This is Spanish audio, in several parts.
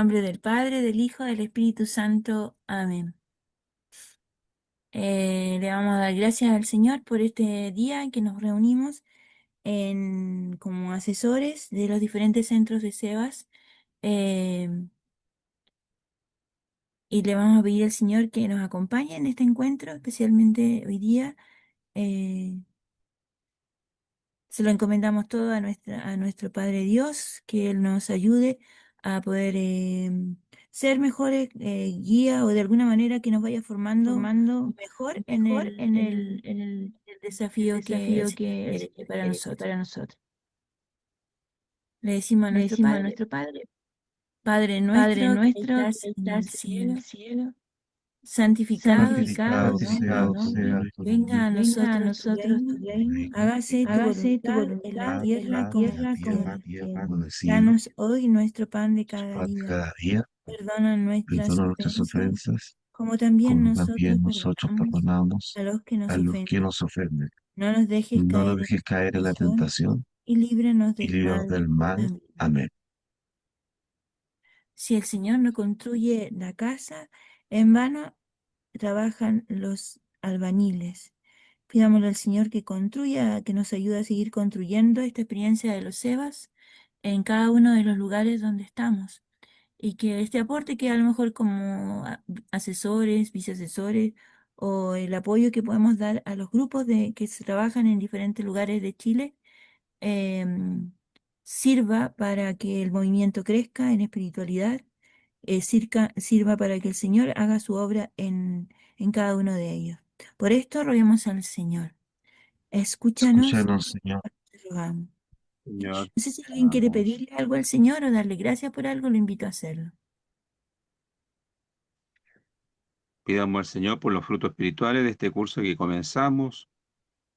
Nombre del Padre, del Hijo, del Espíritu Santo. Amén. Le vamos a dar gracias al Señor por este día en que nos reunimos como asesores de los diferentes centros de SEBAS. eh, y le vamos a pedir al Señor que nos acompañe en este encuentro, especialmente hoy día. eh, Se lo encomendamos todo a nuestro Padre Dios, que Él nos ayude a poder ser mejores guía o de alguna manera que nos vaya formando formando mejor en mejor el el desafío que el desafío Señor que el quiere Señor para quiere nosotros. para nosotros. Le decimos a Le nuestro decimos a Padre, nuestro Padre, Padre Padre nuestro que nuestro que estás en el estás en el cielo, cielo, santificado sea santificado tu sea nombre, tu nombre, venga a venga a nosotros tu nosotros tu reino, reino, hágase tu hágase tu voluntad en la voluntad en la tierra como en el tierra como en cielo. el cielo. Danos hoy nuestro pan de cada día. Perdona nuestras Perdona nuestras ofensas, ofensas, como también como nosotros también nosotros perdonamos perdonamos a los que nos a los que ofenden. nos ofenden. No nos dejes No nos caer en dejes caer en la tentación tentación y líbranos y del líbranos mal. del mal. Amén. Amén. Si el Señor no construye la casa, en vano trabajan los albañiles. Pidámosle al Señor que construya, que nos ayude a seguir construyendo esta experiencia de los Sebas en cada uno de los lugares donde estamos. Y que este aporte que a lo mejor como asesores, viceasesores o el apoyo que podemos dar a los grupos que se trabajan en diferentes lugares de Chile em, sirva para que el movimiento crezca en espiritualidad, sirva para que el Señor haga su obra en cada uno de ellos. Por esto roguemos al Señor. Escúchanos, Escúchanos, Señor. te rogamos. Señor, No sé si alguien quiere vamos. pedirle algo al Señor o darle gracias por algo, lo invito a hacerlo. Pidamos al Señor por los frutos espirituales de este curso que comenzamos,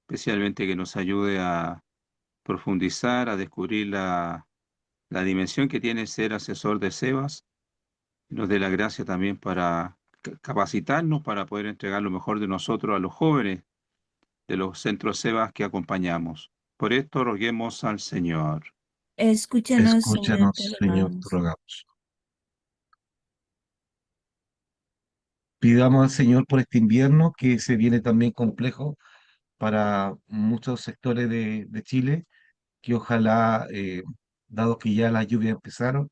especialmente que nos ayude a profundizar, a descubrir la dimensión que tiene ser asesor de SEBAS, y nos dé la gracia también para capacitarnos para poder entregar lo mejor de nosotros a los jóvenes de los centros SEBAS que acompañamos. Por esto roguemos al Señor. Escúchanos, Señor, te Escúchanos, Señor, te rogamos. rogamos. Pidamos al Señor por este invierno que se viene también complejo para muchos sectores de Chile, que ojalá, dado que ya las lluvias empezaron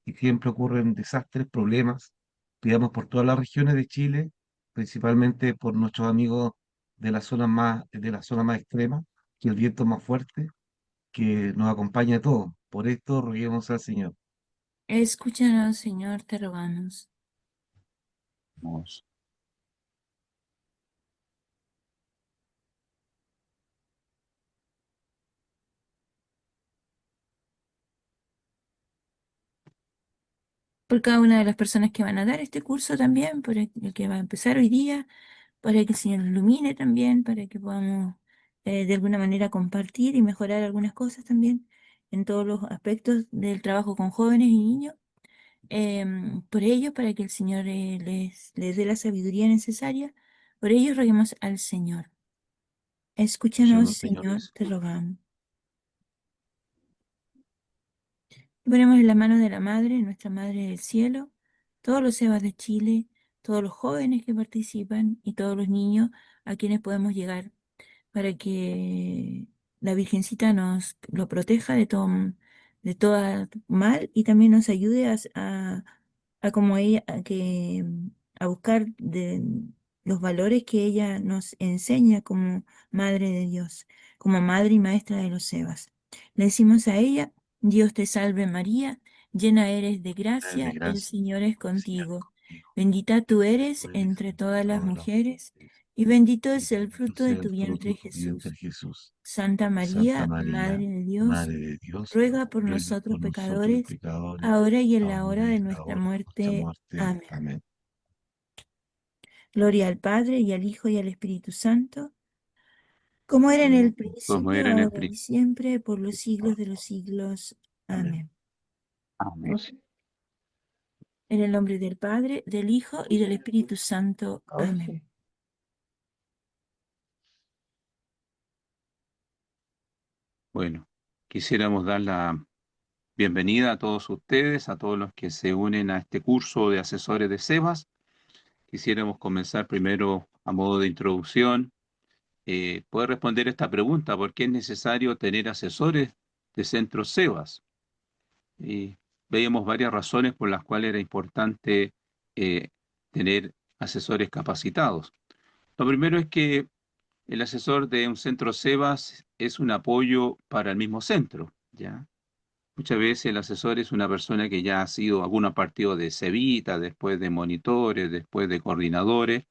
y siempre ocurren desastres, problemas, pidamos por todas las regiones de Chile, principalmente por nuestros amigos de la zona más extrema, que el viento es más fuerte, que nos acompañe a todos. Por esto roguemos al Señor. Escúchanos, Señor, te rogamos. Vamos. Por cada una de las personas que van a dar este curso también, por el que va a empezar hoy día, para que el Señor lo ilumine también, para que podamos de alguna manera compartir y mejorar algunas cosas también en todos los aspectos del trabajo con jóvenes y niños. Por ello, para que el Señor les dé la sabiduría necesaria, por ello roguemos al Señor. Escúchanos, Escúchanos, Señor Señor, Jesús. te rogamos. Ponemos en la mano de la Madre, nuestra Madre del Cielo, todos los Sebas de Chile, todos los jóvenes que participan y todos los niños a quienes podemos llegar para que la Virgencita nos lo proteja de todo mal y también nos ayude a como ella, a buscar los valores que ella nos enseña como Madre de Dios, como Madre y Maestra de los Sebas. Le decimos a ella, Dios te salve María, llena eres de De gracia, el gracia, Señor es el Señor contigo. contigo. Bendita tú Tú eres eres entre entre todas las todas las mujeres mujeres, y bendito y es el bendito fruto de sea el tu fruto vientre, de tu vientre, Jesús. Jesús. Santa Santa María, María, Madre de Dios, Madre de Dios, ruega por ruega nosotros por nosotros los pecadores, pecadores, ahora y en la ahora hora y de en la nuestra hora de nuestra muerte. muerte. Amén. Amén. Gloria al Padre y al Hijo y al Espíritu Santo, como era en el Como principio, era en el ahora y principio. siempre, por los siglos de los siglos. Amén. Amén. Amén. En el nombre del Padre, del Hijo y del Espíritu Santo. Amén. Bueno, quisiéramos dar bienvenida a todos ustedes, a todos los que se unen a este curso de asesores de SEBAS. Quisiéramos comenzar primero a modo de introducción. Poder responder esta pregunta: ¿por qué es necesario tener asesores de centros SEBAS? Y veíamos varias razones por las cuales era importante eh, tener asesores capacitados. Lo primero es que el asesor de un centro SEBAS es un apoyo para el mismo centro, ¿ya? Muchas veces el asesor es una persona que ya ha sido algunos partidos de Cevita, después de monitores, después de coordinadores,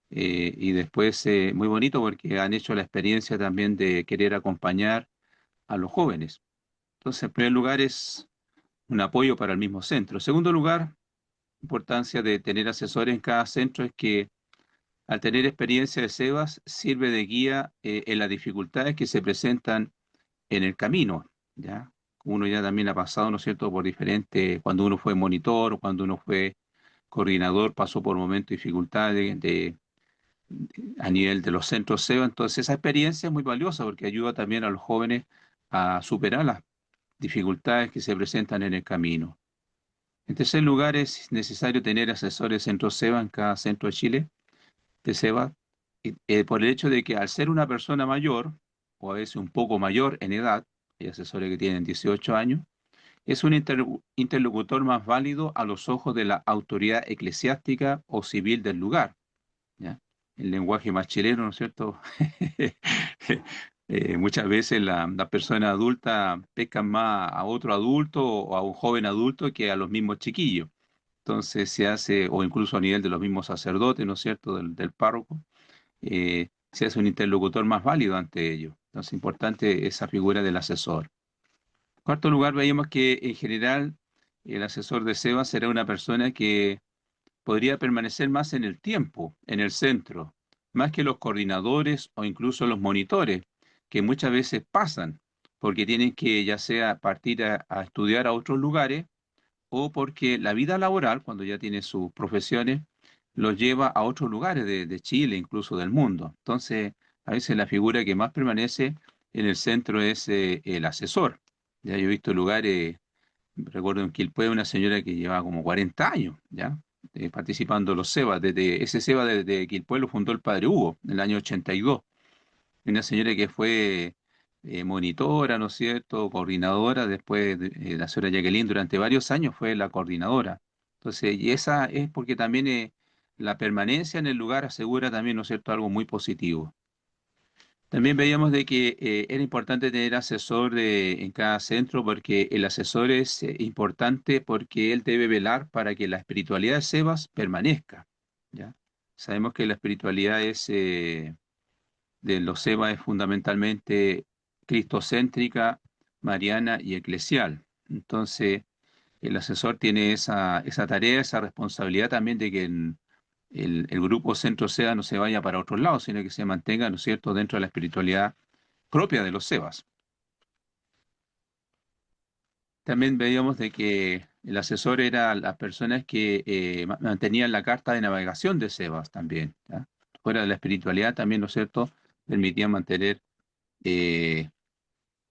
y después, muy bonito porque han hecho la experiencia también de querer acompañar a los jóvenes. Entonces, en primer lugar, es un apoyo para el mismo centro. En segundo lugar, importancia de tener asesores en cada centro es que al tener experiencia de SEBAS sirve de guía en las dificultades que se presentan en el camino, ¿ya? Uno ya también ha pasado, ¿no es cierto?, por diferentes, cuando uno fue monitor o cuando uno fue coordinador, pasó por momentos de dificultades a nivel de los centros SEBA. Entonces esa experiencia es muy valiosa porque ayuda también a los jóvenes a superar las dificultades que se presentan en el camino. En tercer lugar, es necesario tener asesores de centros SEBA en cada centro de Chile, de SEBA, por el hecho de que al ser una persona mayor, o a veces un poco mayor en edad, hay asesores que tienen 18 años, es un interlocutor más válido a los ojos de la autoridad eclesiástica o civil del lugar, ¿ya? El lenguaje más chileno, ¿no es cierto? Muchas veces las personas adultas pescan más a otro adulto o a un joven adulto que a los mismos chiquillos. Entonces se hace, o incluso a nivel de los mismos sacerdotes, ¿no es cierto?, del párroco, se hace un interlocutor más válido ante ellos. Entonces, importante esa figura del asesor. En cuarto lugar, veíamos que en general el asesor de SEBA será una persona que podría permanecer más en el tiempo, en el centro, más que los coordinadores o incluso los monitores, que muchas veces pasan, porque tienen que ya sea partir a estudiar a otros lugares o porque la vida laboral, cuando ya tiene sus profesiones, los lleva a otros lugares de Chile, incluso del mundo. Entonces, a veces la figura que más permanece en el centro es el asesor. Ya yo he visto lugares, recuerdo en Quilpué una señora que llevaba como 40 años, ¿ya? Participando en los SEBA. Desde, ese SEBA de Quilpué lo fundó el padre Hugo en el año 82. Una señora que fue monitora, ¿no es cierto?, coordinadora, después la señora Jacqueline durante varios años fue la coordinadora. Entonces, y esa es porque también la permanencia en el lugar asegura también, ¿no es cierto?, algo muy positivo. También veíamos de que era importante tener asesor en cada centro porque el asesor es importante porque él debe velar para que la espiritualidad de Sebas permanezca, ¿ya? Sabemos que la espiritualidad de los SEBA es fundamentalmente cristocéntrica, mariana y eclesial. Entonces, el asesor tiene esa tarea, esa responsabilidad también de que el grupo Centro SEBA no se vaya para otros lados, sino que se mantenga, ¿no es cierto?, dentro de la espiritualidad propia de los SEBAs. También veíamos de que el asesor era las personas que mantenían la carta de navegación de SEBAS también, ¿ya? Fuera de la espiritualidad también, ¿no es cierto?, permitían mantener eh,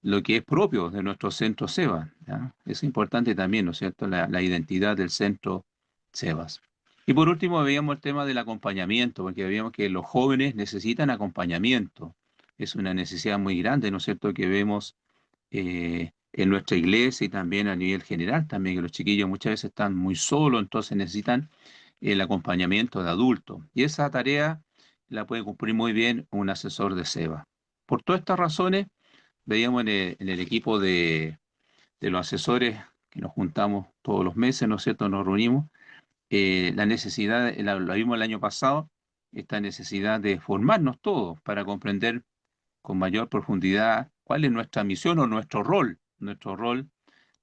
lo que es propio de nuestro centro SEBA, ¿ya? Es importante también, ¿no es cierto?, la identidad del centro SEBAS. Y por último, veíamos el tema del acompañamiento, porque veíamos que los jóvenes necesitan acompañamiento. Es una necesidad muy grande, ¿no es cierto?, que vemos en nuestra iglesia y también a nivel general, también que los chiquillos muchas veces están muy solos, entonces necesitan el acompañamiento de adultos. Y esa tarea la puede cumplir muy bien un asesor de SEBA. Por todas estas razones, veíamos en el equipo de los asesores que nos juntamos todos los meses, ¿no es cierto?, nos reunimos, la necesidad, la vimos el año pasado, esta necesidad de formarnos todos para comprender con mayor profundidad cuál es nuestra misión o nuestro rol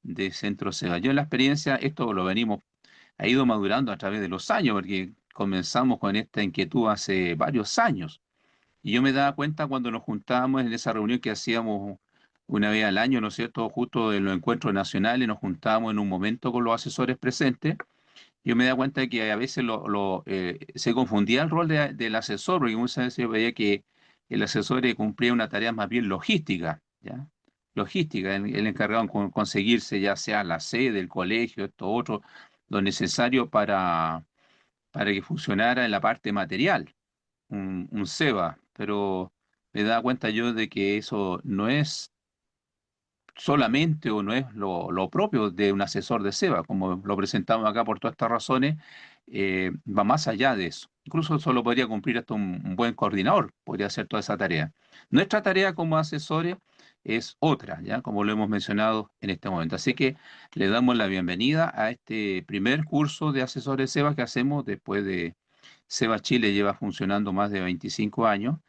de Centro SEBA. Yo en la experiencia, esto lo venimos, ha ido madurando a través de los años, porque comenzamos con esta inquietud hace varios años. Y yo me daba cuenta cuando nos juntábamos en esa reunión que hacíamos una vez al año, ¿no es cierto?, justo en los encuentros nacionales, nos juntábamos en un momento con los asesores presentes. Yo me daba cuenta de que a veces se confundía el rol del asesor, porque muchas veces yo veía que el asesor cumplía una tarea más bien logística, ¿ya? logística, el encargado de conseguirse ya sea la sede, el colegio, esto otro, lo necesario para que funcionara en la parte material, un SEBA, pero me da cuenta yo de que eso no es solamente o no es lo propio de un asesor de SEBA, como lo presentamos acá por todas estas razones, va más allá de eso. Incluso solo podría cumplir hasta un buen coordinador, podría hacer toda esa tarea. Nuestra tarea como asesores es otra, ¿ya? Como lo hemos mencionado en este momento. Así que le damos la bienvenida a este primer curso de asesores SEBA que hacemos después de SEBA Chile lleva funcionando más de 25 años.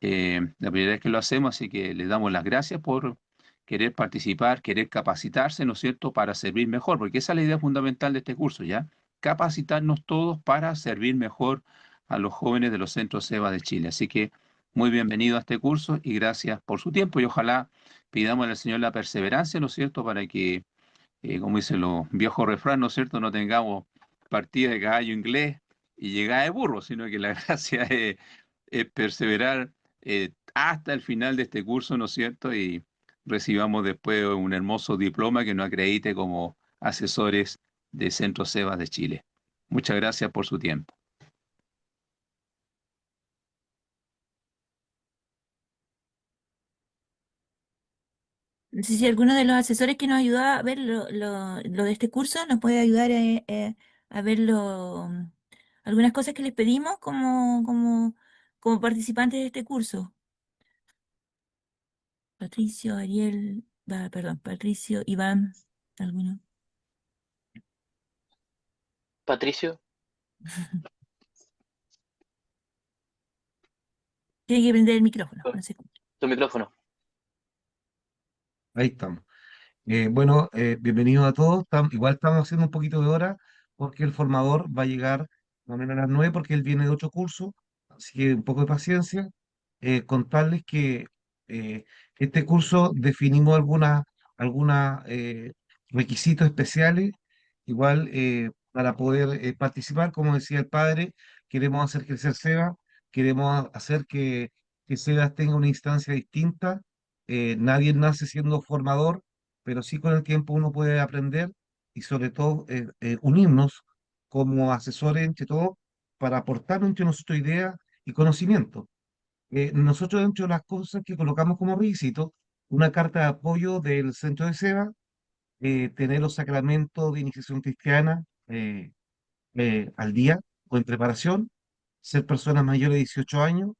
La primera vez que lo hacemos, así que le damos las gracias por querer participar, querer capacitarse, ¿no es cierto?, para servir mejor, porque esa es la idea fundamental de este curso, ¿ya? Capacitarnos todos para servir mejor a los jóvenes de los centros SEBA de Chile. Así que muy bienvenido a este curso y gracias por su tiempo y ojalá pidamos al Señor la perseverancia, ¿no es cierto?, para que, como dicen los viejos refranes, ¿no es cierto?, no tengamos partida de caballo inglés y llegada de burro, sino que la gracia es perseverar hasta el final de este curso, ¿no es cierto? Y recibamos después un hermoso diploma que nos acredite como asesores de Centro Sebas de Chile. Muchas gracias por su tiempo. No sé si alguno de los asesores que nos ayudó a ver lo de este curso nos puede ayudar a ver algunas cosas que les pedimos como participantes de este curso. Patricio, Ariel, perdón, Patricio, Iván, alguno. Patricio, Tiene que prender el micrófono, tu, no se escucha. tu micrófono. Ahí estamos. Bueno, bienvenidos a todos. Igual estamos haciendo un poquito de hora porque el formador va a llegar más o menos a las 9 porque él viene de otro curso, así que un poco de paciencia. Contarles que eh, este curso definimos algunas requisitos especiales, igual para poder participar, como decía el padre, queremos hacer crecer SEBA, queremos hacer que SEBA tenga una instancia distinta. Nadie nace siendo formador, pero sí con el tiempo uno puede aprender y sobre todo unirnos como asesores entre todos para aportar entre nosotros ideas y conocimiento. Nosotros dentro de las cosas que colocamos como requisito, una carta de apoyo del centro de SEBA, tener los sacramentos de iniciación cristiana al día o en preparación, ser personas mayores de 18 años,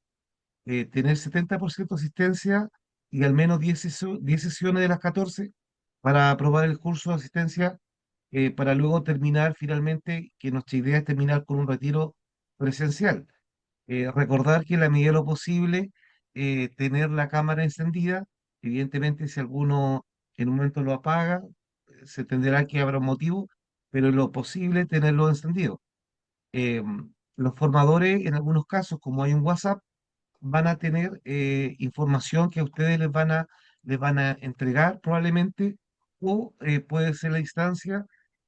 tener 70% de asistencia y al menos 10 sesiones de las 14 para aprobar el curso de asistencia, para luego terminar finalmente, que nuestra idea es terminar con un retiro presencial. Recordar que en la medida de lo posible, tener la cámara encendida, evidentemente si alguno en un momento lo apaga, se entenderá que habrá un motivo, pero en lo posible tenerlo encendido. Eh, los formadores, en algunos casos, como hay un WhatsApp, van a tener información que a ustedes les van a entregar probablemente, o puede ser la instancia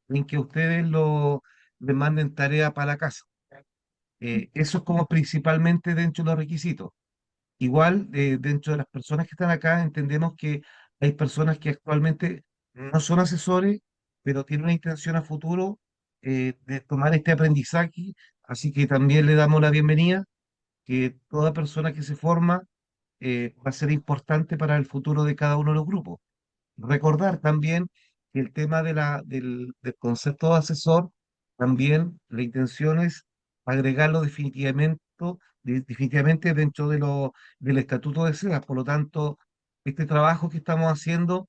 en que ustedes les manden tarea para la casa. Eso es como principalmente dentro de los requisitos. Igual, dentro de las personas que están acá, entendemos que hay personas que actualmente no son asesores, pero tienen una intención a futuro de tomar este aprendizaje, así que también le damos la bienvenida, que toda persona que se forma va a ser importante para el futuro de cada uno de los grupos. Recordar también que el tema del concepto de asesor, también la intención es agregarlo definitivamente dentro del estatuto de SEDA. Por lo tanto, este trabajo que estamos haciendo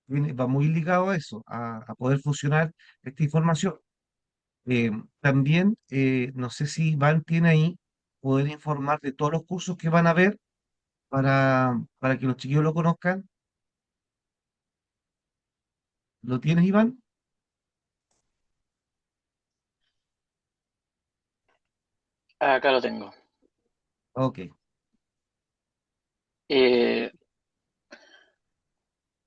va muy ligado a eso, a poder fusionar esta información. También, no sé si Iván tiene ahí, poder informar de todos los cursos que van a ver para que los chiquillos lo conozcan. ¿Lo tienes, Iván? Acá lo tengo. Ok. Eh,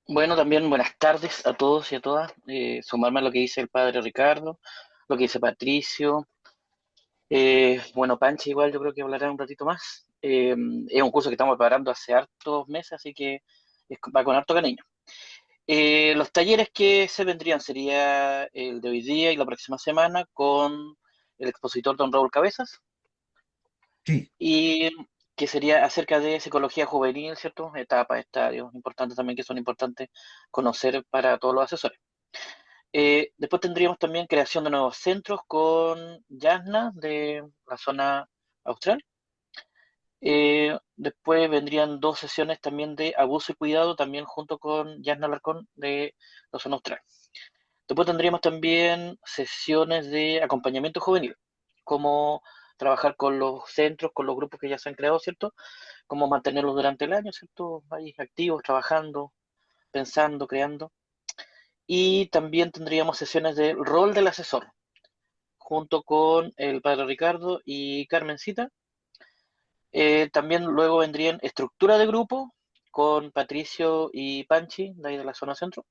bueno, también buenas tardes a todos y a todas. Sumarme a lo que dice el padre Ricardo, lo que dice Patricio. Bueno, Pancha igual yo creo que hablará un ratito más. Es un curso que estamos preparando hace hartos meses, así que va con harto cariño. Los talleres que se vendrían sería el de hoy día y la próxima semana con el expositor don Raúl Cabezas, Sí, y que sería acerca de psicología juvenil, ¿cierto? Etapas, estadios, importantes también que son importantes conocer para todos los asesores. Después tendríamos también creación de nuevos centros con Yasna de la zona austral. Después vendrían dos sesiones también de abuso y cuidado, también junto con Yasna Larcón de la zona austral. Después tendríamos también sesiones de acompañamiento juvenil, como trabajar con los centros, con los grupos que ya se han creado, ¿cierto? Cómo mantenerlos durante el año, ¿cierto? Ahí activos, trabajando, pensando, creando. Y también tendríamos sesiones de rol del asesor, junto con el padre Ricardo y Carmencita. También luego vendrían estructura de grupo con Patricio y Panchi, de ahí de la zona centro.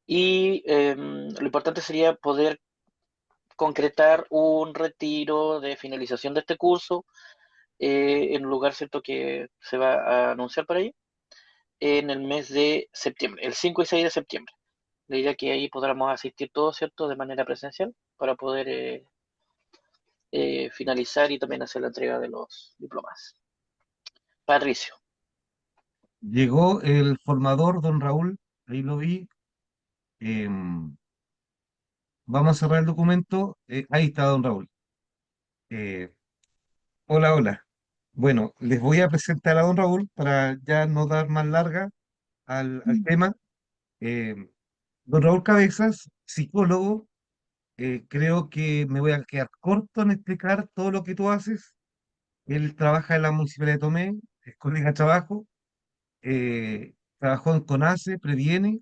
Y lo importante sería poder concretar un retiro de finalización de este curso en un lugar, ¿cierto?, que se va a anunciar por ahí en el mes de septiembre, el 5 y 6 de septiembre. La idea que ahí podamos asistir todos, ¿cierto?, de manera presencial para poder finalizar y también hacer la entrega de los diplomas. Patricio. llegó el formador, don Raúl, ahí lo vi. em, Vamos a cerrar el documento. Ahí está, don Raúl. Eh, Hola, hola. Bueno, les voy a presentar a don Raúl para ya no dar más larga al tema. Eh, Don Raúl Cabezas, psicólogo, creo que me voy a quedar corto en explicar todo lo que tú haces. Él trabaja en la Municipalidad de Tomé, es colega de trabajo, trabajó en CONACE, Previene,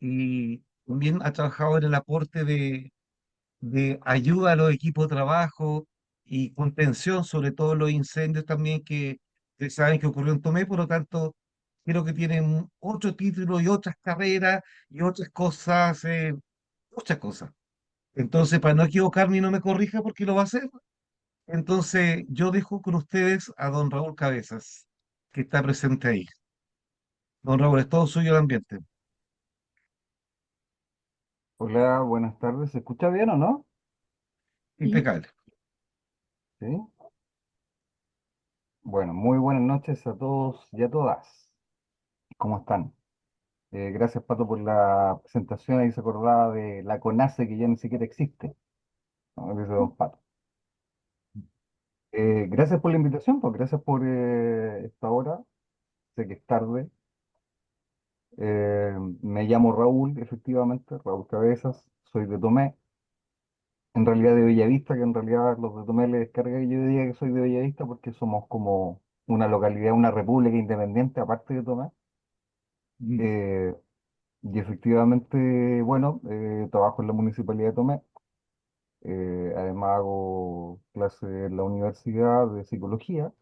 y también ha trabajado en el aporte de ayuda a los equipos de trabajo y contención, sobre todo los incendios también que saben que ocurrió en Tomé, por lo tanto, creo que tienen otro título y otras carreras y otras cosas, muchas cosas. Entonces, para no equivocarme y no me corrija porque lo va a hacer, entonces yo dejo con ustedes a don Raúl Cabezas, que está presente ahí. Don Raúl, es todo suyo el ambiente. Hola, buenas tardes. ¿Se escucha bien o no? Sí. Impecable. Sí. Bueno, muy buenas noches a todos y a todas. ¿Cómo están? Gracias, Pato, por la presentación. Ahí se acordaba de la CONACE que ya ni siquiera existe, ¿no? Dice don Pato. Gracias por la invitación, pues gracias por esta hora. Sé que es tarde. Me llamo Raúl, efectivamente, Raúl Cabezas. Soy de Tomé. En realidad de Bellavista, que en realidad los de Tomé les descarga que yo diga que soy de Bellavista porque somos como una localidad, una república independiente aparte de Tomé. Mm. Eh, y efectivamente, bueno, trabajo en la Municipalidad de Tomé. Además hago clases en la Universidad de Psicología.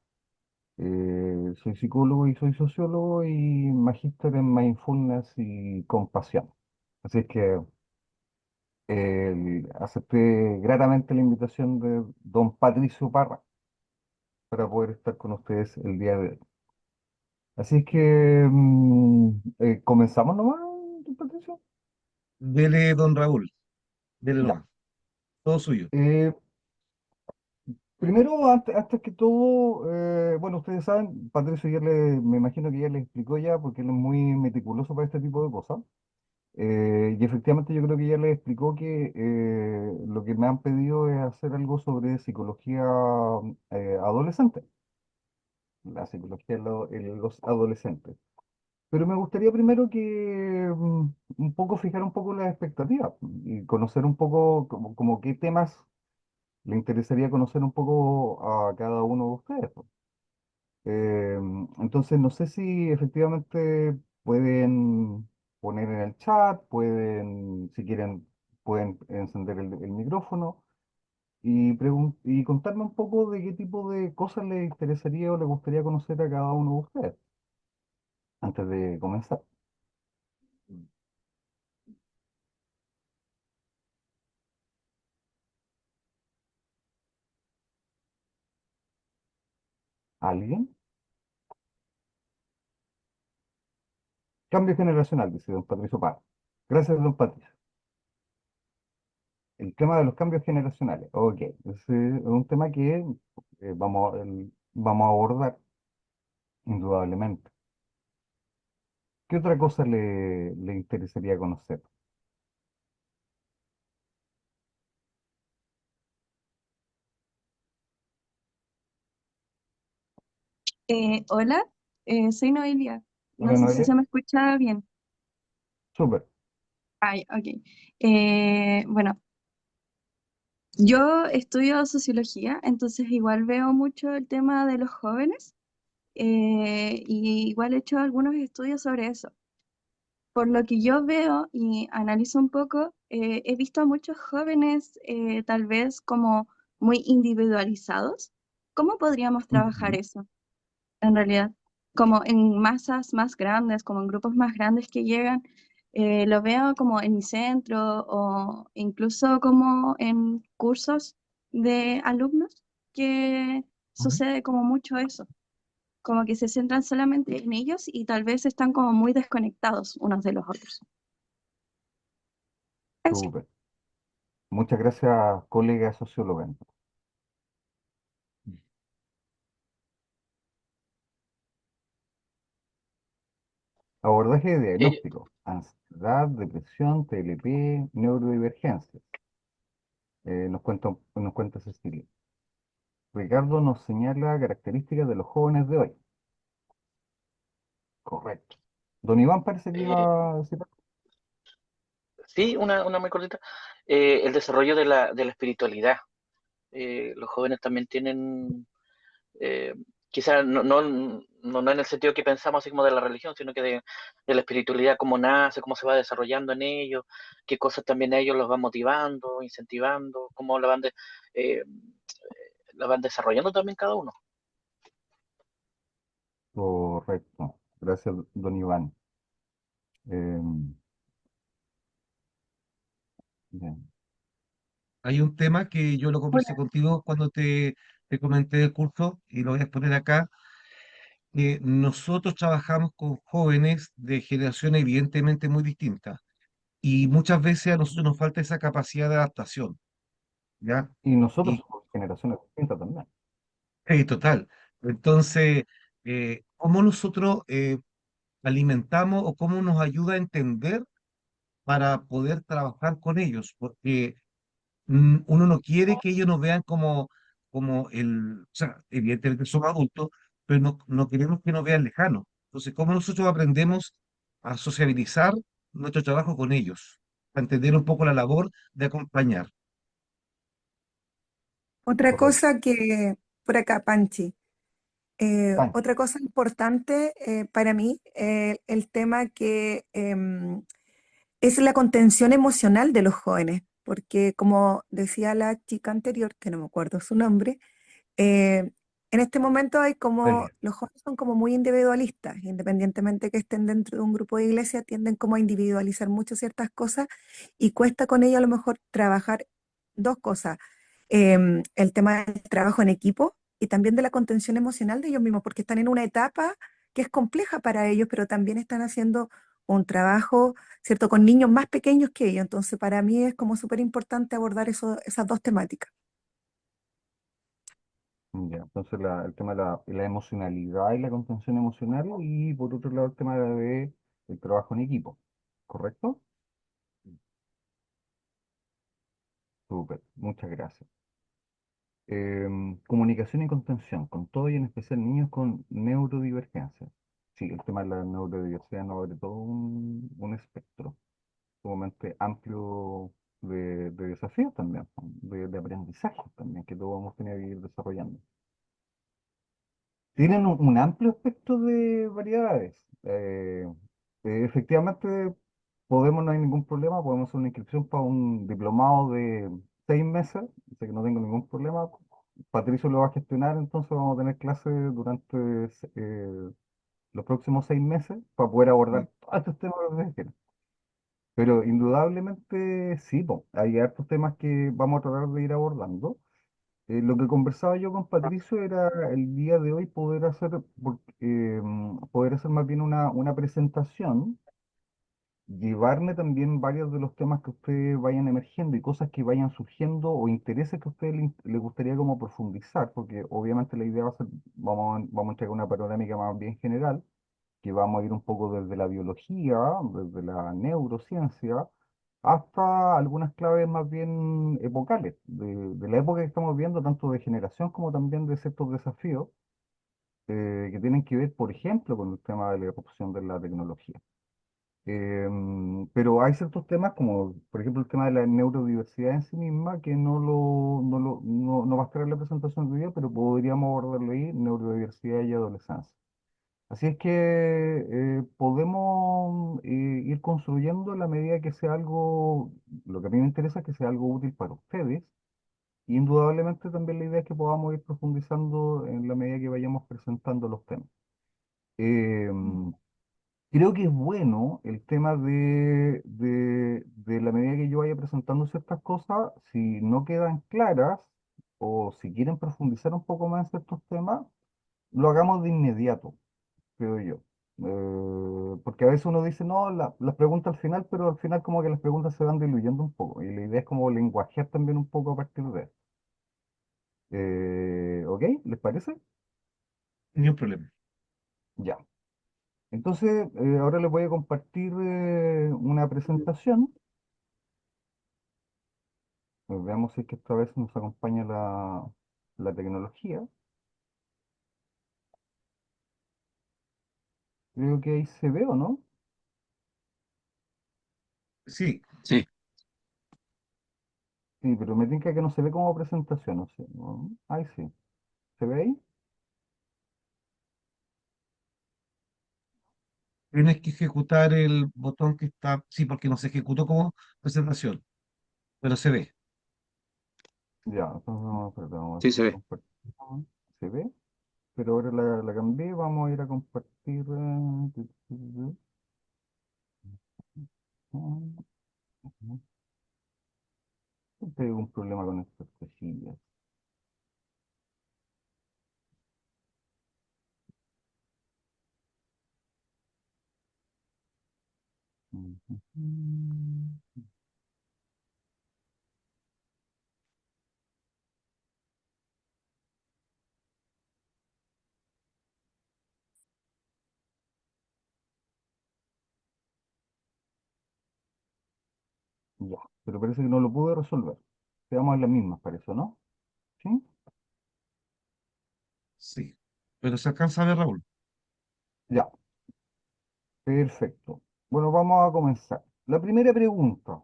Soy psicólogo y soy sociólogo y magíster en mindfulness y compasión. Así es que acepté gratamente la invitación de don Patricio Parra para poder estar con ustedes el día de hoy. Así es que comenzamos nomás, don Patricio. Dele, don Raúl, dele Ya. nomás, todo suyo. Eh, Primero, antes que todo, bueno, ustedes saben, Patricio me imagino que ya les explicó ya, porque él es muy meticuloso para este tipo de cosas. Y efectivamente yo creo que ya les explicó que lo que me han pedido es hacer algo sobre psicología adolescente, la psicología en los adolescentes. Pero me gustaría primero que un poco fijar un poco las expectativas y conocer un poco como qué temas le interesaría conocer un poco a cada uno de ustedes, pues. Eh, entonces, no sé si efectivamente pueden poner en el chat, pueden, si quieren, pueden encender el micrófono y contarme un poco de qué tipo de cosas les interesaría o les gustaría conocer a cada uno de ustedes antes de comenzar. ¿Alguien? Cambio generacional, dice don Patricio Paz. Gracias, don Patricio. El tema de los cambios generacionales. Ok, ese es un tema que vamos a abordar, indudablemente. ¿Qué otra cosa le interesaría conocer? Hola, soy Noelia. No Hola, sé si Noelia. se me escucha bien. Súper. Ay, ok. Bueno, yo estudio sociología, entonces igual veo mucho el tema de los jóvenes y igual he hecho algunos estudios sobre eso. Por lo que yo veo y analizo un poco, he visto a muchos jóvenes tal vez como muy individualizados. ¿Cómo podríamos trabajar Ujú. eso? En realidad, como en masas más grandes, como en grupos más grandes que llegan, lo veo como en mi centro o incluso como en cursos de alumnos que Ujú. sucede como mucho eso, como que se centran solamente en ellos y tal vez están como muy desconectados unos de los otros. Eso. Súper. Muchas gracias, colega socióloga. Abordaje de Eh, diagnóstico, ansiedad, depresión, TLP, neurodivergencias. Nos cuenta Cecilia. Ricardo nos señala características de los jóvenes de hoy. Correcto. Don Iván parece que eh, iba a decir algo. sí, una muy cortita. El desarrollo de la espiritualidad. Los jóvenes también tienen, eh, quizás no en el sentido que pensamos así como de la religión, sino que de la espiritualidad, cómo nace, cómo se va desarrollando en ellos, qué cosas también a ellos los van motivando, incentivando, cómo eh, la van desarrollando también cada uno. Correcto. Gracias, don Iván. Bien. Hay un tema que yo lo conversé Hola. contigo cuando te comenté del curso y lo voy a exponer acá, que nosotros trabajamos con jóvenes de generaciones evidentemente muy distintas y muchas veces a nosotros nos falta esa capacidad de adaptación, ¿ya? Y nosotros Y somos generaciones distintas también. total. Entonces, ¿cómo nosotros alimentamos o cómo nos ayuda a entender para poder trabajar con ellos? Porque uno no quiere que ellos nos vean o sea, evidentemente somos adultos, pero no queremos que nos vean lejanos. Entonces, ¿cómo nosotros aprendemos a sociabilizar nuestro trabajo con ellos? A entender un poco la labor de acompañar. Otra Correcto. cosa que, por acá, Panchi, Pancho. otra cosa importante para mí, el tema que es la contención emocional de los jóvenes, porque como decía la chica anterior, que no me acuerdo su nombre, eh, en este momento hay como, Delia. los jóvenes son como muy individualistas, independientemente que estén dentro de un grupo de iglesia, tienden como a individualizar mucho ciertas cosas y cuesta con ello a lo mejor trabajar dos cosas, el tema del trabajo en equipo y también de la contención emocional de ellos mismos, porque están en una etapa que es compleja para ellos, pero también están haciendo un trabajo, ¿cierto?, con niños más pequeños que ellos. Entonces, para mí es como súper importante abordar esas dos temáticas. Ya, entonces el tema de la emocionalidad y la contención emocional y por otro lado el tema de el trabajo en equipo. ¿Correcto? Súper, muchas gracias. Comunicación y contención, con todo y en especial niños con neurodivergencia. Sí, el tema de la neurodiversidad nos abre todo un espectro sumamente amplio de desafíos también, de aprendizaje también, que todos vamos a tener que ir desarrollando. Tienen un amplio espectro de variedades. Efectivamente, no hay ningún problema, podemos hacer una inscripción para un diplomado de 6 meses, así que no tengo ningún problema. Patricio lo va a gestionar, entonces vamos a tener clases durante los próximos 6 meses para poder Mm. abordar todos estos temas que ustedes quieren. Pero indudablemente sí, po, hay hartos temas que vamos a tratar de ir abordando. Lo que conversaba yo con Patricio era el día de hoy poder hacer más bien una presentación, llevarme también varios de los temas que ustedes vayan emergiendo y cosas que vayan surgiendo o intereses que a ustedes les gustaría como profundizar, porque obviamente la idea va a ser, vamos a entregar una panorámica más bien general, que vamos a ir un poco desde la biología, desde la neurociencia, hasta algunas claves más bien epocales, de la época que estamos viendo, tanto de generación como también de ciertos desafíos que tienen que ver, por ejemplo, con el tema de la erupción de la tecnología. Pero hay ciertos temas, como por ejemplo el tema de la neurodiversidad en sí misma, que no va a estar en la presentación de hoy día, pero podríamos abordarlo ahí, neurodiversidad y adolescencia. Así es que podemos ir construyendo en la medida que sea algo, lo que a mí me interesa es que sea algo útil para ustedes. Y indudablemente también la idea es que podamos ir profundizando en la medida que vayamos presentando los temas. Em, Creo que es bueno el tema de la medida que yo vaya presentando ciertas cosas, si no quedan claras o si quieren profundizar un poco más en ciertos temas, lo hagamos de inmediato, creo yo. Porque a veces uno dice, no, las preguntas al final, pero al final como que las preguntas se van diluyendo un poco. Y la idea es como lenguajear también un poco a partir de eso. ¿Ok? ¿Les parece? Ni un problema. Ya. Entonces, ahora les voy a compartir una presentación. Veamos si es que esta vez nos acompaña la tecnología. Creo que ahí se ve, ¿o no? Sí, Sí, Sí, pero me tinca que no se ve como presentación, no sé. Ahí sí. ¿Se ve ahí? tienes que ejecutar el botón que está, sí, porque no se ejecutó como presentación, pero se ve. Ya, entonces vamos sí se a ve. compartir. ¿Se ve? Pero ahora la cambié, vamos a ir a compartir. Tengo un problema con estas cosillas. Ya, pero parece que no lo pude resolver. Quedamos en las mismas, parece, ¿no? ¿Sí? Sí. Pero se alcanza a ver, Raúl. Ya, perfecto. Bueno, vamos a comenzar. La primera pregunta.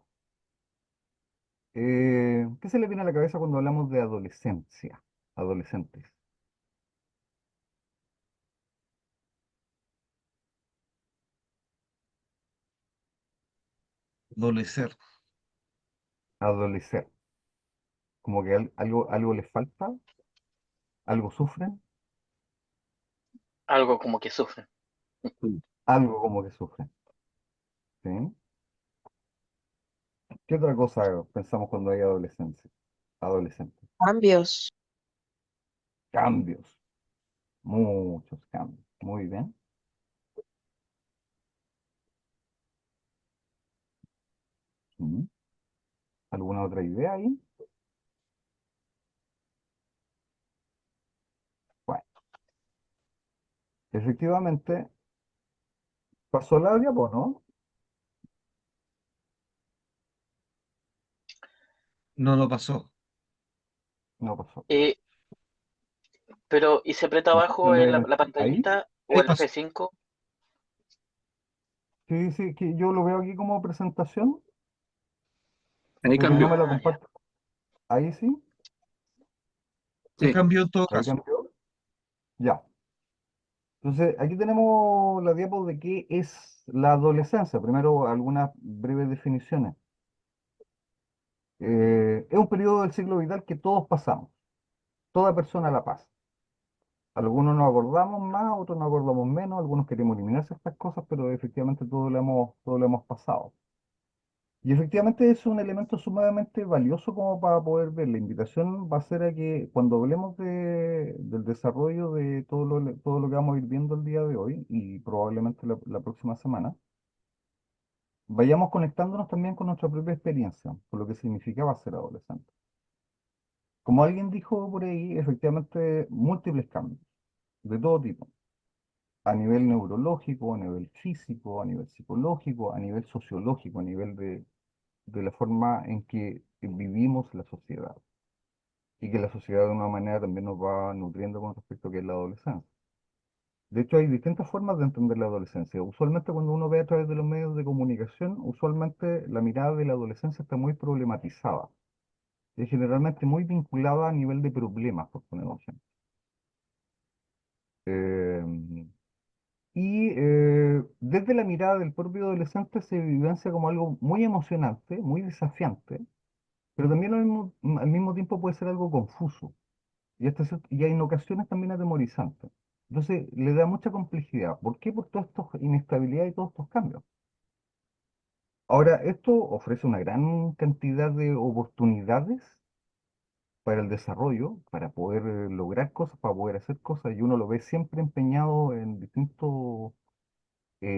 ¿Qué se le viene a la cabeza cuando hablamos de adolescencia? Adolescentes. Adolecer. Adolecer. Como que algo les falta, algo sufren, Algo como que sufren. Sí. algo como que sufren. ¿Sí? ¿Qué otra cosa pensamos cuando hay adolescencia? Adolescentes. Cambios. Cambios. Muchos cambios. Muy bien. ¿Mm? ¿Alguna otra idea ahí? Bueno, efectivamente, pasó la diapo, ¿no? No lo pasó. No pasó. Eh, pero, ¿y se aprieta ¿Me abajo escuchan en ahí? la ¿Ahí? pantallita o Ahí el pasó. F5? Sí, sí, que yo lo veo aquí como presentación, Ahí pero no cambió. me la Ah, ya. comparto. Ahí sí, Se Sí, cambió en todo ahí caso. cambió. Ya. Entonces, aquí tenemos la diapo de qué es la adolescencia. Primero, algunas breves definiciones. Es un periodo del ciclo vital que todos pasamos. Toda persona la pasa. Algunos nos acordamos más, otros nos acordamos menos, algunos queremos eliminarse estas cosas, pero efectivamente todos lo hemos pasado. Y efectivamente es un elemento sumamente valioso como para poder ver. La invitación va a ser a que cuando hablemos del desarrollo de todo lo que vamos a ir viendo el día de hoy y probablemente la próxima semana, vayamos conectándonos también con nuestra propia experiencia, con lo que significaba ser adolescente. Como alguien dijo por ahí, efectivamente múltiples cambios, de todo tipo, a nivel neurológico, a nivel físico, a nivel psicológico, a nivel sociológico, a nivel de la forma en que vivimos la sociedad y que la sociedad de una manera también nos va nutriendo con respecto a qué es la adolescencia. De hecho, hay distintas formas de entender la adolescencia. Usualmente cuando uno ve a través de los medios de comunicación, usualmente la mirada de la adolescencia está muy problematizada. Es generalmente muy vinculada a nivel de problemas, por poner un ejemplo. Eh, desde la mirada del propio adolescente se vivencia como algo muy emocionante, muy desafiante, pero también al mismo tiempo puede ser algo confuso y en ocasiones también atemorizante. Entonces le da mucha complejidad. ¿Por qué? Por toda esta inestabilidad y todos estos cambios. Ahora, esto ofrece una gran cantidad de oportunidades para el desarrollo, para poder lograr cosas, para poder hacer cosas, y uno lo ve siempre empeñado en distintos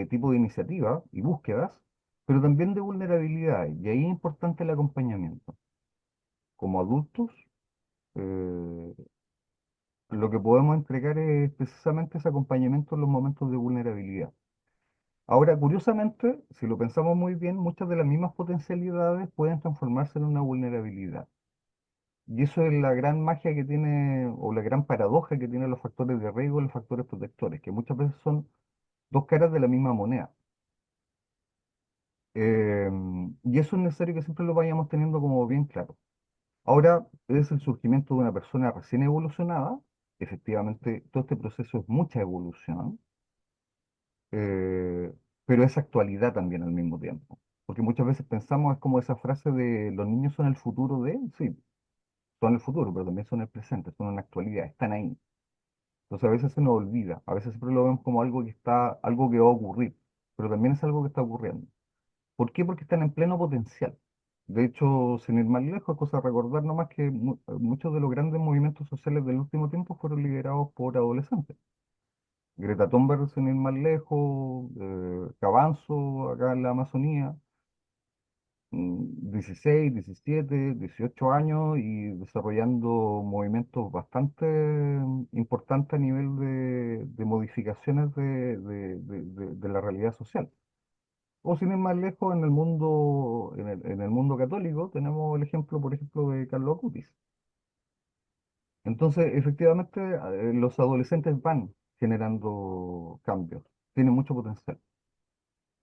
tipos de iniciativas y búsquedas, pero también de vulnerabilidades, y ahí es importante el acompañamiento. Como adultos, eh, lo que podemos entregar es precisamente ese acompañamiento en los momentos de vulnerabilidad. Ahora, curiosamente, si lo pensamos muy bien, muchas de las mismas potencialidades pueden transformarse en una vulnerabilidad. Y eso es la gran magia que tiene, o la gran paradoja que tienen los factores de riesgo y los factores protectores, que muchas veces son dos caras de la misma moneda. Eh, y eso es necesario que siempre lo vayamos teniendo como bien claro. Ahora es el surgimiento de una persona recién evolucionada. Efectivamente, todo este proceso es mucha evolución, eh, pero es actualidad también al mismo tiempo. Porque muchas veces pensamos, es como esa frase de los niños son el futuro de, sí, son el futuro, pero también son el presente, son una actualidad, están ahí. Entonces a veces se nos olvida, a veces siempre lo vemos como algo que está, algo que va a ocurrir, pero también es algo que está ocurriendo. ¿Por qué? Porque están en pleno potencial. De hecho, sin ir más lejos, es cosa de recordar nomás que muchos de los grandes movimientos sociales del último tiempo fueron liderados por adolescentes. Greta Thunberg, sin ir más lejos, Cabanzo, acá en la Amazonía, 16, 17, 18 años y desarrollando movimientos bastante importantes a nivel de modificaciones de la realidad social. O sin ir más lejos, en el mundo, en el mundo católico, tenemos el ejemplo, por ejemplo, de Carlos Acutis. Entonces, efectivamente, los adolescentes van generando cambios, tienen mucho potencial.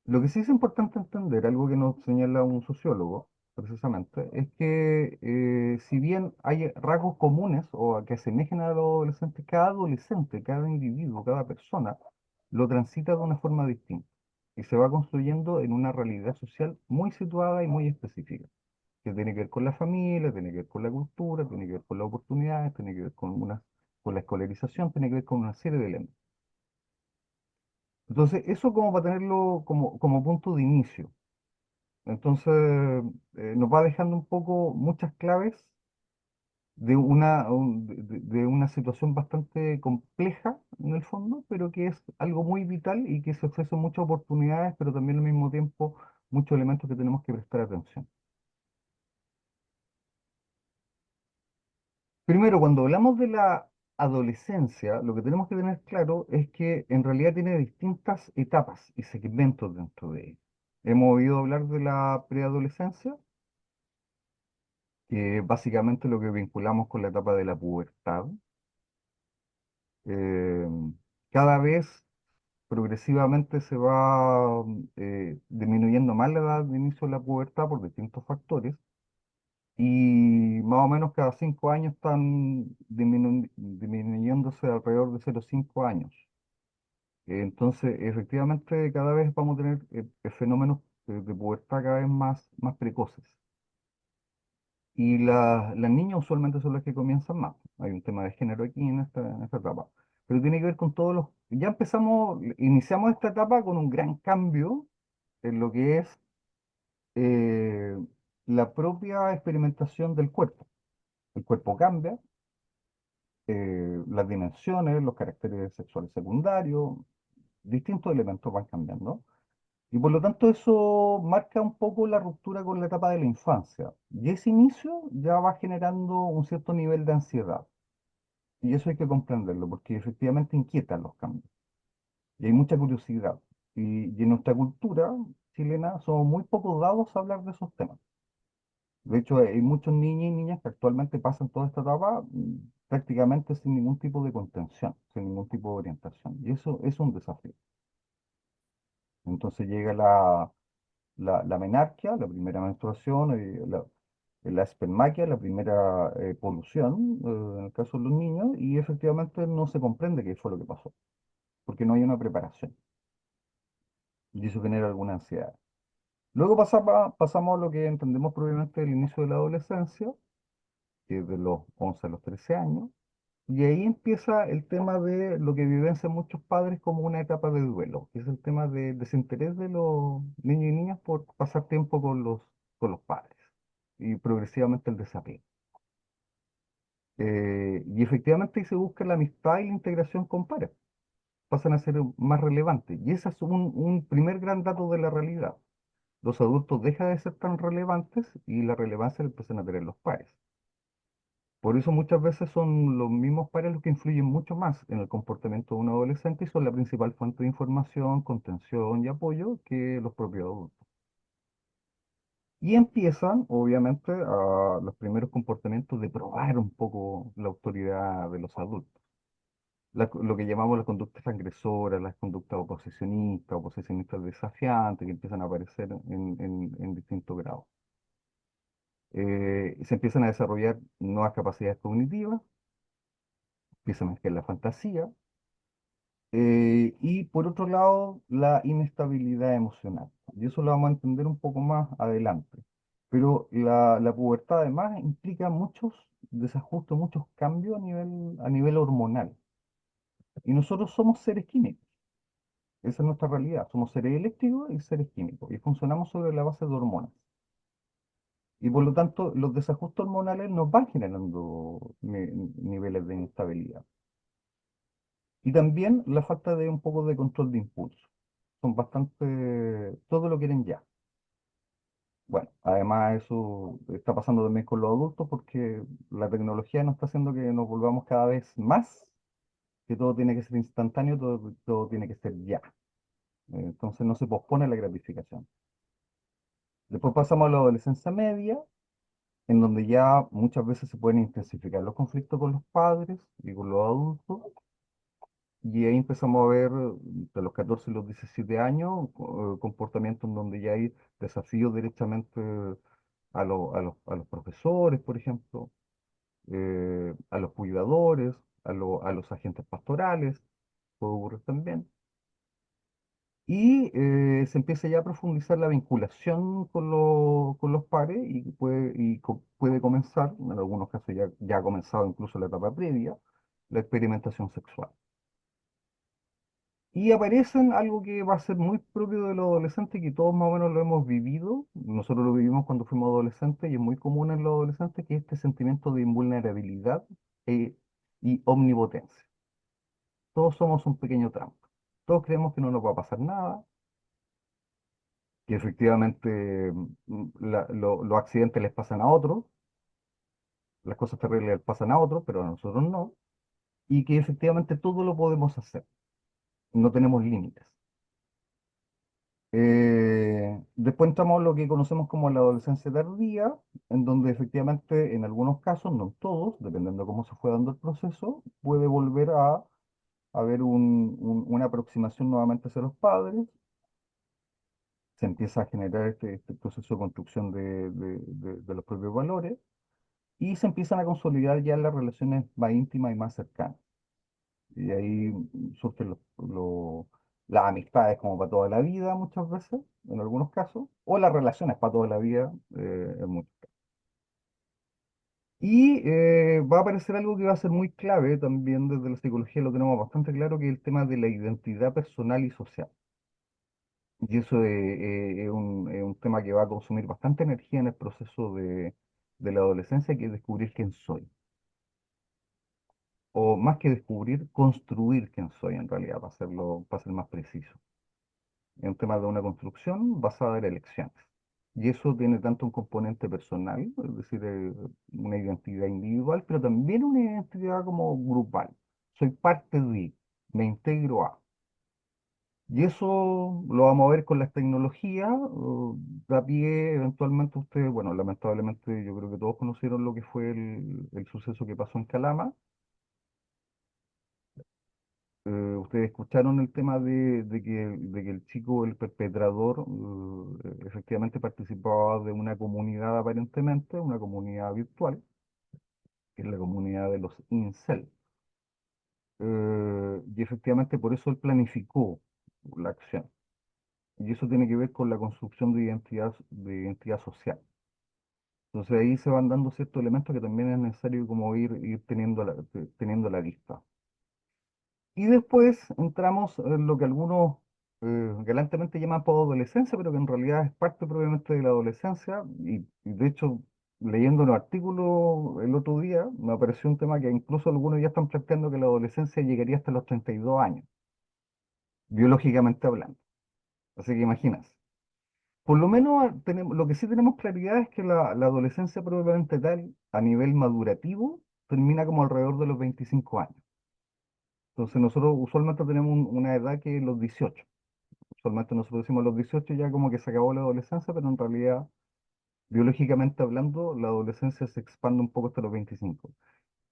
Lo que sí es importante entender, algo que nos señala un sociólogo, precisamente, es que si bien hay rasgos comunes o que asemejan a los adolescentes, cada adolescente, cada individuo, cada persona, lo transita de una forma distinta y se va construyendo en una realidad social muy situada y muy específica, que tiene que ver con la familia, tiene que ver con la cultura, tiene que ver con las oportunidades, tiene que ver con la escolarización, tiene que ver con una serie de elementos. Entonces, eso como para tenerlo como punto de inicio. Entonces, nos va dejando un poco muchas claves de una situación bastante compleja en el fondo, pero que es algo muy vital y que se ofrecen muchas oportunidades, pero también al mismo tiempo muchos elementos que tenemos que prestar atención. Primero, cuando hablamos de la adolescencia, lo que tenemos que tener claro es que en realidad tiene distintas etapas y segmentos dentro de ella. Hemos oído hablar de la preadolescencia, que es básicamente lo que vinculamos con la etapa de la pubertad. Eh, Cada vez progresivamente se va disminuyendo más la edad de inicio de la pubertad por distintos factores y más o menos cada 5 años están disminuyéndose alrededor de 0,5 años. Entonces, efectivamente, cada vez vamos a tener fenómenos de pubertad cada vez más precoces. Y las niñas usualmente son las que comienzan más. Hay un tema de género aquí en esta etapa. Pero tiene que ver con todos los... Ya iniciamos esta etapa con un gran cambio en lo que es eh, la propia experimentación del cuerpo. El cuerpo cambia, las dimensiones, los caracteres sexuales secundarios, distintos elementos van cambiando. Y por lo tanto eso marca un poco la ruptura con la etapa de la infancia. Y ese inicio ya va generando un cierto nivel de ansiedad. Y eso hay que comprenderlo, porque efectivamente inquietan los cambios. Y hay mucha curiosidad. Y en nuestra cultura chilena somos muy poco dados a hablar de esos temas. De hecho, hay muchos niños y niñas que actualmente pasan toda esta etapa prácticamente sin ningún tipo de contención, sin ningún tipo de orientación. Y eso es un desafío. Entonces llega la menarquia, la primera menstruación, la espermaquia, la primera polución, en el caso de los niños, y efectivamente no se comprende qué fue lo que pasó, porque no hay una preparación, y eso genera alguna ansiedad. Luego pasamos a lo que entendemos probablemente el inicio de la adolescencia, que es de los 11 a los 13 años, y ahí empieza el tema de lo que vivencian muchos padres como una etapa de duelo, que es el tema de desinterés de los niños y niñas por pasar tiempo con los padres, y progresivamente el desapego. Y efectivamente ahí se busca la amistad y la integración con pares, pasan a ser más relevantes, y ese es un primer gran dato de la realidad. Los adultos dejan de ser tan relevantes y la relevancia la empiezan a tener los pares. Por eso muchas veces son los mismos pares los que influyen mucho más en el comportamiento de un adolescente y son la principal fuente de información, contención y apoyo que los propios adultos. Y empiezan, obviamente, los primeros comportamientos de probar un poco la autoridad de los adultos. Lo que llamamos las conductas transgresoras, las conductas oposicionistas desafiantes, que empiezan a aparecer en distintos grados. Se empiezan a desarrollar nuevas capacidades cognitivas, empieza a mezclar la fantasía, y por otro lado, la inestabilidad emocional. Y eso lo vamos a entender un poco más adelante. Pero la pubertad además implica muchos desajustes, muchos cambios a nivel hormonal. Y nosotros somos seres químicos. Esa es nuestra realidad. Somos seres eléctricos y seres químicos. Y funcionamos sobre la base de hormonas. Y por lo tanto, los desajustes hormonales nos van generando niveles de inestabilidad. Y también la falta de un poco de control de impulso. Son bastante, todo lo quieren ya. Bueno, además eso está pasando también con los adultos porque la tecnología nos está haciendo que nos volvamos cada vez más, que todo tiene que ser instantáneo, todo tiene que ser ya. Entonces no se pospone la gratificación. Después pasamos a la adolescencia media, en donde ya muchas veces se pueden intensificar los conflictos con los padres y con los adultos. Y ahí empezamos a ver de los 14 y los 17 años comportamientos en donde ya hay desafíos directamente a los profesores, por ejemplo, a los cuidadores, a los agentes pastorales, puede ocurrir también. Y se empieza ya a profundizar la vinculación con los pares y puede comenzar, en algunos casos ya ha comenzado incluso la etapa previa, la experimentación sexual. Y aparecen algo que va a ser muy propio de los adolescentes, que todos más o menos lo hemos vivido. Nosotros lo vivimos cuando fuimos adolescentes y es muy común en los adolescentes, que es este sentimiento de invulnerabilidad eh, y omnipotencia. Todos somos un pequeño Trump. Todos creemos que no nos va a pasar nada, que efectivamente los accidentes les pasan a otros, las cosas terribles les pasan a otros, pero a nosotros no, y que efectivamente todo lo podemos hacer. No tenemos límites. Después entramos a lo que conocemos como la adolescencia tardía, en donde efectivamente en algunos casos, no en todos, dependiendo de cómo se fue dando el proceso, puede volver a haber una aproximación nuevamente hacia los padres, se empieza a generar este proceso de construcción de los propios valores y se empiezan a consolidar ya las relaciones más íntimas y más cercanas. Y ahí surgen las amistades como para toda la vida muchas veces, en algunos casos, o las relaciones para toda la vida en muchos casos. Y va a aparecer algo que va a ser muy clave también desde la psicología, lo tenemos bastante claro, que es el tema de la identidad personal y social. Y eso es un tema que va a consumir bastante energía en el proceso de la adolescencia, que es descubrir quién soy. O más que descubrir, construir quién soy en realidad, para ser más preciso. Es un tema de una construcción basada en elecciones. Y eso tiene tanto un componente personal, es decir, una identidad individual, pero también una identidad como grupal. Soy parte de, me integro a. Y eso lo vamos a ver con las tecnologías, da pie eventualmente ustedes, bueno, lamentablemente yo creo que todos conocieron lo que fue el suceso que pasó en Calama. Ustedes escucharon el tema de que el chico, el perpetrador, efectivamente participaba de una comunidad aparentemente, una comunidad virtual, que es la comunidad de los incel. Y efectivamente por eso él planificó la acción. Y eso tiene que ver con la construcción de identidad social. Entonces ahí se van dando ciertos elementos que también es necesario como ir teniendo a la vista. Y después entramos en lo que algunos galantemente llaman adolescencia, pero que en realidad es parte propiamente de la adolescencia. Y de hecho, leyendo los artículos el otro día, me apareció un tema que incluso algunos ya están planteando que la adolescencia llegaría hasta los 32 años, biológicamente hablando. Así que imaginas. Por lo menos tenemos, lo que sí tenemos claridad es que la adolescencia propiamente tal, a nivel madurativo, termina como alrededor de los 25 años. Entonces nosotros usualmente tenemos una edad que es los 18. Usualmente nosotros decimos los 18 ya como que se acabó la adolescencia, pero en realidad, biológicamente hablando, la adolescencia se expande un poco hasta los 25.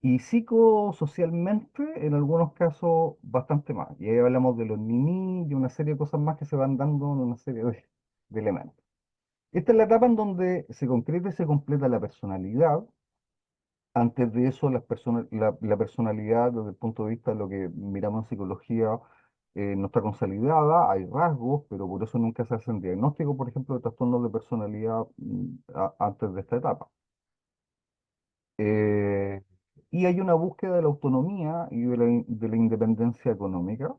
Y psicosocialmente, en algunos casos, bastante más. Y ahí hablamos de los niní y una serie de cosas más que se van dando en una serie de elementos. Esta es la etapa en donde se concreta y se completa la personalidad. Antes de eso, la personalidad, desde el punto de vista de lo que miramos en psicología, no está consolidada, hay rasgos, pero por eso nunca se hace un diagnóstico, por ejemplo, de trastornos de personalidad antes de esta etapa. Eh, y hay una búsqueda de la autonomía y de la independencia económica.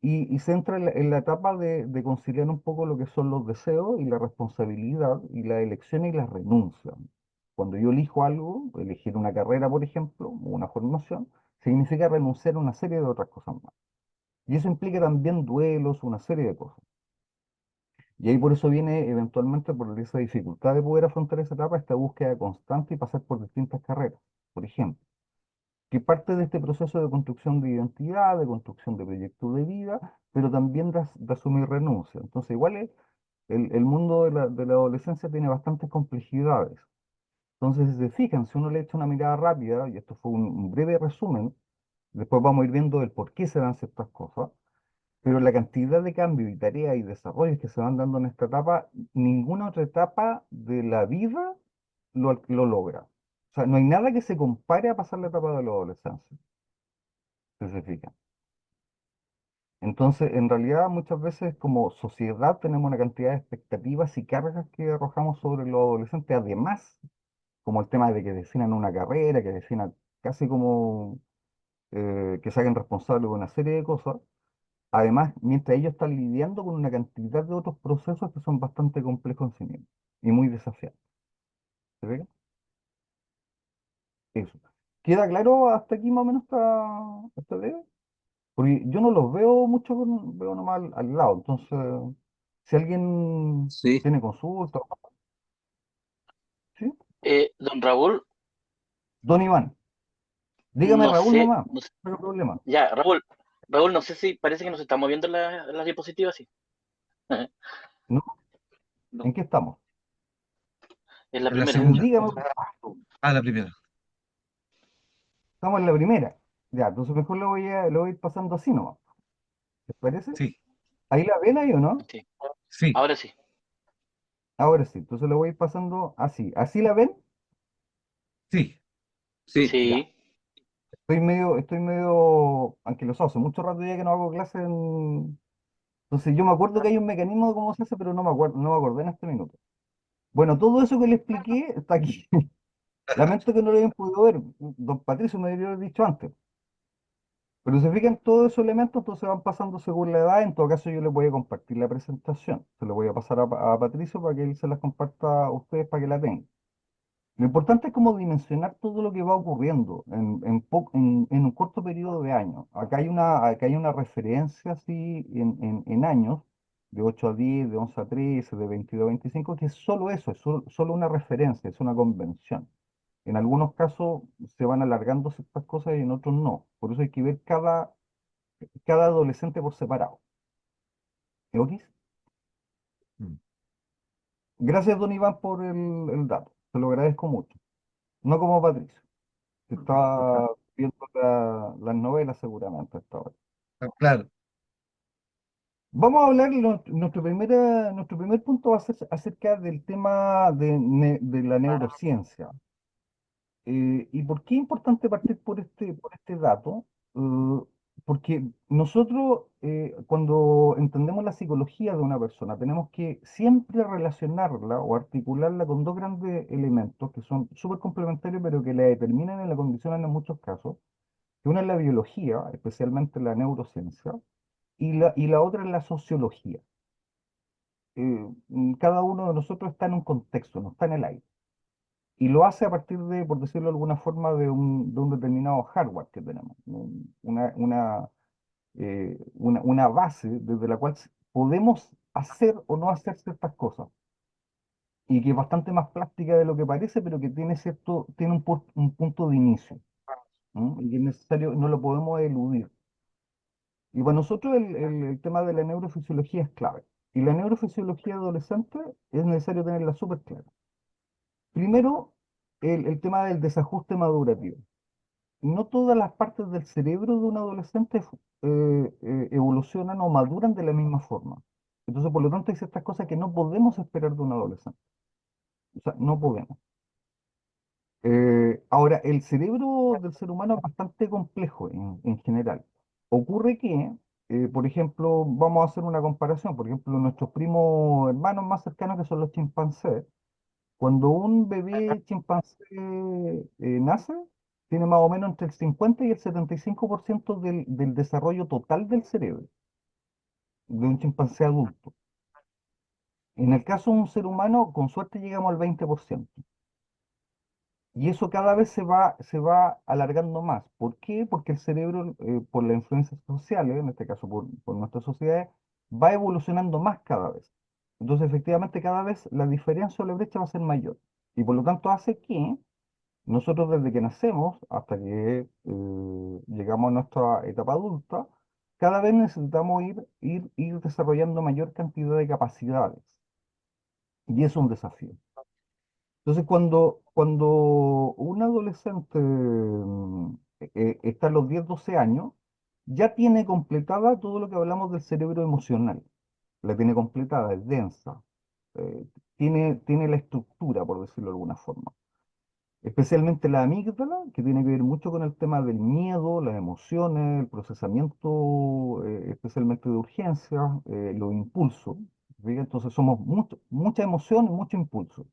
Y se entra en la etapa de conciliar un poco lo que son los deseos y la responsabilidad y la elección y la renuncia. Cuando yo elijo algo, elegir una carrera, por ejemplo, o una formación, significa renunciar a una serie de otras cosas más. Y eso implica también duelos, una serie de cosas. Y ahí por eso viene eventualmente, por esa dificultad de poder afrontar esa etapa, esta búsqueda constante y pasar por distintas carreras. Por ejemplo, que parte de este proceso de construcción de identidad, de construcción de proyecto de vida, pero también de asumir renuncia. Entonces, igual el mundo de la adolescencia tiene bastantes complejidades. Entonces, si se fijan, si uno le echa una mirada rápida, y esto fue un breve resumen, después vamos a ir viendo el por qué se dan ciertas cosas, pero la cantidad de cambios y tareas y desarrollos que se van dando en esta etapa, ninguna otra etapa de la vida lo logra. O sea, no hay nada que se compare a pasar la etapa de la adolescencia, si se fijan. Entonces, en realidad, muchas veces como sociedad tenemos una cantidad de expectativas y cargas que arrojamos sobre los adolescentes, además, como el tema de que decidan una carrera, que decidan casi como que se hagan responsables de una serie de cosas. Además, mientras ellos están lidiando con una cantidad de otros procesos que son bastante complejos en sí mismos y muy desafiantes. ¿Se ve? Eso. ¿Queda claro hasta aquí más o menos esta idea? Porque yo no los veo mucho, veo nomás al lado. Entonces, si alguien Sí, tiene consulta, ¿sí? Don Raúl, Don Iván, dígame no Raúl sé, nomás, no hay problema. ya, Raúl, no sé si parece que nos está moviendo las diapositivas, sí. ¿No? No, ¿En qué estamos? es la En la primera, de Pero hecho. segunda. dígame, Ah, la primera. estamos en la primera. Ya, entonces mejor lo voy a ir pasando así nomás. ¿Les parece? Sí, ¿Ahí la ven ahí o no? Sí. sí, Ahora sí. Ahora sí, entonces lo voy a ir pasando así. ¿Así la ven? sí. sí. Ya. Sí, Estoy medio anquilosado. Hace mucho rato ya que no hago clases Entonces yo me acuerdo que hay un mecanismo de cómo se hace, pero no me acordé en este minuto. Bueno, todo eso que le expliqué está aquí. Lamento que no lo hayan podido ver. Don Patricio me debió haber dicho antes. Pero se fijan, todos esos elementos entonces van pasando según la edad. En todo caso, yo les voy a compartir la presentación. Se la voy a pasar a Patricio para que él se las comparta a ustedes para que la tengan. Lo importante es como dimensionar todo lo que va ocurriendo en un corto periodo de años. Acá hay una referencia así en años, de 8 a 10, de 11 a 13, de 22 a 25, que es solo eso, es solo una referencia, es una convención. En algunos casos se van alargando ciertas cosas y en otros no. Por eso hay que ver cada adolescente por separado. ¿Ok? Mm. Gracias, don Iván, por el dato. Se lo agradezco mucho. No como Patricio, que está viendo las novelas seguramente hasta ahora. Claro. Vamos a hablar, nuestro primer punto va a ser acerca del tema de la neurociencia. ¿Y por qué es importante partir por este dato? Eh, Porque nosotros, cuando entendemos la psicología de una persona, tenemos que siempre relacionarla o articularla con dos grandes elementos que son súper complementarios, pero que la determinan y la condicionan en muchos casos. Que una es la biología, especialmente la neurociencia, y la otra es la sociología. Cada uno de nosotros está en un contexto, no está en el aire. Y lo hace a partir de, por decirlo de alguna forma, de un determinado hardware que tenemos, una base desde la cual podemos hacer o no hacer ciertas cosas, y que es bastante más plástica de lo que parece, pero que tiene un punto de inicio, ¿m? Y que es necesario, no lo podemos eludir. Y para nosotros el tema de la neurofisiología es clave. Y la neurofisiología adolescente es necesario tenerla súper clara. Primero, el tema del desajuste madurativo. No todas las partes del cerebro de un adolescente evolucionan o maduran de la misma forma. Entonces, por lo tanto, hay ciertas cosas que no podemos esperar de un adolescente. O sea, no podemos. Ahora, el cerebro del ser humano es bastante complejo en general. Ocurre que, por ejemplo, vamos a hacer una comparación. Por ejemplo, nuestros primos hermanos más cercanos, que son los chimpancés, cuando un bebé chimpancé nace, tiene más o menos entre el 50 y el 75% del desarrollo total del cerebro de un chimpancé adulto. En el caso de un ser humano, con suerte llegamos al 20%. Y eso cada vez se va alargando más. ¿Por qué? Porque el cerebro, por las influencias sociales, en este caso por nuestras sociedades, va evolucionando más cada vez. Entonces, efectivamente, cada vez la diferencia o la brecha va a ser mayor. Y por lo tanto hace que nosotros desde que nacemos hasta que llegamos a nuestra etapa adulta, cada vez necesitamos ir desarrollando mayor cantidad de capacidades. Y es un desafío. Entonces, cuando un adolescente está a los 10 12 años, ya tiene completada todo lo que hablamos del cerebro emocional. La tiene completada, es densa, eh, tiene la estructura, por decirlo de alguna forma. Especialmente la amígdala, que tiene que ver mucho con el tema del miedo, las emociones, el procesamiento, especialmente de urgencia, los impulsos. ¿Sí? Entonces somos mucha emoción y mucho impulso.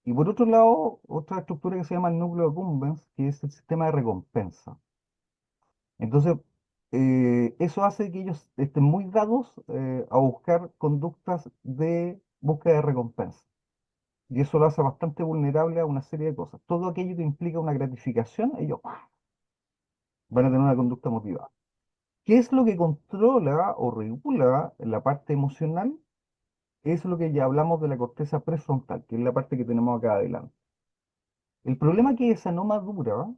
Y por otro lado, otra estructura que se llama el núcleo accumbens, que es el sistema de recompensa. Entonces, eso hace que ellos estén muy dados a buscar conductas de búsqueda de recompensa. Y eso lo hace bastante vulnerable a una serie de cosas. Todo aquello que implica una gratificación, ellos van a tener una conducta motivada. ¿Qué es lo que controla o regula la parte emocional? Es lo que ya hablamos de la corteza prefrontal, que es la parte que tenemos acá adelante. El problema es que esa no madura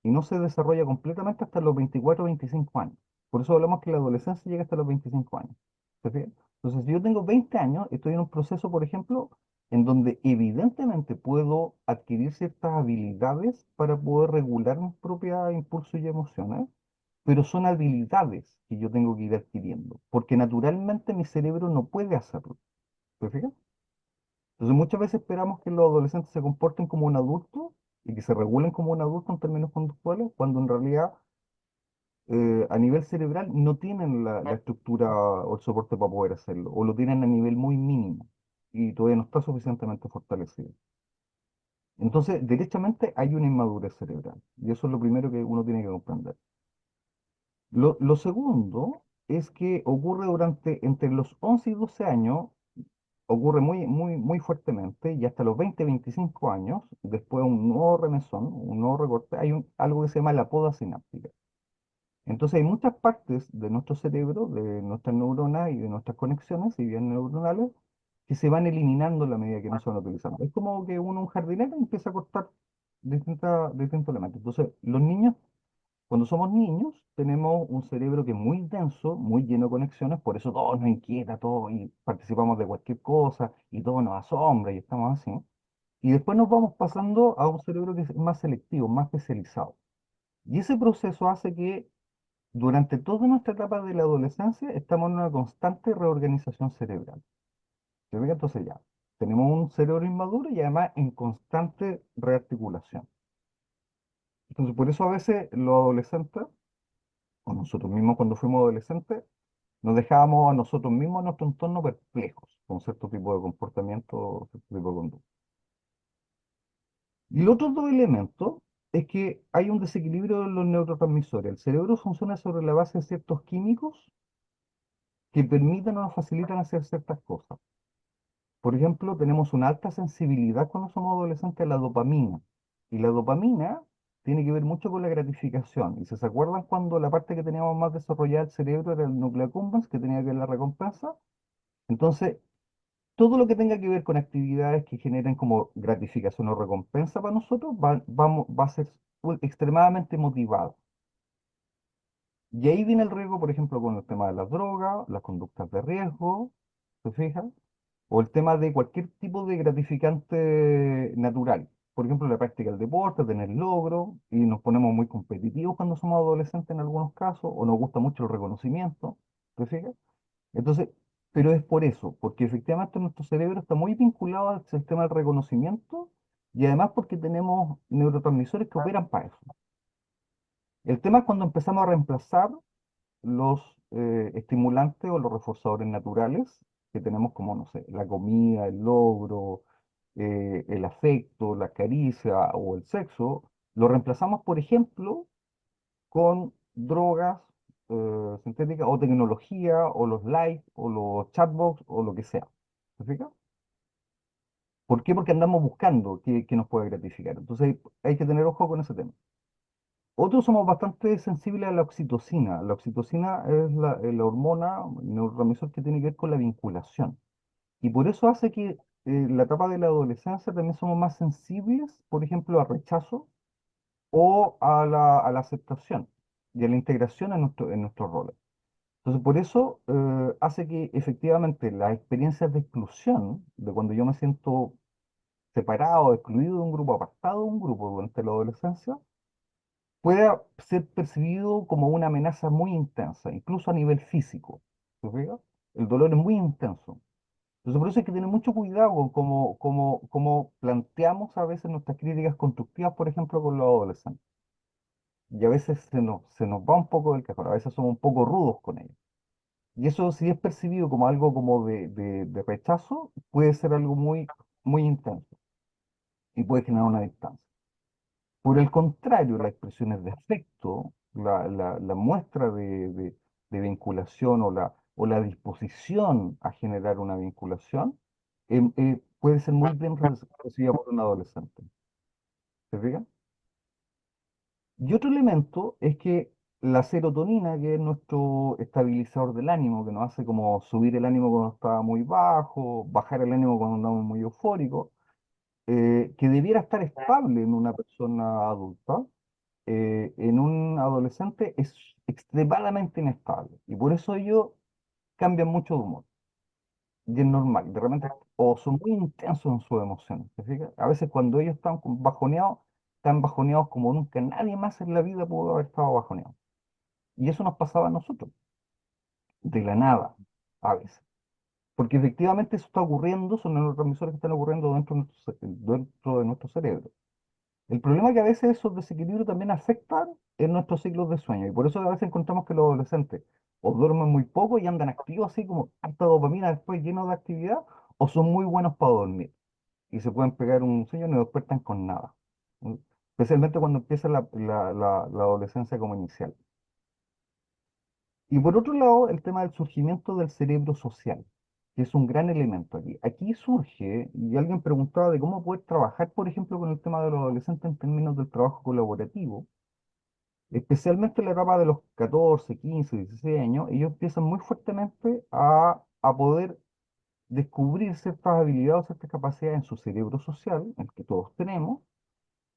y no se desarrolla completamente hasta los 24 o 25 años. Por eso hablamos que la adolescencia llega hasta los 25 años. ¿Se fijan? Entonces, si yo tengo 20 años, estoy en un proceso, por ejemplo, en donde evidentemente puedo adquirir ciertas habilidades para poder regular mis propios impulsos y emociones, pero son habilidades que yo tengo que ir adquiriendo, porque naturalmente mi cerebro no puede hacerlo. ¿Se fijan? Entonces muchas veces esperamos que los adolescentes se comporten como un adulto y que se regulen como un adulto en términos conductuales, cuando en realidad a nivel cerebral no tienen la estructura o el soporte para poder hacerlo, o lo tienen a nivel muy mínimo y todavía no está suficientemente fortalecido. Entonces, derechamente hay una inmadurez cerebral y eso es lo primero que uno tiene que comprender. Lo segundo es que ocurre entre los 11 y 12 años, ocurre muy fuertemente, y hasta los 20, 25 años, después un nuevo remesón, un nuevo recorte, algo que se llama la poda sináptica. Entonces hay muchas partes de nuestro cerebro, de nuestras neuronas y de nuestras conexiones, y bien neuronales, que se van eliminando a la medida que no se van utilizando. Es como que un jardinero empieza a cortar distintos elementos. Entonces, los niños, cuando somos niños, tenemos un cerebro que es muy denso, muy lleno de conexiones, por eso todo nos inquieta, todo, y participamos de cualquier cosa, y todo nos asombra, y estamos así. Y después nos vamos pasando a un cerebro que es más selectivo, más especializado. Y ese proceso hace que durante toda nuestra etapa de la adolescencia estamos en una constante reorganización cerebral. ¿Se ve? Entonces ya, tenemos un cerebro inmaduro y además en constante rearticulación. Entonces por eso a veces los adolescentes, o nosotros mismos cuando fuimos adolescentes, nos dejábamos a nosotros mismos, a nuestro entorno perplejos con cierto tipo de comportamiento, cierto tipo de conducta. Y los otros dos elementos es que hay un desequilibrio en los neurotransmisores. El cerebro funciona sobre la base de ciertos químicos que permiten o nos facilitan hacer ciertas cosas. Por ejemplo, tenemos una alta sensibilidad cuando somos adolescentes a la dopamina. Y la dopamina tiene que ver mucho con la gratificación. Y si se acuerdan cuando la parte que teníamos más desarrollada del cerebro era el núcleo accumbens, que tenía que ver la recompensa. Entonces, todo lo que tenga que ver con actividades que generen como gratificación o recompensa para nosotros va a ser extremadamente motivado. Y ahí viene el riesgo, por ejemplo, con el tema de las drogas, las conductas de riesgo, ¿se fijan? O el tema de cualquier tipo de gratificante natural. Por ejemplo, la práctica del deporte, tener logro, y nos ponemos muy competitivos cuando somos adolescentes en algunos casos, o nos gusta mucho el reconocimiento, ¿te fijas? Entonces, pero es por eso, porque efectivamente nuestro cerebro está muy vinculado al sistema del reconocimiento, y además porque tenemos neurotransmisores que operan para eso. El tema es cuando empezamos a reemplazar los estimulantes o los reforzadores naturales que tenemos como, no sé, la comida, el logro, el afecto, la caricia o el sexo, lo reemplazamos, por ejemplo, con drogas sintéticas o tecnología o los likes o los chatbots o lo que sea. ¿Se fija? ¿Por qué? Porque andamos buscando qué nos puede gratificar. Entonces hay que tener ojo con ese tema. Otros somos bastante sensibles a la oxitocina. La oxitocina es la hormona, el neurotransmisor que tiene que ver con la vinculación. Y por eso hace que la etapa de la adolescencia también somos más sensibles, por ejemplo, al rechazo o a la aceptación y a la integración en nuestros roles. Entonces, por eso hace que efectivamente las experiencias de exclusión, de cuando yo me siento separado, excluido de un grupo, apartado de un grupo durante la adolescencia, pueda ser percibido como una amenaza muy intensa, incluso a nivel físico. ¿Se fija? El dolor es muy intenso. Entonces, por eso hay que tener mucho cuidado con cómo planteamos a veces nuestras críticas constructivas, por ejemplo, con los adolescentes. Y a veces se nos va un poco del cajón, a veces somos un poco rudos con ellos. Y eso, si es percibido como algo como de rechazo, puede ser algo muy intenso y puede generar una distancia. Por el contrario, las expresiones de afecto, la muestra de vinculación o la disposición a generar una vinculación, puede ser muy bien recibida por un adolescente. ¿Se fijan? Y otro elemento es que la serotonina, que es nuestro estabilizador del ánimo, que nos hace como subir el ánimo cuando está muy bajo, bajar el ánimo cuando andamos muy eufóricos, que debiera estar estable en una persona adulta, en un adolescente es extremadamente inestable. Y por eso ellos cambian mucho de humor. Y es normal. De repente, o son muy intensos en sus emociones. ¿Te fijas? A veces cuando ellos bajoneados, están bajoneados como nunca nadie más en la vida pudo haber estado bajoneado. Y eso nos pasaba a nosotros, de la nada, a veces. Porque efectivamente eso está ocurriendo, son neurotransmisores que están ocurriendo dentro de nuestro cerebro. El problema es que a veces esos desequilibrios también afectan en nuestros ciclos de sueño, y por eso a veces encontramos que los adolescentes o duermen muy poco y andan activos así como harta dopamina después llenos de actividad, o son muy buenos para dormir y se pueden pegar un sueño y no despiertan con nada. ¿Mm? Especialmente cuando empieza la adolescencia como inicial. Y por otro lado, el tema del surgimiento del cerebro social, que es un gran elemento aquí. Aquí surge, y alguien preguntaba de cómo poder trabajar, por ejemplo, con el tema de los adolescentes en términos del trabajo colaborativo, especialmente en la etapa de los 14, 15, 16 años, ellos empiezan muy fuertemente a poder descubrir ciertas habilidades, ciertas capacidades en su cerebro social, el que todos tenemos,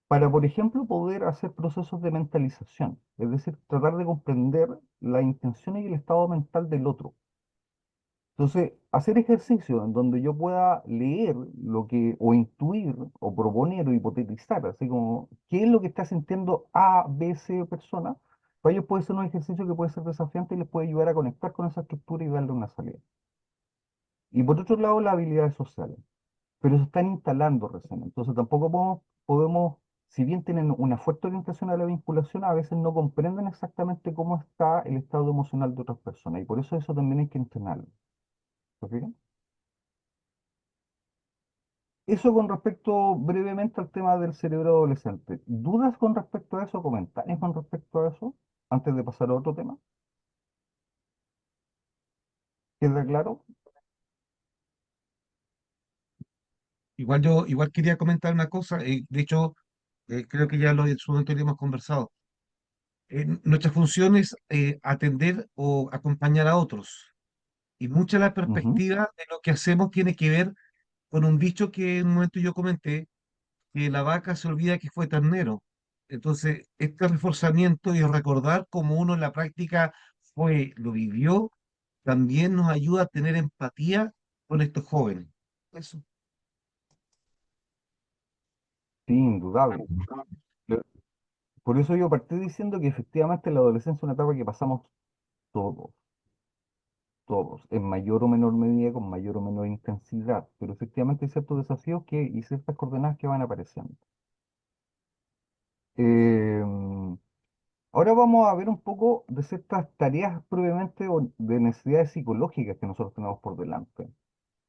para, por ejemplo, poder hacer procesos de mentalización, es decir, tratar de comprender la intención y el estado mental del otro. Entonces, hacer ejercicio en donde yo pueda leer lo que, o intuir, o proponer, o hipotetizar, así como, ¿qué es lo que está sintiendo A, B, C persona? Para ellos puede ser un ejercicio que puede ser desafiante y les puede ayudar a conectar con esa estructura y darle una salida. Y por otro lado, las habilidades sociales, pero se están instalando recién. Entonces tampoco podemos, si bien tienen una fuerte orientación a la vinculación, a veces no comprenden exactamente cómo está el estado emocional de otras personas. Y por eso también hay que entrenarlo. ¿Se fijan? Eso con respecto brevemente al tema del cerebro adolescente. ¿Dudas con respecto a eso? ¿Comentarios con respecto a eso? Antes de pasar a otro tema. ¿Queda claro? Igual quería comentar una cosa, de hecho, creo que ya en su momento lo hemos conversado. Nuestra función es atender o acompañar a otros. Y mucha de la Ujú. perspectiva de lo que hacemos tiene que ver con un dicho que en un momento yo comenté, que la vaca se olvida que fue ternero. Entonces, este reforzamiento y recordar cómo uno en la práctica lo vivió, también nos ayuda a tener empatía con estos jóvenes. Eso. Sí, indudable. Lo- Por eso yo partí diciendo que efectivamente la adolescencia es una etapa que pasamos todos, todos, en mayor o menor medida, con mayor o menor intensidad, pero efectivamente hay ciertos desafíos y ciertas coordenadas que van apareciendo. Em, Ahora vamos a ver un poco de ciertas tareas propiamente o de necesidades psicológicas que nosotros tenemos por delante.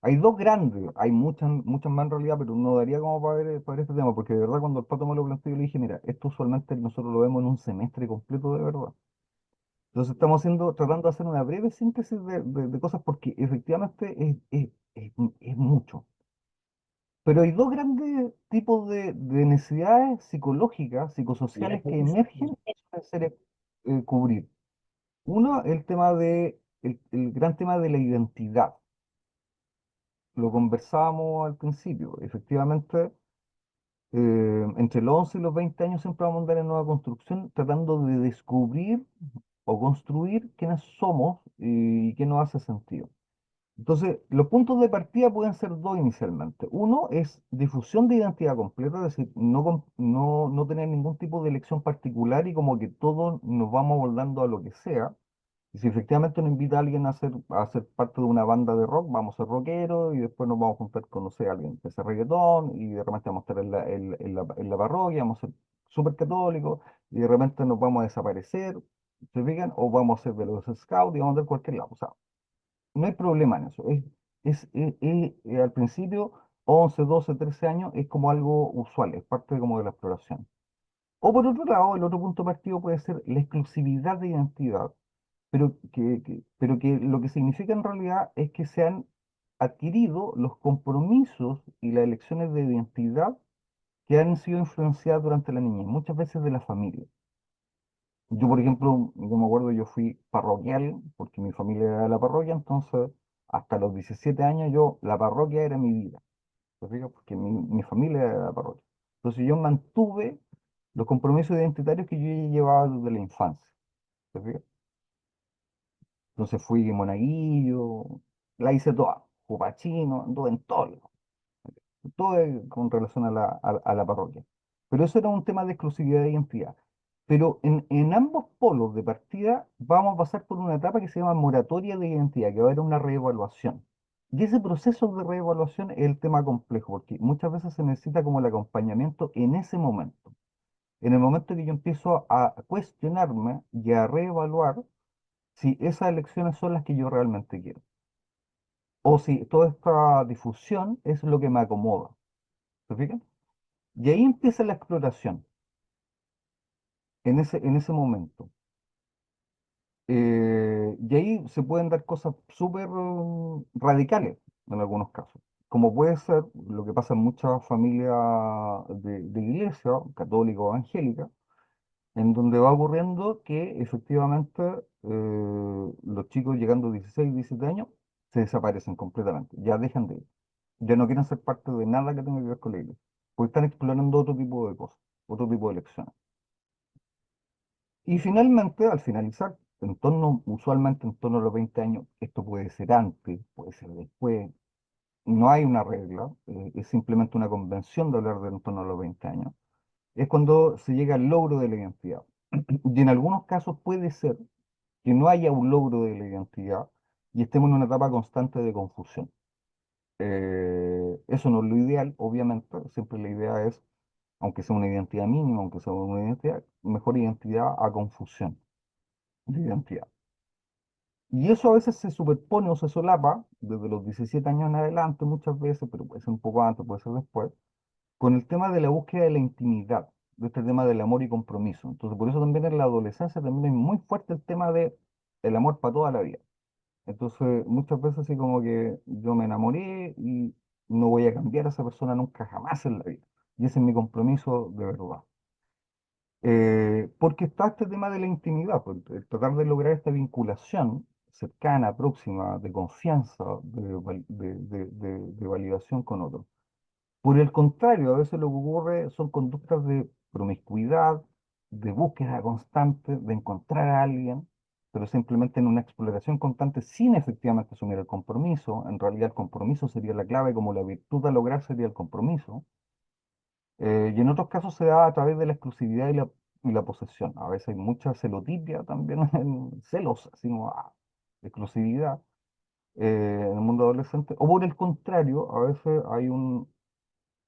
Hay dos grandes, hay muchas más en realidad, pero no daría como para ver este tema, porque de verdad cuando el pato me lo planteó, yo le dije, mira, esto usualmente nosotros lo vemos en un semestre completo de verdad. Entonces estamos tratando de hacer una breve síntesis de cosas porque efectivamente es mucho. Pero hay dos grandes tipos de necesidades psicológicas, psicosociales que emergen y suelen ser cubrir. Uno, el gran tema de la identidad. Lo conversábamos al principio. Efectivamente, entre los 11 y los 20 años siempre vamos a andar en nueva construcción tratando de descubrir o construir quiénes somos y qué nos hace sentido. Entonces, los puntos de partida pueden ser dos inicialmente. Uno es difusión de identidad completa, es decir, no tener ningún tipo de elección particular y como que todos nos vamos moldando a lo que sea. Y si efectivamente nos invita a alguien a ser parte de una banda de rock, vamos a ser rockeros y después nos vamos a juntar con, no sé, alguien que hace reggaetón y de repente vamos a estar en la parroquia, vamos a ser súper católicos y de repente nos vamos a desaparecer, ¿se fijan? O vamos a ser de los scouts y vamos a ir a cualquier lado. O sea, no hay problema en eso. Al principio, 11 12 13 años es como algo usual, es parte como de la exploración. O por otro lado, el otro punto partido puede ser la exclusividad de identidad, pero que lo que significa en realidad es que se han adquirido los compromisos y las elecciones de identidad que han sido influenciadas durante la niñez, muchas veces de la familia. Yo, por ejemplo, yo me acuerdo, yo fui parroquial, porque mi familia era de la parroquia, entonces hasta los 17 años la parroquia era mi vida, ¿te fijas? Porque mi familia era de la parroquia. Entonces yo mantuve los compromisos identitarios que yo ya llevaba desde la infancia, ¿te fijas? Entonces fui monaguillo, la hice toda, jupachino, anduve en todo con relación a la parroquia. Pero eso era un tema de exclusividad de identidad. Pero en ambos polos de partida vamos a pasar por una etapa que se llama moratoria de identidad, que va a haber una reevaluación. Y ese proceso de reevaluación es el tema complejo, porque muchas veces se necesita como el acompañamiento en ese momento. En el momento que yo empiezo a cuestionarme y a reevaluar si esas elecciones son las que yo realmente quiero, o si toda esta difusión es lo que me acomoda. ¿Se fijan? Y ahí empieza la exploración, en ese momento. Y ahí se pueden dar cosas súper radicales en algunos casos, como puede ser lo que pasa en muchas familias de iglesia, católica o evangélica, en donde va ocurriendo que efectivamente los chicos llegando a 16, 17 años se desaparecen completamente, ya dejan de ir, ya no quieren ser parte de nada que tenga que ver con la iglesia, porque están explorando otro tipo de cosas, otro tipo de lecciones. Y finalmente, al finalizar, usualmente en torno a los 20 años, esto puede ser antes, puede ser después, no hay una regla, es simplemente una convención de hablar de en torno a los 20 años, es cuando se llega al logro de la identidad. Y en algunos casos puede ser que no haya un logro de la identidad y estemos en una etapa constante de confusión. Eso no es lo ideal, obviamente, siempre la idea es, aunque sea una identidad mínima, aunque sea una identidad, mejor identidad a confusión de identidad. Y eso a veces se superpone o se solapa desde los 17 años en adelante muchas veces, pero puede ser un poco antes, puede ser después, con el tema de la búsqueda de la intimidad, de este tema del amor y compromiso. Entonces, por eso también en la adolescencia también es muy fuerte el tema de el amor para toda la vida. Entonces, muchas veces así como que yo me enamoré y no voy a cambiar a esa persona nunca jamás en la vida. Y ese es mi compromiso de verdad. Porque está este tema de la intimidad, pues, el tratar de lograr esta vinculación cercana, próxima, de confianza, de validación con otro. Por el contrario, a veces lo que ocurre son conductas de promiscuidad, de búsqueda constante, de encontrar a alguien, pero simplemente en una exploración constante sin efectivamente asumir el compromiso. En realidad el compromiso sería la clave, como la virtud a lograr sería el compromiso. Y en otros casos se da a través de la exclusividad y la posesión. A veces hay mucha celotipia también, celos, sino exclusividad en el mundo adolescente. O por el contrario, a veces hay un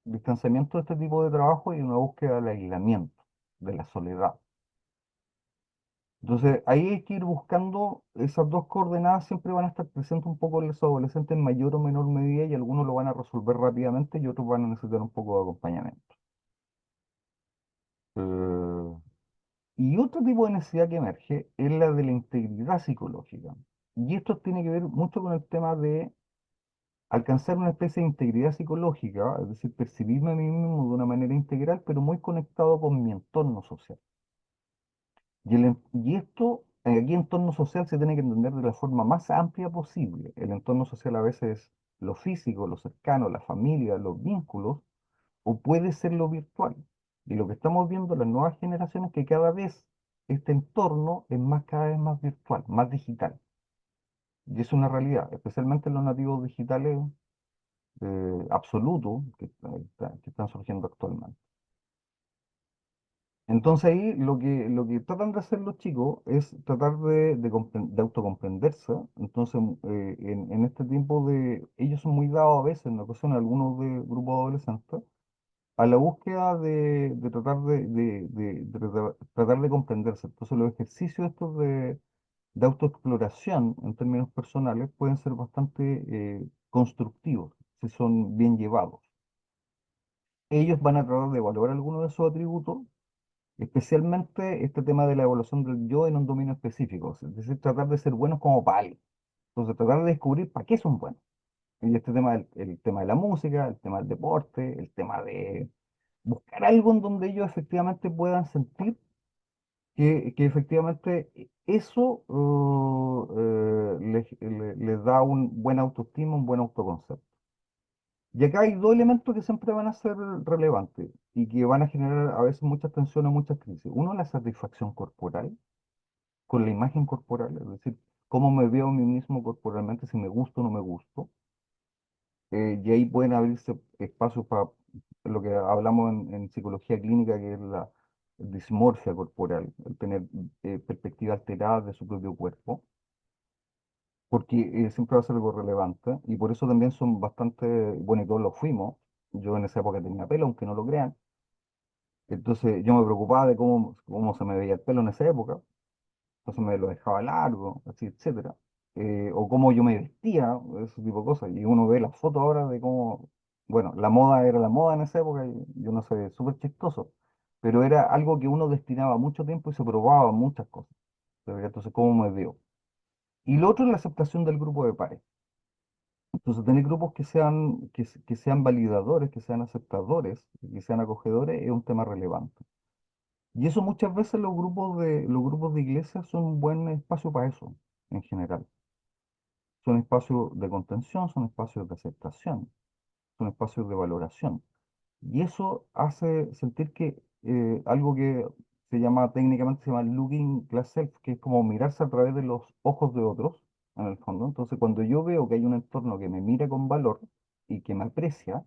distanciamiento de este tipo de trabajo y una búsqueda del aislamiento, de la soledad. Entonces, ahí hay que ir buscando esas dos coordenadas, siempre van a estar presentes un poco en los adolescentes en mayor o menor medida y algunos lo van a resolver rápidamente y otros van a necesitar un poco de acompañamiento. Eh, y otro tipo de necesidad que emerge es la de la integridad psicológica. Y esto tiene que ver mucho con el tema de alcanzar una especie de integridad psicológica, es decir, percibirme a mí mismo de una manera integral, pero muy conectado con mi entorno social. Y esto, aquí entorno social se tiene que entender de la forma más amplia posible. El entorno social a veces es lo físico, lo cercano, la familia, los vínculos, o puede ser lo virtual. Y lo que estamos viendo en las nuevas generaciones es que cada vez este entorno es cada vez más virtual, más digital. Y es una realidad, especialmente en los nativos digitales absolutos que están surgiendo actualmente. Entonces ahí lo que tratan de hacer los chicos es tratar de autocomprenderse. Entonces, en este tiempo ellos son muy dados a veces, en ocasiones, algunos de grupos adolescentes, a la búsqueda de tratar tratar de comprenderse. Entonces los ejercicios estos de autoexploración en términos personales pueden ser bastante constructivos si son bien llevados. Ellos van a tratar de evaluar algunos de esos atributos, especialmente este tema de la evaluación del yo en un dominio específico, es decir, tratar de ser buenos como para algo. Entonces, tratar de descubrir para qué son buenos. Y este tema, el tema de la música, el tema del deporte, el tema de buscar algo en donde ellos efectivamente puedan sentir que efectivamente eso les da un buen autoestima, un buen autoconcepto. Y acá hay dos elementos que siempre van a ser relevantes y que van a generar a veces muchas tensiones, muchas crisis. Uno, la satisfacción corporal, con la imagen corporal, es decir, cómo me veo a mí mismo corporalmente, si me gusto o no me gusto. Y ahí pueden abrirse espacios para lo que hablamos en psicología clínica, que es la dismorfia corporal, el tener perspectiva alterada de su propio cuerpo, porque siempre va a ser algo relevante y por eso también son bastante, bueno, y todos lo fuimos. Yo en esa época tenía pelo, aunque no lo crean. Entonces yo me preocupaba de cómo se me veía el pelo en esa época, entonces me lo dejaba largo, así, etcétera. O cómo yo me vestía, ese tipo de cosas. Y uno ve las fotos ahora de cómo, bueno, la moda era la moda en esa época y uno se ve súper chistoso, pero era algo que uno destinaba mucho tiempo y se probaba muchas cosas. Entonces, ¿cómo me veo? Y lo otro es la aceptación del grupo de pares. Entonces, tener grupos que sean validadores, que sean aceptadores, que sean acogedores, es un tema relevante. Y eso muchas veces los grupos de iglesia son un buen espacio para eso, en general. Son espacios de contención, son espacios de aceptación, son espacios de valoración. Y eso hace sentir que algo que técnicamente se llama looking glass self, que es como mirarse a través de los ojos de otros, en el fondo. Entonces, cuando yo veo que hay un entorno que me mira con valor y que me aprecia,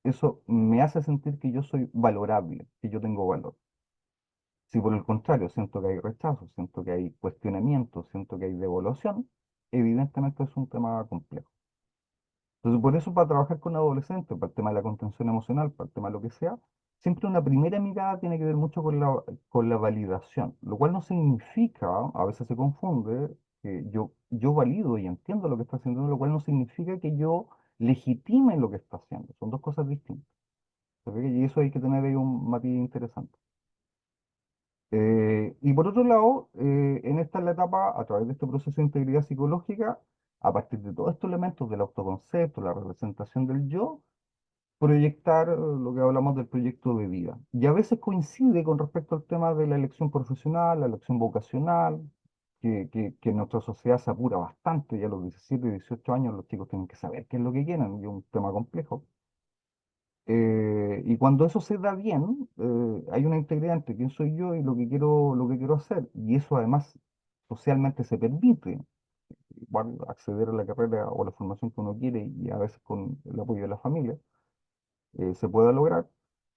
eso me hace sentir que yo soy valorable, que yo tengo valor. Si por el contrario siento que hay rechazo, siento que hay cuestionamiento, siento que hay devaluación, evidentemente es un tema complejo. Entonces, por eso para trabajar con adolescentes, para el tema de la contención emocional, para el tema de lo que sea, siempre una primera mirada tiene que ver mucho con la validación, lo cual no significa, a veces se confunde, que yo valido y entiendo lo que está haciendo, lo cual no significa que yo legitime lo que está haciendo. Son dos cosas distintas. ¿Se ve? Y eso hay que tener ahí un matiz interesante. Y por otro lado, en esta es la etapa, a través de este proceso de integridad psicológica, a partir de todos estos elementos del autoconcepto, la representación del yo, proyectar lo que hablamos del proyecto de vida. Y a veces coincide con respecto al tema de la elección profesional, la elección vocacional, que en nuestra sociedad se apura bastante, ya a los 17, 18 años los chicos tienen que saber qué es lo que quieren, y es un tema complejo. Y cuando eso se da bien, hay una integridad entre quién soy yo y lo que quiero hacer. Y eso además socialmente se permite, igual acceder a la carrera o a la formación que uno quiere y a veces con el apoyo de la familia, se pueda lograr.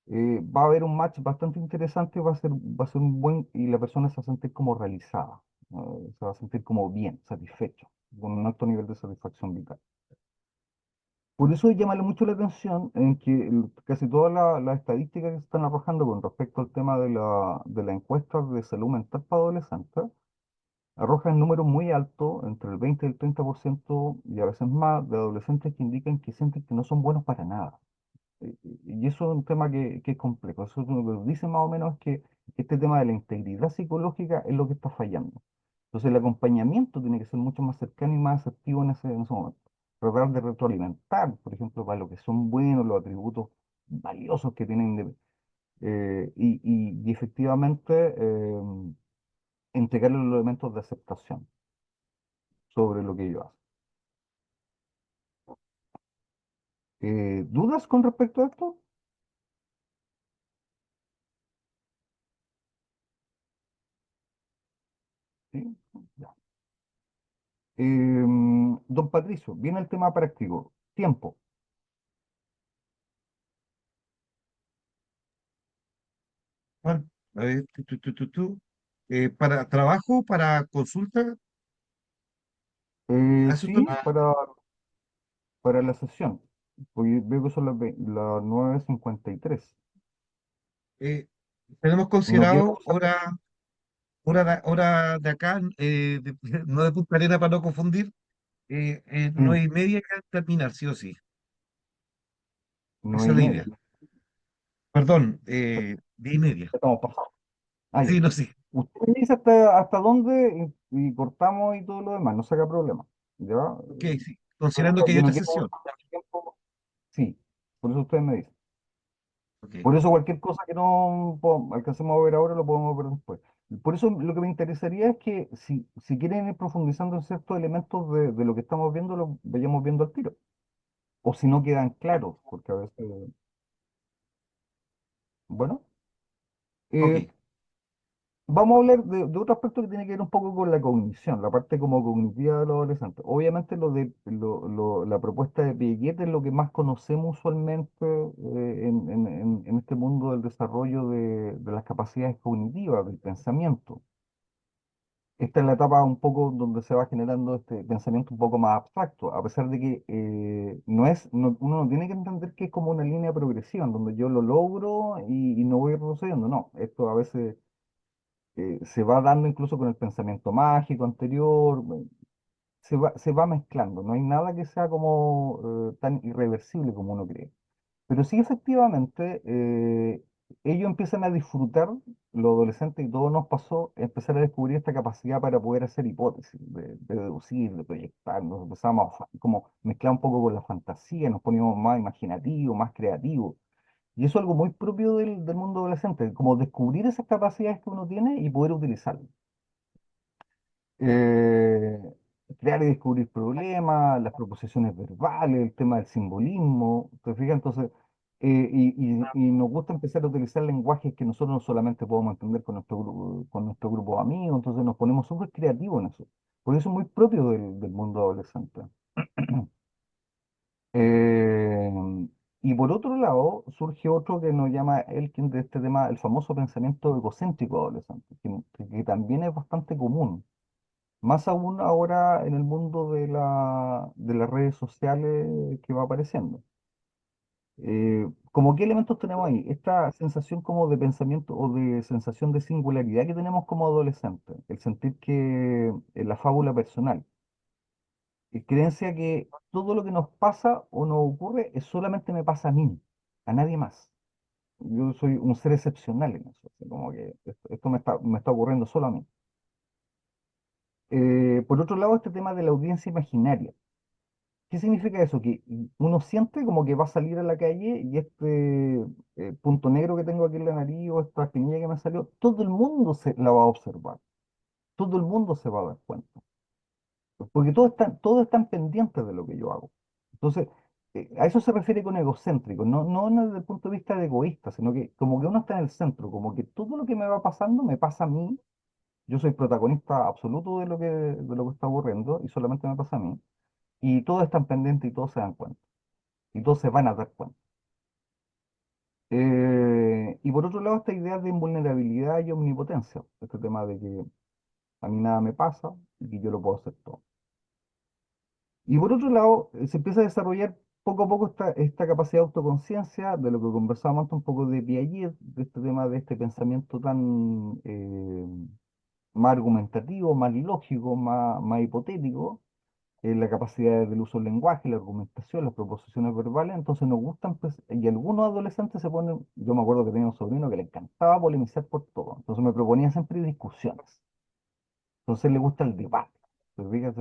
Va a haber un match bastante interesante, va a ser un buen, y la persona se va a sentir como realizada, se va a sentir como bien, satisfecho, con un alto nivel de satisfacción vital. Por eso llamarle mucho la atención en que casi todas las estadísticas que se están arrojando con respecto al tema de la encuesta de salud mental para adolescentes arrojan números muy altos, entre el 20 y el 30% y a veces más, de adolescentes que indican que sienten que no son buenos para nada. Y eso es un tema que es complejo. Eso lo que dice más o menos es que este tema de la integridad psicológica es lo que está fallando. Entonces el acompañamiento tiene que ser mucho más cercano y más asertivo en ese momento. Tratar de retroalimentar, por ejemplo, para lo que son buenos, los atributos valiosos que tienen, y efectivamente entregarle los elementos de aceptación sobre lo que ellos hacen. ¿Dudas con respecto a esto? ¿Sí? Ya. Don Patricio, viene el tema práctico. Tiempo. Juan, a ver, para trabajo, para consulta, a eso Sí, para la sesión. Porque veo que son las 9:53. eh, tenemos No quiero considerado pasar. hora de acá, no de Punta Arenas para no confundir, Mm, 9:30 que terminar, sí o sí. Esa nueve es y la media. idea. Perdón, 10:30. Ya estamos pasados. Ah, ya. Sí, no sé. Usted me dice hasta dónde y cortamos y todo lo demás, no se haga problema. ¿Ya? Ok, sí. Considerando que hay Yo no otra quiero sesión. perder tiempo. Sí, por eso usted me dice. Ok. Por eso cualquier cosa que no alcancemos a ver ahora lo podemos ver después. Por eso lo que me interesaría es que si quieren ir profundizando en ciertos elementos de lo que estamos viendo, lo vayamos viendo al tiro. O si no quedan claros, porque a veces, bueno, eh, Ok. vamos a hablar de otro aspecto que tiene que ver un poco con la cognición, la parte como cognitiva de los adolescentes. Obviamente la propuesta de Piaget es lo que más conocemos usualmente en este mundo del desarrollo de las capacidades cognitivas, del pensamiento. Esta es la etapa un poco donde se va generando este pensamiento un poco más abstracto, a pesar de que uno no tiene que entender que es como una línea progresiva, en donde yo lo logro y no voy retrocediendo. No, esto a veces se va dando incluso con el pensamiento mágico anterior, se va mezclando, no hay nada que sea como tan irreversible como uno cree. Pero sí, efectivamente, ellos empiezan a disfrutar, los adolescentes y todos nos pasó, empezar a descubrir esta capacidad para poder hacer hipótesis, de deducir, de proyectar, nos empezamos a como mezclar un poco con la fantasía, nos poníamos más imaginativos, más creativos. Y eso es algo muy propio del mundo adolescente, como descubrir esas capacidades que uno tiene y poder utilizarlas. Eh, Crear y descubrir problemas, las proposiciones verbales, el tema del simbolismo, ¿te fijas? Entonces, y nos gusta empezar a utilizar lenguajes que nosotros no solamente podemos entender con nuestro grupo de amigos, entonces nos ponemos súper creativos en eso. Por eso es muy propio del mundo adolescente. Eh, y por otro lado, surge otro que nos llama Elkin de este tema, el famoso pensamiento egocéntrico adolescente, que también es bastante común. Más aún ahora en el mundo de las redes sociales que va apareciendo. ¿Cómo qué elementos tenemos ahí? Esta sensación como de pensamiento o de sensación de singularidad que tenemos como adolescentes, el sentir que la fábula personal, creencia que todo lo que nos pasa o nos ocurre es solamente me pasa a mí, a nadie más. Yo soy un ser excepcional en eso, así como que esto me está ocurriendo solo a mí. Por otro lado, este tema de la audiencia imaginaria. ¿Qué significa eso? Que uno siente como que va a salir a la calle y este punto negro que tengo aquí en la nariz o esta espinilla que me salió, todo el mundo la va a observar, todo el mundo se va a dar cuenta, porque todos están pendientes de lo que yo hago. Entonces, a eso se refiere con egocéntrico, no desde el punto de vista de egoísta, sino que como que uno está en el centro, como que todo lo que me va pasando me pasa a mí, yo soy protagonista absoluto de lo que está ocurriendo y solamente me pasa a mí, y todos están pendientes y todos se dan cuenta. Y todos se van a dar cuenta. Y por otro lado, esta idea de invulnerabilidad y omnipotencia, este tema de que a mí nada me pasa y que yo lo puedo hacer todo. Y por otro lado, se empieza a desarrollar poco a poco esta capacidad de autoconciencia, de lo que conversábamos antes un poco de Piaget, de este tema de este pensamiento tan más argumentativo, más lógico, más hipotético, la capacidad del uso del lenguaje, la argumentación, las proposiciones verbales, entonces nos gustan, pues, y algunos adolescentes se ponen, yo me acuerdo que tenía un sobrino que le encantaba polemizar por todo, entonces me proponía siempre discusiones, entonces le gusta el debate, ¿te fijas?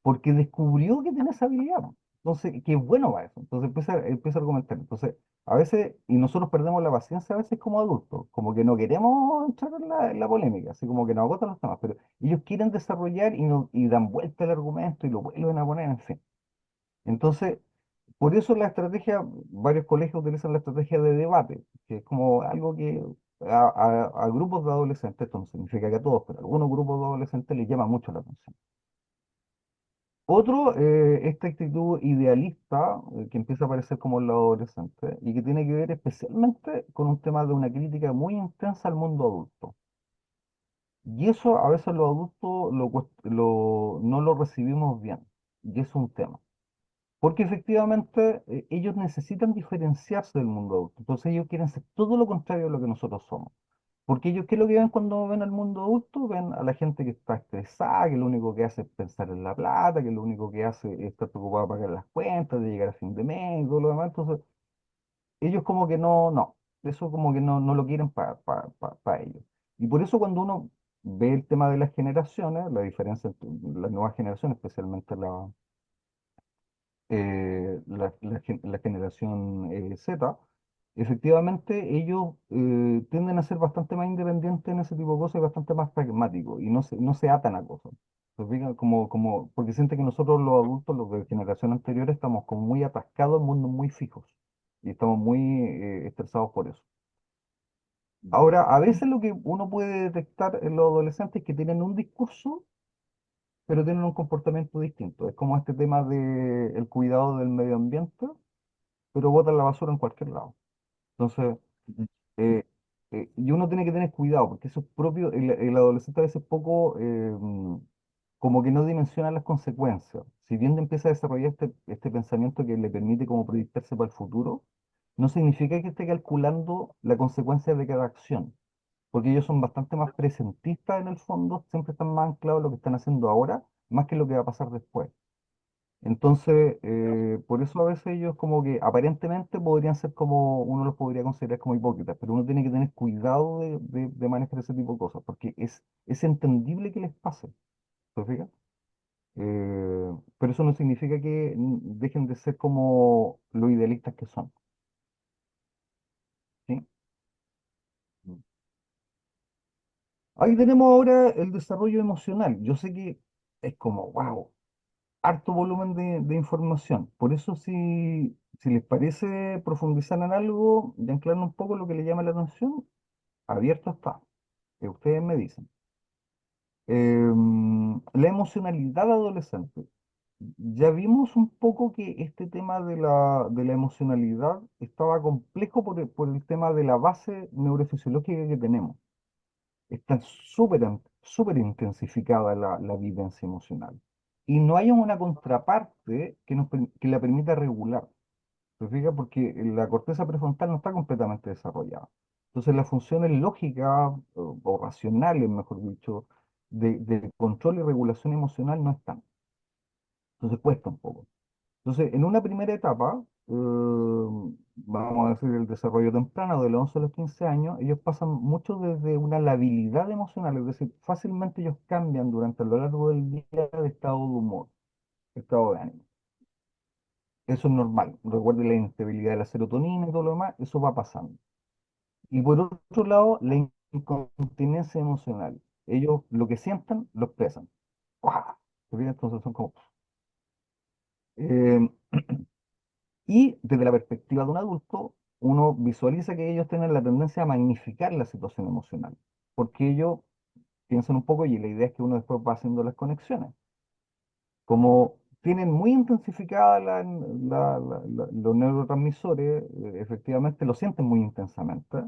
Porque descubrió que tiene esa habilidad, po. Entonces, que es bueno para eso, entonces empieza a argumentar, entonces, a veces, y nosotros perdemos la paciencia a veces como adultos, como que no queremos entrar en la polémica, así como que nos agotan los temas, pero ellos quieren desarrollar y dan vuelta al argumento y lo vuelven a poner, en fin. Entonces, por eso la estrategia, varios colegios utilizan la estrategia de debate, que es como algo que a grupos de adolescentes, esto no significa que a todos, pero a algunos grupos de adolescentes les llama mucho la atención. Otro, esta actitud idealista que empieza a aparecer como en los adolescentes y que tiene que ver especialmente con un tema de una crítica muy intensa al mundo adulto. Y eso a veces los adultos no lo recibimos bien, y es un tema. Porque efectivamente ellos necesitan diferenciarse del mundo adulto. Entonces ellos quieren ser todo lo contrario de lo que nosotros somos. Porque ellos, ¿qué es lo que ven cuando ven al mundo adulto? Ven a la gente que está estresada, que lo único que hace es pensar en la plata, que lo único que hace es estar preocupado de pagar las cuentas, de llegar a fin de mes, y todo lo demás. Entonces ellos como que eso como que no lo quieren para ellos. Y por eso cuando uno ve el tema de las generaciones, la diferencia entre las nuevas generaciones, especialmente la generación Z, efectivamente ellos tienden a ser bastante más independientes en ese tipo de cosas y bastante más pragmáticos y no se atan a cosas. ¿Se fijan? Porque siente que nosotros los adultos, los de generación anterior, estamos como muy atascados en mundos muy fijos y estamos muy estresados por eso. Ahora, a veces lo que uno puede detectar en los adolescentes es que tienen un discurso pero tienen un comportamiento distinto. Es como este tema del cuidado del medio ambiente, pero botan la basura en cualquier lado. Entonces, eh, y uno tiene que tener cuidado, porque eso es propio, el adolescente a veces poco, como que no dimensiona las consecuencias. Si bien empieza a desarrollar este pensamiento que le permite como proyectarse para el futuro, no significa que esté calculando la consecuencia de cada acción, porque ellos son bastante más presentistas en el fondo, siempre están más anclados en lo que están haciendo ahora, más que lo que va a pasar después. Entonces, por eso a veces ellos como que aparentemente podrían ser como, uno los podría considerar como hipócritas, pero uno tiene que tener cuidado de manejar ese tipo de cosas, porque es entendible que les pase, ¿te fijas? Pero eso no significa que dejen de ser como lo idealistas que son, ¿sí? Ahí tenemos ahora el desarrollo emocional. Yo sé que es como, wow, harto volumen de información. Por eso, si les parece profundizar en algo y anclar un poco lo que le llama la atención, abierto está. Que ustedes me dicen. La emocionalidad adolescente. Ya vimos un poco que este tema de la emocionalidad estaba complejo por el tema de la base neurofisiológica que tenemos. Está súper intensificada la vivencia emocional. Y no hay una contraparte que la permita regular. ¿Se fija? Porque la corteza prefrontal no está completamente desarrollada. Entonces las funciones lógicas o racionales, mejor dicho, de control y regulación emocional no están. Entonces cuesta un poco. Entonces, en una primera etapa, vamos a decir el desarrollo temprano, de los 11 a los 15 años, ellos pasan mucho desde una labilidad emocional, es decir, fácilmente ellos cambian durante lo largo del día de estado de humor, estado de ánimo. Eso es normal. Recuerden la inestabilidad de la serotonina y todo lo demás, eso va pasando. Y por otro lado, la incontinencia emocional. Ellos lo que sientan, lo expresan. ¡Guau! ¿Se fijan? Entonces son como... eh, Y desde la perspectiva de un adulto, uno visualiza que ellos tienen la tendencia a magnificar la situación emocional, porque ellos piensan un poco y la idea es que uno después va haciendo las conexiones. Como tienen muy intensificada los neurotransmisores, efectivamente lo sienten muy intensamente,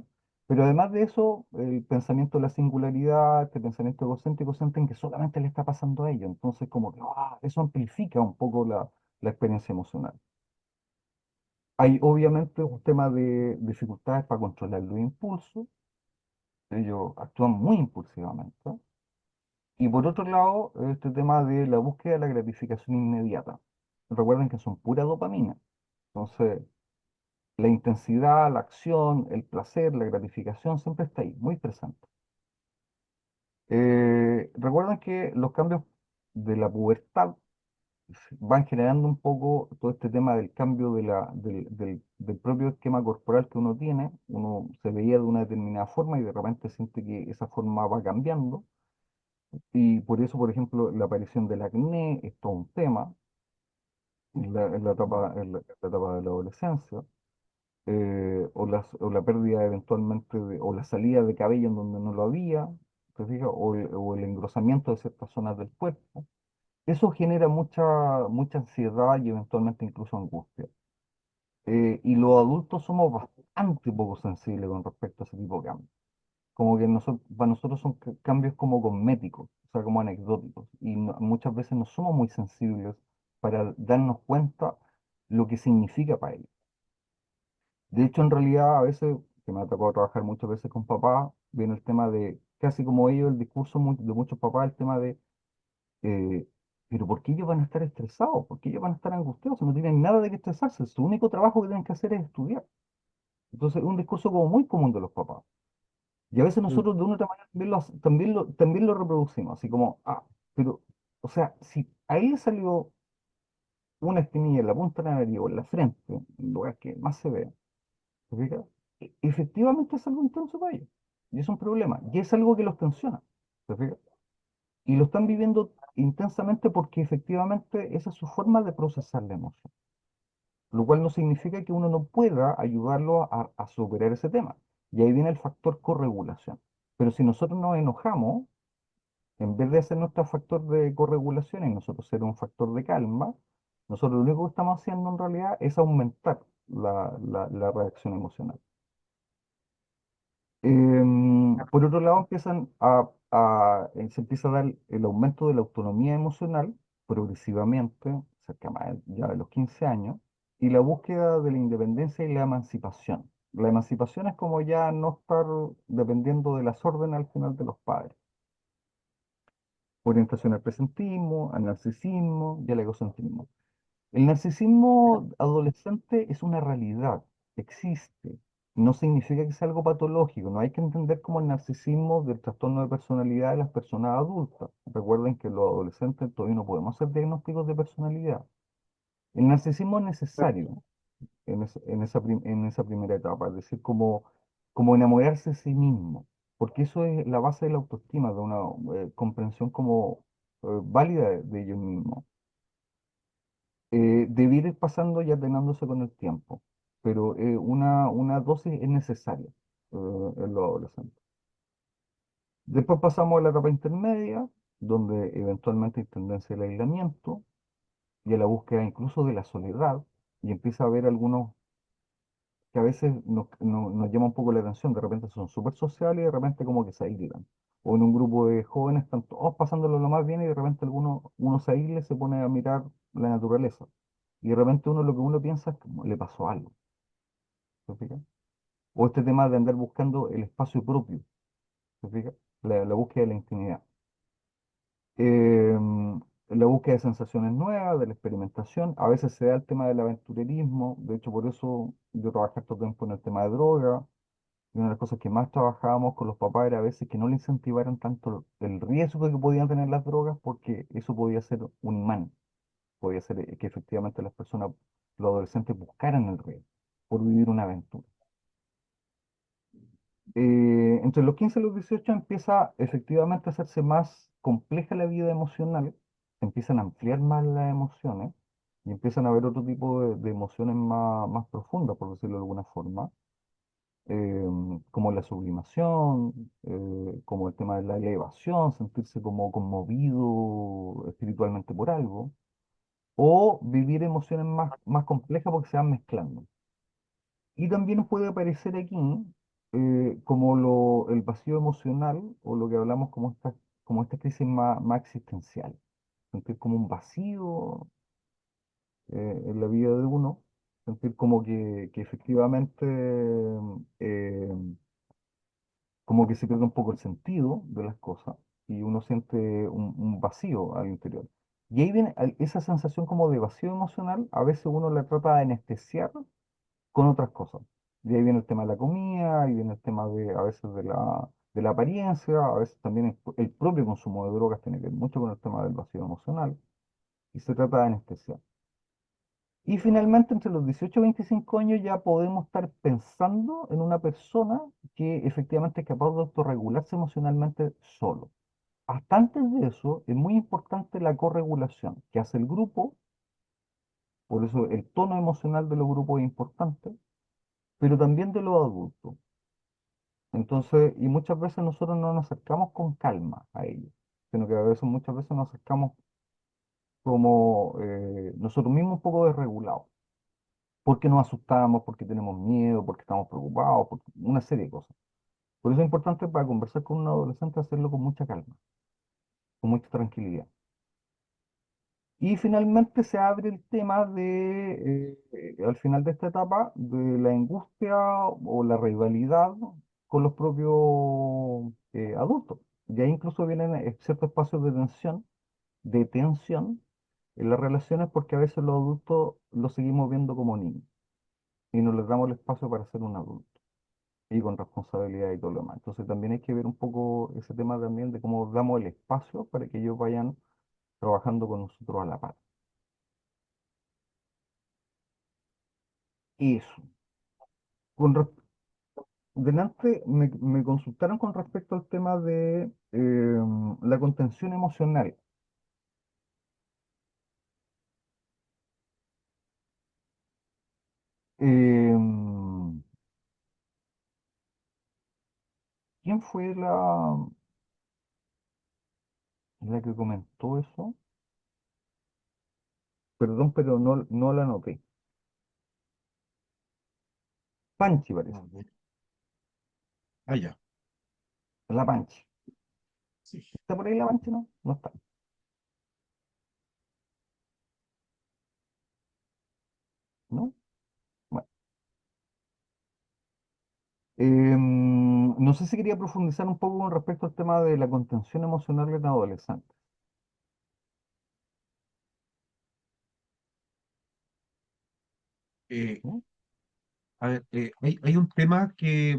pero además de eso, el pensamiento de la singularidad, este pensamiento egocéntrico, sienten que solamente le está pasando a ellos. Entonces, como que eso amplifica un poco la experiencia emocional. Hay obviamente un tema de dificultades para controlar los impulsos, ellos actúan muy impulsivamente. Y por otro lado, este tema de la búsqueda de la gratificación inmediata. Recuerden que son pura dopamina. Entonces, la intensidad, la acción, el placer, la gratificación siempre está ahí, muy presente. Recuerden que los cambios de la pubertad van generando un poco todo este tema del cambio del propio esquema corporal que uno tiene. Uno se veía de una determinada forma y de repente siente que esa forma va cambiando. Y por eso, por ejemplo, la aparición del acné es todo un tema en la etapa de la adolescencia. O la pérdida eventualmente, o la salida de cabello en donde no lo había, ¿te fijas? O el engrosamiento de ciertas zonas del cuerpo. Eso genera mucha ansiedad y eventualmente incluso angustia. Y los adultos somos bastante poco sensibles con respecto a ese tipo de cambios. Como que para nosotros son cambios como cosméticos, o sea, como anecdóticos. Y muchas veces no somos muy sensibles para darnos cuenta lo que significa para ellos. De hecho, en realidad, a veces, que me ha tocado trabajar muchas veces con papás, viene el tema de, casi como ellos, el discurso de muchos papás, el tema de eh, pero ¿por qué ellos van a estar estresados? ¿Por qué ellos van a estar angustiados? Si no tienen nada de qué estresarse, su único trabajo que tienen que hacer es estudiar. Entonces, es un discurso como muy común de los papás. Y a veces Mm. nosotros de una otra manera también lo reproducimos, así como, pero, o sea, si a él le salió una espinilla en la punta de la nariz o en la frente, en el lugar que más se ve, ¿te fijas? Efectivamente es algo intenso para ellos. Y es un problema. Y es algo que los tensiona. ¿Te fijas? Y lo están viviendo intensamente porque efectivamente esa es su forma de procesar la emoción, lo cual no significa que uno no pueda ayudarlo a superar ese tema. Y ahí viene el factor corregulación. Pero si nosotros nos enojamos, en vez de ser nuestro factor de corregulación y nosotros ser un factor de calma, nosotros lo único que estamos haciendo en realidad es aumentar la reacción emocional. Por otro lado, se empieza a dar el aumento de la autonomía emocional progresivamente, cerca más ya de los 15 años, y la búsqueda de la independencia y la emancipación. La emancipación es como ya no estar dependiendo de las órdenes al final de los padres. Orientación al presentismo, al narcisismo y al egocentrismo. El narcisismo adolescente es una realidad, existe. No significa que sea algo patológico, no hay que entender como el narcisismo del trastorno de personalidad de las personas adultas. Recuerden que los adolescentes todavía no podemos hacer diagnósticos de personalidad. El narcisismo es necesario en esa primera etapa, es decir, como enamorarse de sí mismo, porque eso es la base de la autoestima, de una comprensión como válida de ellos mismos. Debe ir pasando y atenuándose con el tiempo, pero una dosis es necesaria en los adolescentes. Después pasamos a la etapa intermedia, donde eventualmente hay tendencia al aislamiento y a la búsqueda incluso de la soledad, y empieza a haber algunos que a veces nos llama un poco la atención, de repente son súper sociales y de repente como que se aíslan. O en un grupo de jóvenes están todos pasándolo lo más bien y de repente uno se aísla y se pone a mirar la naturaleza. Y de repente lo que uno piensa es como le pasó algo. ¿Se fija? O este tema de andar buscando el espacio propio. ¿Se fija? La búsqueda de la intimidad. La búsqueda de sensaciones nuevas, de la experimentación. A veces se da el tema del aventurerismo. De hecho, por eso yo trabajé todo tiempo en el tema de droga. Y una de las cosas que más trabajábamos con los papás era a veces que no le incentivaran tanto el riesgo que podían tener las drogas, porque eso podía ser un imán. Podía ser que efectivamente las personas, los adolescentes buscaran el riesgo por vivir una aventura. Entre los 15 y los 18 empieza efectivamente a hacerse más compleja la vida emocional, se empiezan a ampliar más las emociones y empiezan a haber otro tipo de emociones más profundas, por decirlo de alguna forma, como la sublimación, como el tema de la elevación, sentirse como conmovido espiritualmente por algo, o vivir emociones más complejas porque se van mezclando. Y también puede aparecer aquí como el vacío emocional o lo que hablamos como esta crisis más existencial. Sentir como un vacío en la vida de uno, sentir como que efectivamente eh, como que se pierde un poco el sentido de las cosas y uno siente un vacío al interior. Y ahí viene esa sensación como de vacío emocional, a veces uno la trata de anestesiar con otras cosas. Y ahí viene el tema de la comida, ahí viene el tema a veces de la apariencia, a veces también el propio consumo de drogas tiene que ver mucho con el tema del vacío emocional, y se trata de anestesiar. Y finalmente, entre los 18 y 25 años ya podemos estar pensando en una persona que efectivamente es capaz de autorregularse emocionalmente solo. Hasta antes de eso, es muy importante la corregulación que hace el grupo, por eso el tono emocional de los grupos es importante, pero también de los adultos. Entonces, y muchas veces nosotros no nos acercamos con calma a ellos, sino que a veces, muchas veces nos acercamos como nosotros mismos un poco desregulados, porque nos asustamos, porque tenemos miedo, porque estamos preocupados, por una serie de cosas. Por eso es importante para conversar con un adolescente hacerlo con mucha calma, con mucha tranquilidad. Y finalmente se abre el tema al final de esta etapa, de la angustia o la rivalidad con los propios adultos. Y ahí incluso vienen ciertos espacios de tensión en las relaciones porque a veces los adultos los seguimos viendo como niños y no les damos el espacio para ser un adulto y con responsabilidad y todo lo demás. Entonces también hay que ver un poco ese tema también de cómo damos el espacio para que ellos vayan trabajando con nosotros a la par. Eso. Con res- Delante me consultaron con respecto al tema de la contención emocional. Em, ¿Quién fue la que comentó eso? Perdón, pero no la noté. Panchi parece. A ver. Ah, ya. La Panchi. Sí. ¿Está por ahí la Panchi? No, no está. ¿No? Bueno. No sé si quería profundizar un poco con respecto al tema de la contención emocional en adolescentes. Eh, ¿no? a ver, hay un tema que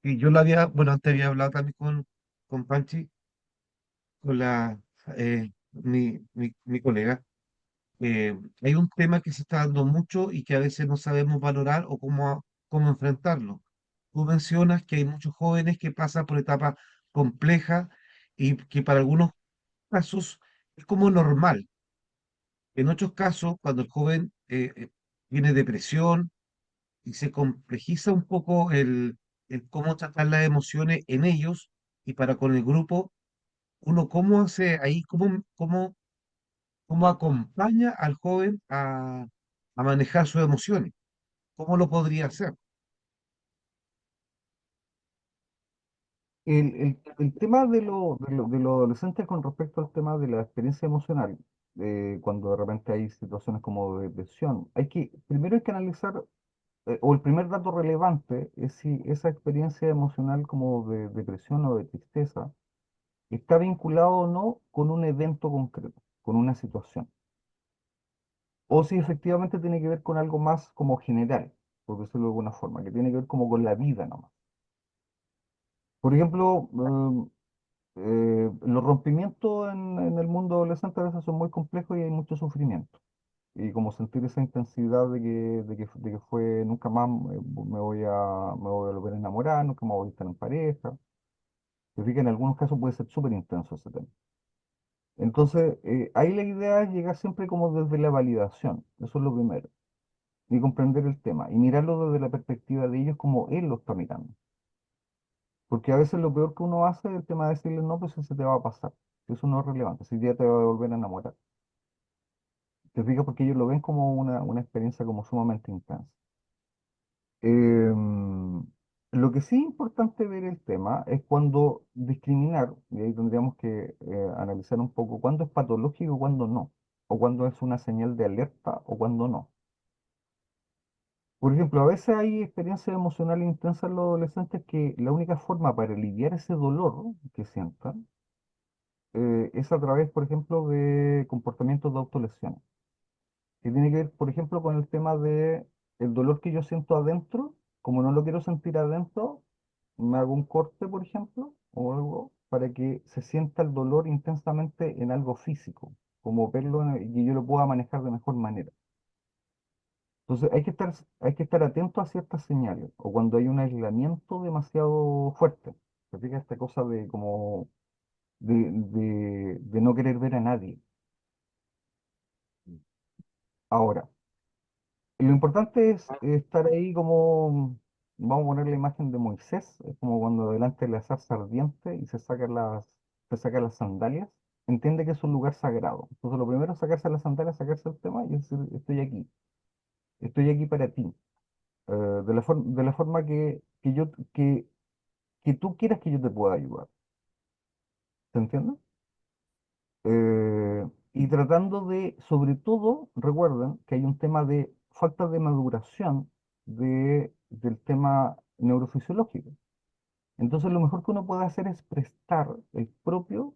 yo lo había, bueno, antes había hablado también con Panchi, con mi colega. Hay un tema que se está dando mucho y que a veces no sabemos valorar o cómo enfrentarlo. Tú mencionas que hay muchos jóvenes que pasan por etapas complejas y que para algunos casos es como normal. En otros casos, cuando el joven tiene depresión y se complejiza un poco el cómo tratar las emociones en ellos y para con el grupo, uno cómo hace ahí, cómo acompaña al joven a manejar sus emociones. ¿Cómo lo podría hacer? El tema de lo adolescente con respecto al tema de la experiencia emocional, cuando de repente hay situaciones como de depresión, primero hay que analizar, o el primer dato relevante es si esa experiencia emocional como de depresión o de tristeza está vinculado o no con un evento concreto, con una situación, o si efectivamente tiene que ver con algo más como general, por decirlo de alguna forma, que tiene que ver como con la vida nomás. Por ejemplo, los rompimientos en el mundo adolescente a veces son muy complejos y hay mucho sufrimiento. Y como sentir esa intensidad de que fue nunca más me voy a volver a enamorar, nunca más voy a estar en pareja. Se fija, en algunos casos puede ser súper intenso ese tema. Entonces, ahí la idea es llegar siempre como desde la validación, eso es lo primero, y comprender el tema, y mirarlo desde la perspectiva de ellos como él lo está mirando. Porque a veces lo peor que uno hace es el tema de decirle, no, pues eso se te va a pasar, eso no es relevante, si ya te va a volver a enamorar. Te fijas porque ellos lo ven como una experiencia como sumamente intensa. Em, lo que sí es importante ver el tema es cuando discriminar, y ahí tendríamos que analizar un poco cuándo es patológico y cuándo no, o cuándo es una señal de alerta o cuándo no. Por ejemplo, a veces hay experiencias emocionales intensas en los adolescentes que la única forma para aliviar ese dolor que sientan es a través, por ejemplo, de comportamientos de autolesión, que tiene que ver, por ejemplo, con el tema de el dolor que yo siento adentro, como no lo quiero sentir adentro, me hago un corte, por ejemplo, o algo, para que se sienta el dolor intensamente en algo físico, como verlo y que yo lo pueda manejar de mejor manera. Entonces hay que estar atento a ciertas señales, o cuando hay un aislamiento demasiado fuerte. ¿Se fija esta cosa de como de no querer ver a nadie? Ahora, lo importante es estar ahí como, vamos a poner la imagen de Moisés, es como cuando delante de la zarza ardiente y se saca las sandalias, entiende que es un lugar sagrado. Entonces lo primero es sacarse las sandalias, sacarse el tema y decir, estoy aquí para ti. De la forma que tú quieras que yo te pueda ayudar. ¿Se entiende? Y tratando de, sobre todo, recuerden que hay un tema de falta de maduración del tema neurofisiológico. Entonces, lo mejor que uno puede hacer es prestar el propio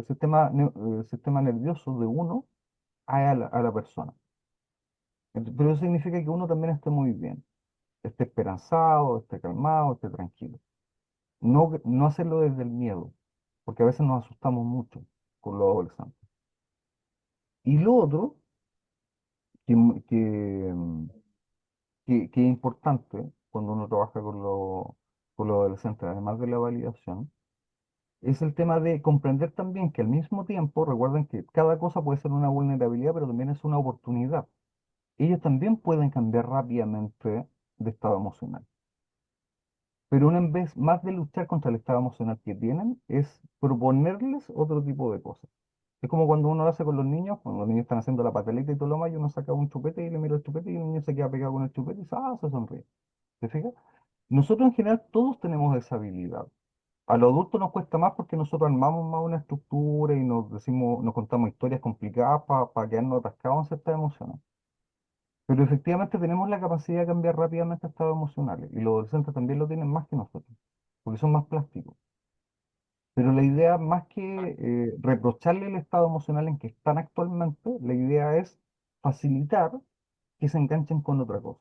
sistema nervioso de uno a la persona. Pero eso significa que uno también esté muy bien, esté esperanzado, esté calmado, esté tranquilo. No hacerlo desde el miedo, porque a veces nos asustamos mucho con los adolescentes. Y lo otro que, m- que, mm, que es importante cuando uno trabaja con los adolescentes, además de la validación, es el tema de comprender también que al mismo tiempo, recuerden que cada cosa puede ser una vulnerabilidad, pero también es una oportunidad. Ellos también pueden cambiar rápidamente de estado emocional. Pero una vez más de luchar contra el estado emocional que tienen, es proponerles otro tipo de cosas. Es como cuando uno lo hace con los niños, cuando los niños están haciendo la patelita y todo lo más, y uno saca un chupete y le mira el chupete y el niño se queda pegado con el chupete y se sonríe. ¿Te fijas? Nosotros en general todos tenemos esa habilidad. A los adultos nos cuesta más porque nosotros armamos más una estructura y nos contamos historias complicadas para quedarnos atascados en ciertas emociones. Pero efectivamente tenemos la capacidad de cambiar rápidamente estados emocionales y los adolescentes también lo tienen más que nosotros, porque son más plásticos. Pero la idea, más que reprocharle el estado emocional en que están actualmente, la idea es facilitar que se enganchen con otra cosa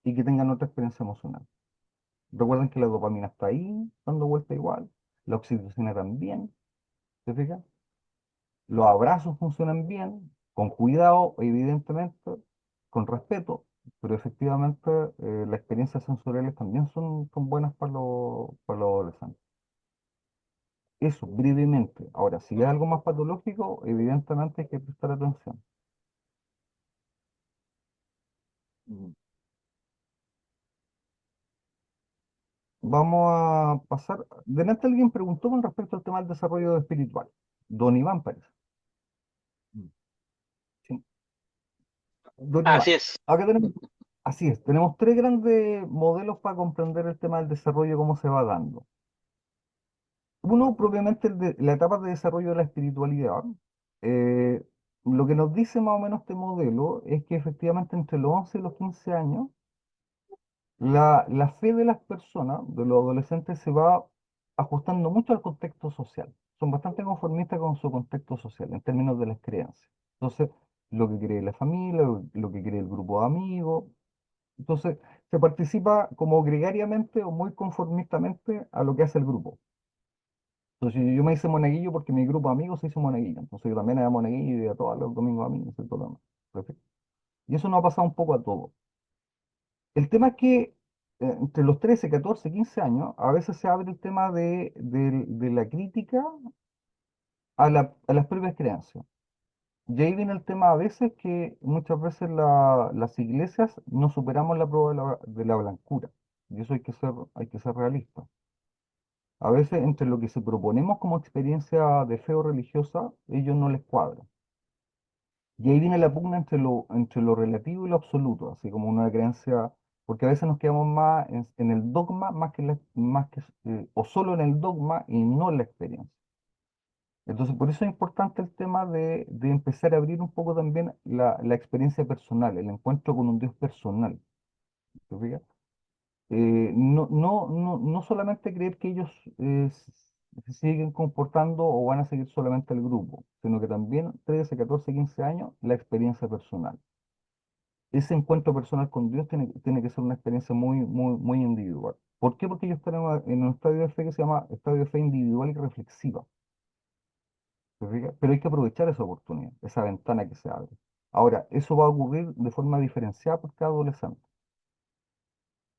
y que tengan otra experiencia emocional. Recuerden que la dopamina está ahí, dando vuelta igual, la oxitocina también, ¿se fijan? Los abrazos funcionan bien, con cuidado, evidentemente, con respeto, pero efectivamente las experiencias sensoriales también son buenas para los adolescentes. Eso, brevemente. Ahora, si es algo más patológico, evidentemente hay que prestar atención. Mm. Vamos a pasar. Delante alguien preguntó con respecto al tema del desarrollo espiritual. Don Iván parece. Mm. Sí. Don Iván. Así es. Acá tenemos, así es, tenemos tres grandes modelos para comprender el tema del desarrollo, cómo se va dando. Uno, propiamente, la etapa de desarrollo de la espiritualidad. Eh, lo que nos dice más o menos este modelo es que efectivamente entre los 11 y los 15 años, la fe de las personas, de los adolescentes, se va ajustando mucho al contexto social. Son bastante conformistas con su contexto social en términos de las creencias. Entonces, lo que cree la familia, lo que cree el grupo de amigos. Entonces, se participa como gregariamente o muy conformistamente a lo que hace el grupo. Entonces, yo me hice monaguillo porque mi grupo de amigos se hizo monaguillo. Entonces, yo también era monaguillo y a todos los domingos a mí, no sé, todo lo demás. Perfecto. Y eso nos ha pasado un poco a todos. El tema es que entre los 13, 14, 15 años, a veces se abre el tema de la crítica a las propias creencias. Y ahí viene el tema a veces que muchas veces las iglesias no superamos la prueba de la blancura. Y eso hay que ser realista. A veces entre lo que se proponemos como experiencia de fe o religiosa, ellos no les cuadra. Y ahí viene la pugna entre lo relativo y lo absoluto, así como una creencia, porque a veces nos quedamos más en el dogma, o solo en el dogma y no en la experiencia. Entonces, por eso es importante el tema de empezar a abrir un poco también la experiencia personal, el encuentro con un Dios personal. ¿Te fijas? No solamente creer que ellos se siguen comportando o van a seguir solamente el grupo, sino que también 13, 14, 15 años, la experiencia personal. Ese encuentro personal con Dios tiene que ser una experiencia muy individual. ¿Por qué? Porque ellos están en un estadio de fe que se llama estadio de fe individual y reflexiva. ¿Te fijas? Pero hay que aprovechar esa oportunidad, esa ventana que se abre. Ahora, eso va a ocurrir de forma diferenciada por cada adolescente.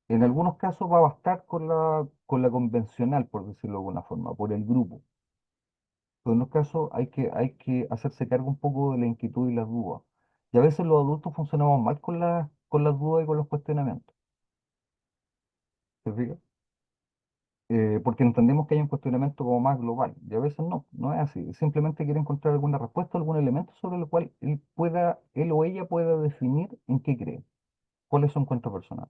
En algunos casos va a bastar con la convencional, por decirlo de alguna forma, por el grupo. Pero en otros casos hay que hacerse cargo un poco de la inquietud y las dudas. Y a veces los adultos funcionamos mal con las dudas y con los cuestionamientos. ¿Te fijas? Porque entendemos que hay un cuestionamiento como más global. Y a veces no es así. Simplemente quiere encontrar alguna respuesta, algún elemento sobre el cual él o ella pueda definir en qué cree, cuál es su encuentro personal.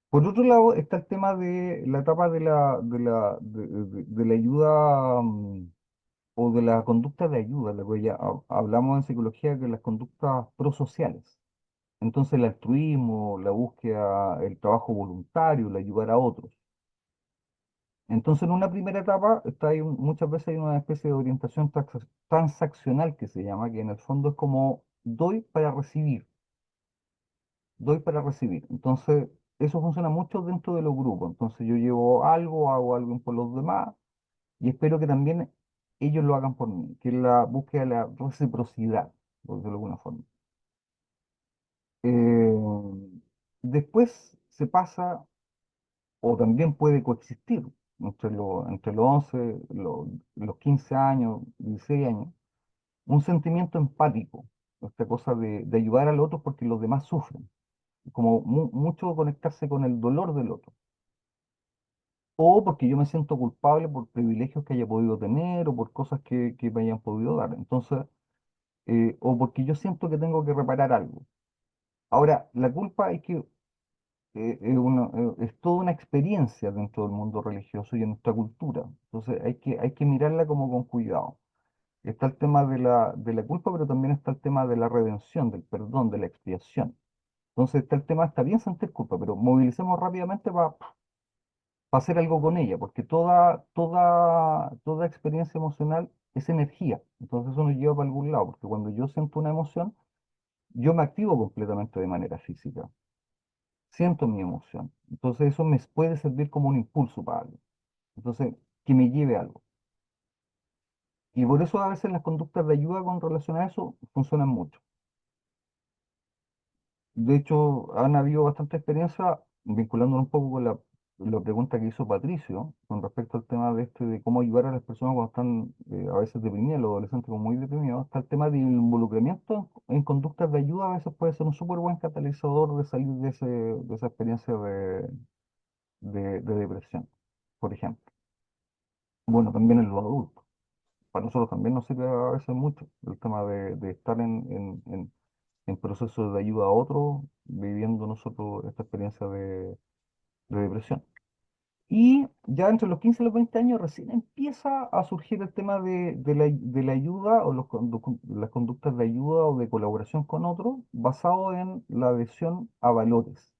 Por otro lado, está el tema de la etapa de la ayuda o de la conducta de ayuda, lo que ya hablamos en psicología que las conductas prosociales. Entonces, el altruismo, la búsqueda, el trabajo voluntario, el ayudar a otros. Entonces, en una primera etapa, muchas veces hay una especie de orientación transaccional que se llama, que en el fondo es como doy para recibir, doy para recibir. Entonces, eso funciona mucho dentro de los grupos. Entonces, yo llevo algo, hago algo por los demás y espero que también ellos lo hagan por mí, que es la búsqueda de la reciprocidad, por decirlo de alguna forma. Eh, Después se pasa, o también puede coexistir entre los 11, los 15 años, 16 años, un sentimiento empático, esta cosa de ayudar al otro porque los demás sufren, como mucho conectarse con el dolor del otro. O porque yo me siento culpable por privilegios que haya podido tener o por cosas que me hayan podido dar. Entonces, o porque yo siento que tengo que reparar algo. Ahora, la culpa es toda una experiencia dentro del mundo religioso y en nuestra cultura. Entonces, hay que mirarla como con cuidado. Está el tema de la culpa, pero también está el tema de la redención, del perdón, de la expiación. Entonces, está bien sentir culpa, pero movilicemos rápidamente para hacer algo con ella, porque toda experiencia emocional es energía. Entonces eso nos lleva para algún lado, porque cuando yo siento una emoción, yo me activo completamente de manera física. Siento mi emoción. Entonces eso me puede servir como un impulso para algo. Entonces, que me lleve a algo. Y por eso a veces las conductas de ayuda con relación a eso funcionan mucho. De hecho, han habido bastante experiencia vinculándolo un poco con la pregunta que hizo Patricio con respecto al tema de de cómo ayudar a las personas cuando están a veces deprimidas, los adolescentes como muy deprimidos. Está el tema del involucramiento en conductas de ayuda, a veces puede ser un súper buen catalizador de salir de esa experiencia de depresión, por ejemplo. Bueno, también en los adultos. Para nosotros también nos sirve a veces mucho el tema de estar en procesos de ayuda a otros, viviendo nosotros esta experiencia de depresión. Y ya entre los 15 y los 20 años recién empieza a surgir el tema de la ayuda o las conductas de ayuda o de colaboración con otros basado en la adhesión a valores.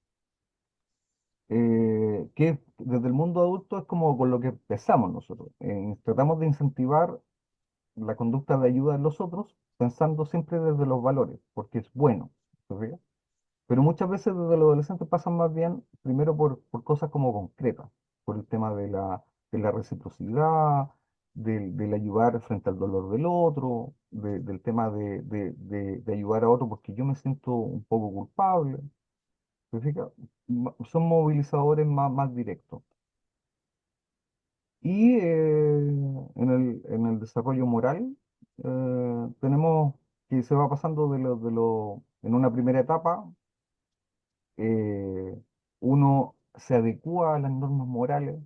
Que desde el mundo adulto es como con lo que empezamos nosotros. Tratamos de incentivar la conducta de ayuda en los otros pensando siempre desde los valores, porque es bueno. ¿Se fija? Pero muchas veces desde los adolescentes pasan más bien, primero por cosas como concretas, por el tema de la reciprocidad, del ayudar frente al dolor del otro, del tema de ayudar a otro porque yo me siento un poco culpable. ¿Se fija? Son movilizadores más directos. Y en el desarrollo moral tenemos que se va pasando en una primera etapa eh, uno se adecúa a las normas morales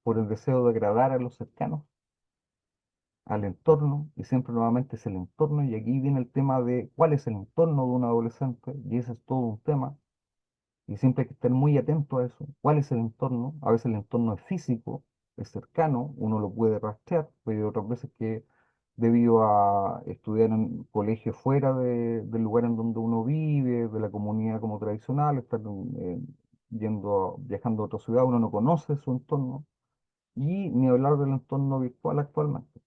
por el deseo de agradar a los cercanos, al entorno, y siempre nuevamente es el entorno, y aquí viene el tema de cuál es el entorno de un adolescente, y ese es todo un tema, y siempre hay que estar muy atento a eso, cuál es el entorno, a veces el entorno es físico, es cercano, uno lo puede rastrear, pero hay otras veces que debido a estudiar en colegios fuera del lugar en donde uno vive, de la comunidad como tradicional, estar viajando a otra ciudad, uno no conoce su entorno, y ni hablar del entorno virtual actualmente.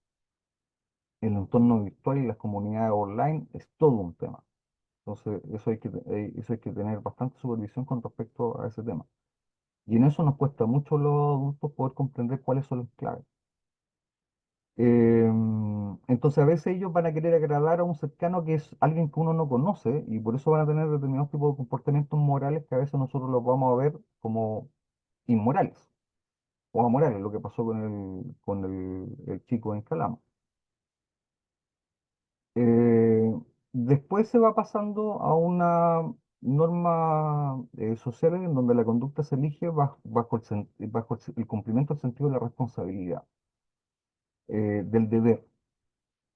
El entorno virtual y las comunidades online es todo un tema. Entonces, eso hay que tener bastante supervisión con respecto a ese tema. Y en eso nos cuesta mucho a los adultos poder comprender cuáles son las claves. Entonces a veces ellos van a querer agradar a un cercano que es alguien que uno no conoce y por eso van a tener determinados tipos de comportamientos morales que a veces nosotros los vamos a ver como inmorales o amorales, lo que pasó el chico en Calama. Eh, Después se va pasando a una norma social en donde la conducta se elige bajo el cumplimiento del sentido de la responsabilidad, del deber.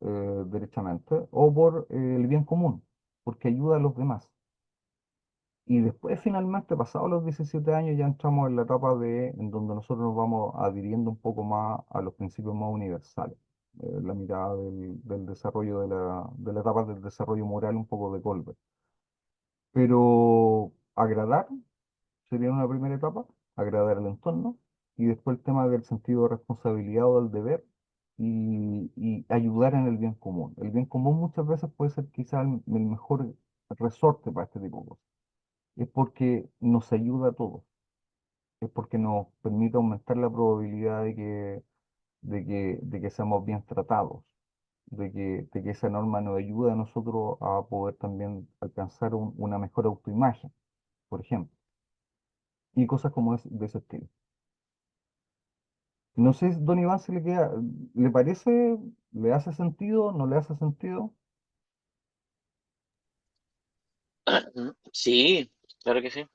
Derechamente, o por el bien común, porque ayuda a los demás. Y después, finalmente, pasados los 17 años, ya entramos en la etapa en donde nosotros nos vamos adhiriendo un poco más a los principios más universales. La mirada del desarrollo de la etapa del desarrollo moral, un poco de Colbert. Pero agradar sería una primera etapa, agradar al entorno, y después el tema del sentido de responsabilidad o del deber, y ayudar en el bien común. El bien común muchas veces puede ser quizás el mejor resorte para este tipo de cosas. Es porque nos ayuda a todos, es porque nos permite aumentar la probabilidad de que seamos bien tratados, de que esa norma nos ayude a nosotros a poder también alcanzar una mejor autoimagen, por ejemplo, y cosas como de ese estilo. No sé, don Iván, si ¿le parece? ¿Le hace sentido? ¿No le hace sentido? Sí, claro que sí.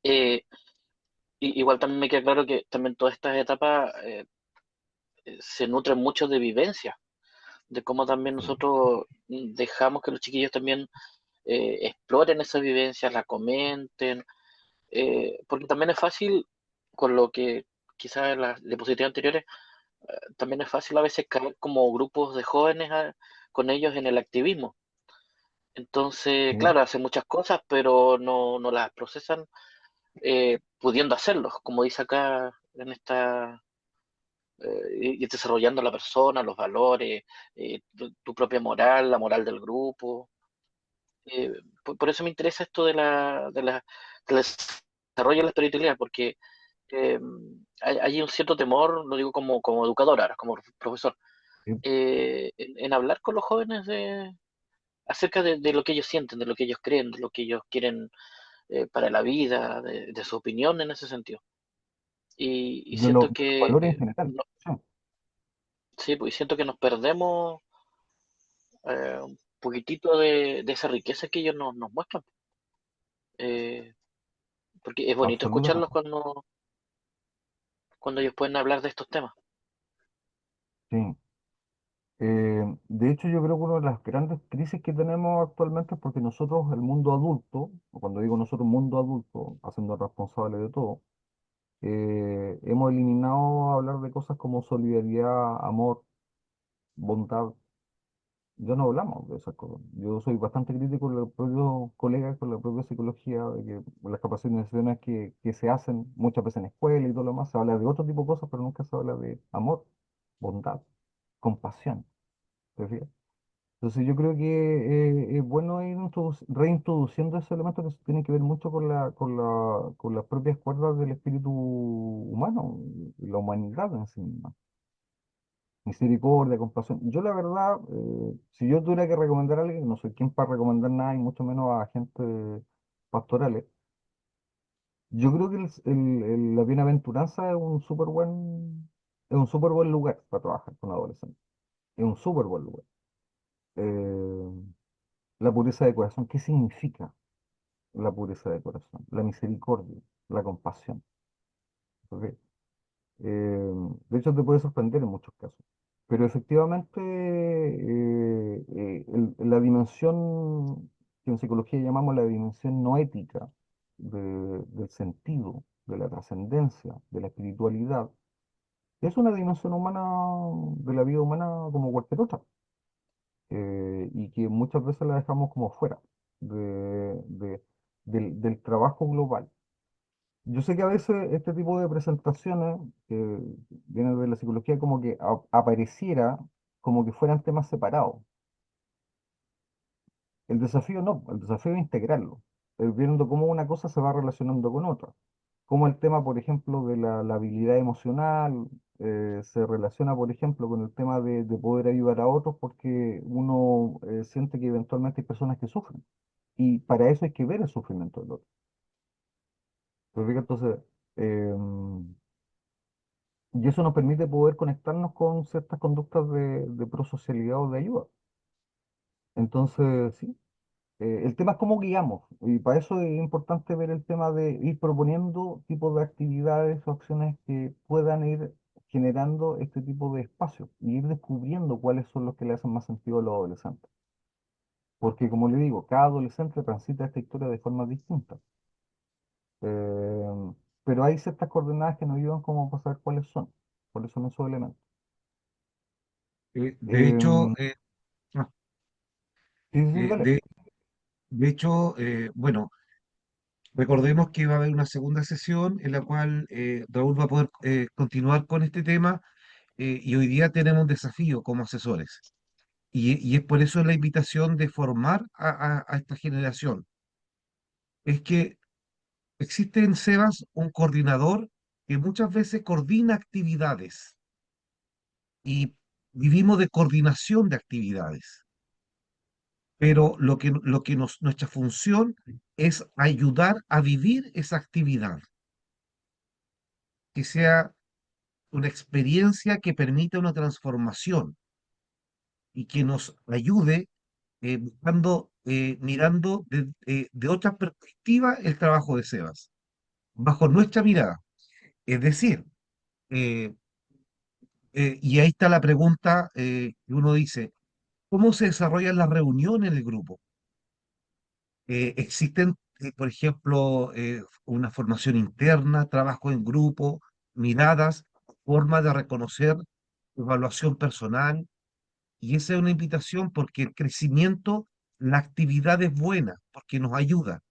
Eh, Igual también me queda claro que también todas estas etapas se nutren mucho de vivencia, de cómo también Sí, nosotros dejamos que los chiquillos también exploren esas vivencias, la comenten, porque también es fácil, con lo que quizás en las diapositivas anteriores, también es fácil a veces caer como grupos de jóvenes con ellos en el activismo. Entonces, sí, claro, hacen muchas cosas, pero no las procesan pudiendo hacerlos, como dice acá en ir desarrollando la persona, los valores, tu propia moral, la moral del grupo. Eh, por eso me interesa esto del desarrollo de la espiritualidad, porque eh, hay un cierto temor, lo digo como educador ahora, como profesor, Sí. en hablar con los jóvenes acerca de lo que ellos sienten, de lo que ellos creen, de lo que ellos quieren para la vida, de su opinión en ese sentido. Y siento De los valores en que general. Sí. sí, pues y siento que nos perdemos un poquitito de esa riqueza que ellos nos muestran. Eh, Porque es bonito escucharlos Absolutamente. cuando ellos pueden hablar de estos temas. Sí. De hecho, yo creo que una de las grandes crisis que tenemos actualmente es porque nosotros, el mundo adulto, o cuando digo nosotros mundo adulto, haciendo responsable de todo, hemos eliminado hablar de cosas como solidaridad, amor, bondad. Ya no hablamos de esas cosas. Yo soy bastante crítico con los propios colegas, con la propia psicología, de que las capacitaciones que se hacen muchas veces en escuela y todo lo demás, se habla de otro tipo de cosas, pero nunca se habla de amor, bondad, compasión. ¿Te fijas? Entonces yo creo que es bueno ir reintroduciendo esos elementos que tienen que ver mucho con las propias cuerdas del espíritu humano, y la humanidad en sí misma. Misericordia, compasión. Yo la verdad, si yo tuviera que recomendar a alguien, no soy quien para recomendar nada y mucho menos a gente pastorales, yo creo que la bienaventuranza es un súper buen lugar para trabajar con adolescentes. Es un súper buen lugar. Eh, la pureza de corazón, ¿qué significa la pureza de corazón? La misericordia, la compasión. ¿Ok? De hecho, te puede sorprender en muchos casos. Pero efectivamente, la dimensión que en psicología llamamos la dimensión no ética del sentido, de la trascendencia, de la espiritualidad, es una dimensión humana, de la vida humana como cualquier otra, y que muchas veces la dejamos como fuera del trabajo global. Yo sé que a veces este tipo de presentaciones que vienen de la psicología como que apareciera como que fueran temas separados. El desafío no, el desafío es integrarlo, viendo cómo una cosa se va relacionando con otra. Cómo el tema, por ejemplo, de la habilidad emocional se relaciona, por ejemplo, con el tema de poder ayudar a otros porque uno siente que eventualmente hay personas que sufren. Y para eso hay que ver el sufrimiento del otro. Entonces, em, y eso nos permite poder conectarnos con ciertas conductas de prosocialidad o de ayuda. Entonces, sí, el tema es cómo guiamos. Y para eso es importante ver el tema de ir proponiendo tipos de actividades o acciones que puedan ir generando este tipo de espacios y ir descubriendo cuáles son los que le hacen más sentido a los adolescentes. Porque, como le digo, cada adolescente transita esta historia de forma distinta. Eh, pero hay ciertas coordenadas que nos ayudan como a saber cuáles son esos elementos. De hecho, Em, ah, sí, sí, sí, eh, dale. de, de hecho, bueno, recordemos que va a haber una segunda sesión en la cual Raúl va a poder continuar con este tema, y hoy día tenemos un desafío como asesores. Y es por eso la invitación de formar a esta generación. Es que existe en Sebas un coordinador que muchas veces coordina actividades y vivimos de coordinación de actividades. Pero nuestra función es ayudar a vivir esa actividad, que sea una experiencia que permita una transformación y que nos ayude mirando de otra perspectiva el trabajo de Sebas, bajo nuestra mirada. Es decir, eh, y ahí está la pregunta que uno dice, ¿cómo se desarrollan las reuniones en el grupo? Existen, por ejemplo, una formación interna, trabajo en grupo, miradas, formas de reconocer, evaluación personal. Y esa es una invitación porque el crecimiento, la actividad es buena, porque nos ayuda.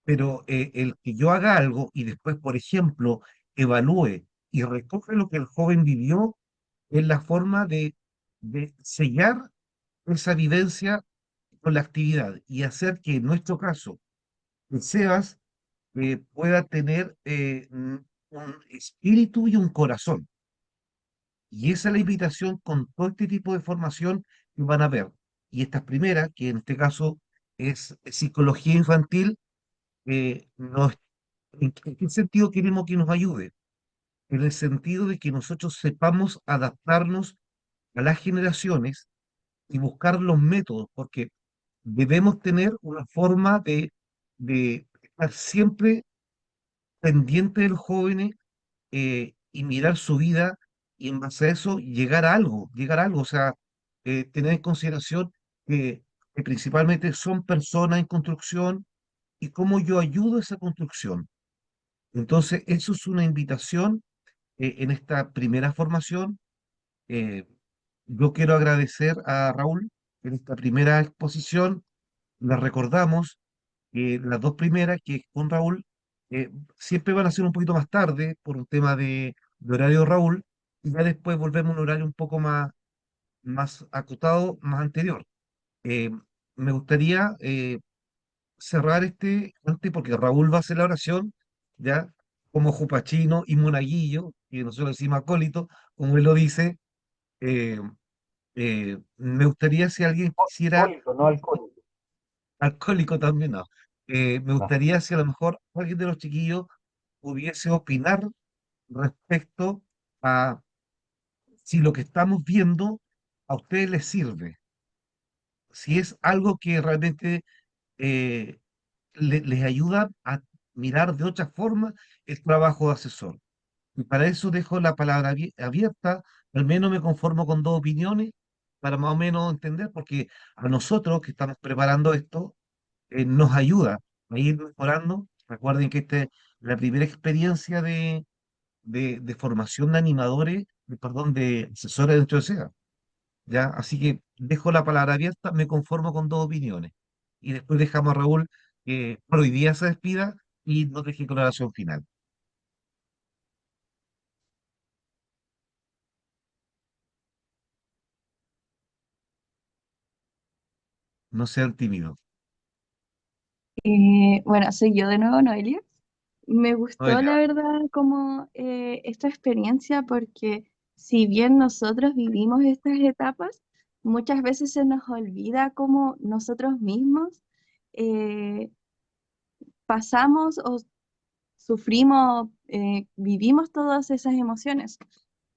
Pero el que yo haga algo y después, por ejemplo, evalúe y recoge lo que el joven vivió en la forma de sellar esa vivencia con la actividad y hacer que en nuestro caso, el Sebas, pueda tener un espíritu y un corazón. Y esa es la invitación con todo este tipo de formación que van a ver. Y esta primera, que en este caso es psicología infantil, nos, ¿en qué sentido queremos que nos ayude? En el sentido de que nosotros sepamos adaptarnos a las generaciones y buscar los métodos, porque debemos tener una forma de estar siempre pendiente de los jóvenes, y mirar su vida y en base a eso llegar a algo, o sea, tener en consideración que principalmente son personas en construcción y cómo yo ayudo a esa construcción. Entonces, eso es una invitación en esta primera formación. eh, yo quiero agradecer a Raúl en esta primera exposición. La recordamos que las dos primeras, que es con Raúl, eh, siempre van a ser un poquito más tarde por un tema de horario de Raúl, y ya después volvemos a un horario un poco más acotado, más anterior. Eh, Me gustaría cerrar antes, porque Raúl va a hacer la oración, ya como Jupachino y Monaguillo, que nosotros decimos acólito, como él lo dice. eh, Me gustaría si alguien quisiera, Alcohólico, no alcohólico. alcohólico también, no. Me Ah, gustaría si a lo mejor alguien de los chiquillos pudiese opinar respecto a si lo que estamos viendo a ustedes les sirve, si es algo que realmente eh, les ayuda a mirar de otra forma el trabajo de asesor. Y para eso dejo la palabra abierta, al menos me conformo con dos opiniones para más o menos entender, porque a nosotros que estamos preparando esto, nos ayuda a ir mejorando. Recuerden que esta es la primera experiencia de formación de animadores, perdón, de asesores dentro de SEA. ¿Ya? Así que dejo la palabra abierta, me conformo con dos opiniones. Y después dejamos a Raúl que por hoy día se despida y nos deje con la oración final. No sean tímidos. Bueno, soy yo de nuevo, Noelia. Me gustó, Noelia, la verdad, como esta experiencia, porque si bien nosotros vivimos estas etapas, muchas veces se nos olvida cómo nosotros mismos eh, pasamos o sufrimos, vivimos todas esas emociones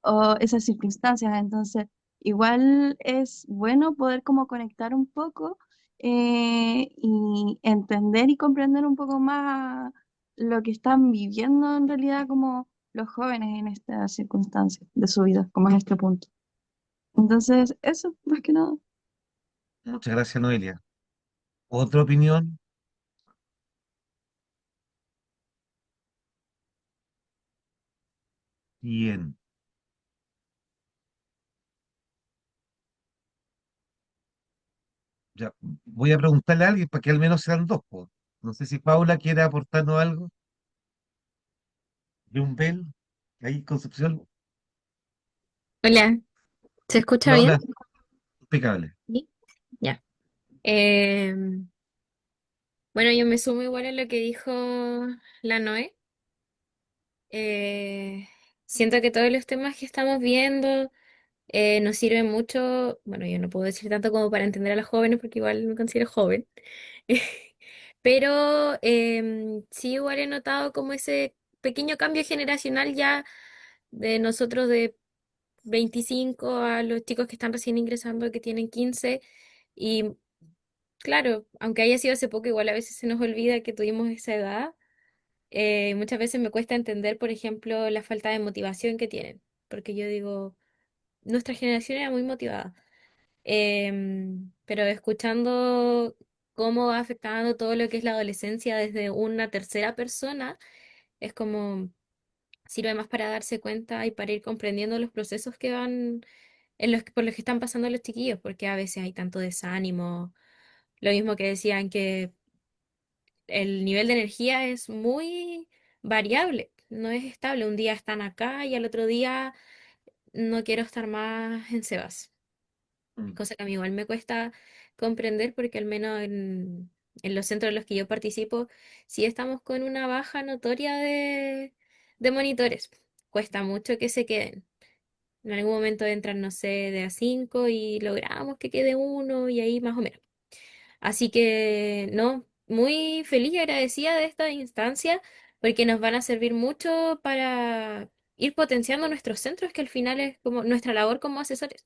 o esas circunstancias. Entonces, igual es bueno poder como conectar un poco y entender y comprender un poco más lo que están viviendo en realidad como los jóvenes en estas circunstancias de su vida, como en este punto. Entonces, eso, más que nada. muchas gracias, Noelia. ¿Otra opinión? Bien. Ya, voy a preguntarle a alguien para que al menos sean dos, po. No sé si Paula quiere aportarnos algo de un bel, ahí, Concepción. Hola, ¿se escucha Hola, bien? hola, impecable. Sí. Ya. Bueno, yo me sumo igual a lo que dijo la Noé. Eh, Siento que todos los temas que estamos viendo nos sirven mucho. Bueno, yo no puedo decir tanto como para entender a los jóvenes porque igual me considero joven. Pero sí igual he notado como ese pequeño cambio generacional ya de nosotros de 25 a los chicos que están recién ingresando que tienen 15. Y claro, aunque haya sido hace poco, igual a veces se nos olvida que tuvimos esa edad. Muchas veces me cuesta entender, por ejemplo, la falta de motivación que tienen, porque yo digo, nuestra generación era muy motivada. Pero escuchando cómo va afectando todo lo que es la adolescencia desde una tercera persona, es como sirve más para darse cuenta y para ir comprendiendo los procesos que van, por los que están pasando los chiquillos, porque a veces hay tanto desánimo. Lo mismo que decían que el nivel de energía es muy variable. no es estable. Un día están acá y al otro día no quiero estar más en Sebas. Mm. Cosa que a mí igual me cuesta comprender porque al menos en los centros en los que yo participo, sí estamos con una baja notoria de monitores. Cuesta mucho que se queden. En algún momento entran, no sé, de a 5 y logramos que quede uno y ahí más o menos. Así que, no, muy feliz y agradecida de esta instancia porque nos van a servir mucho para ir potenciando nuestros centros, que al final es como nuestra labor como asesores.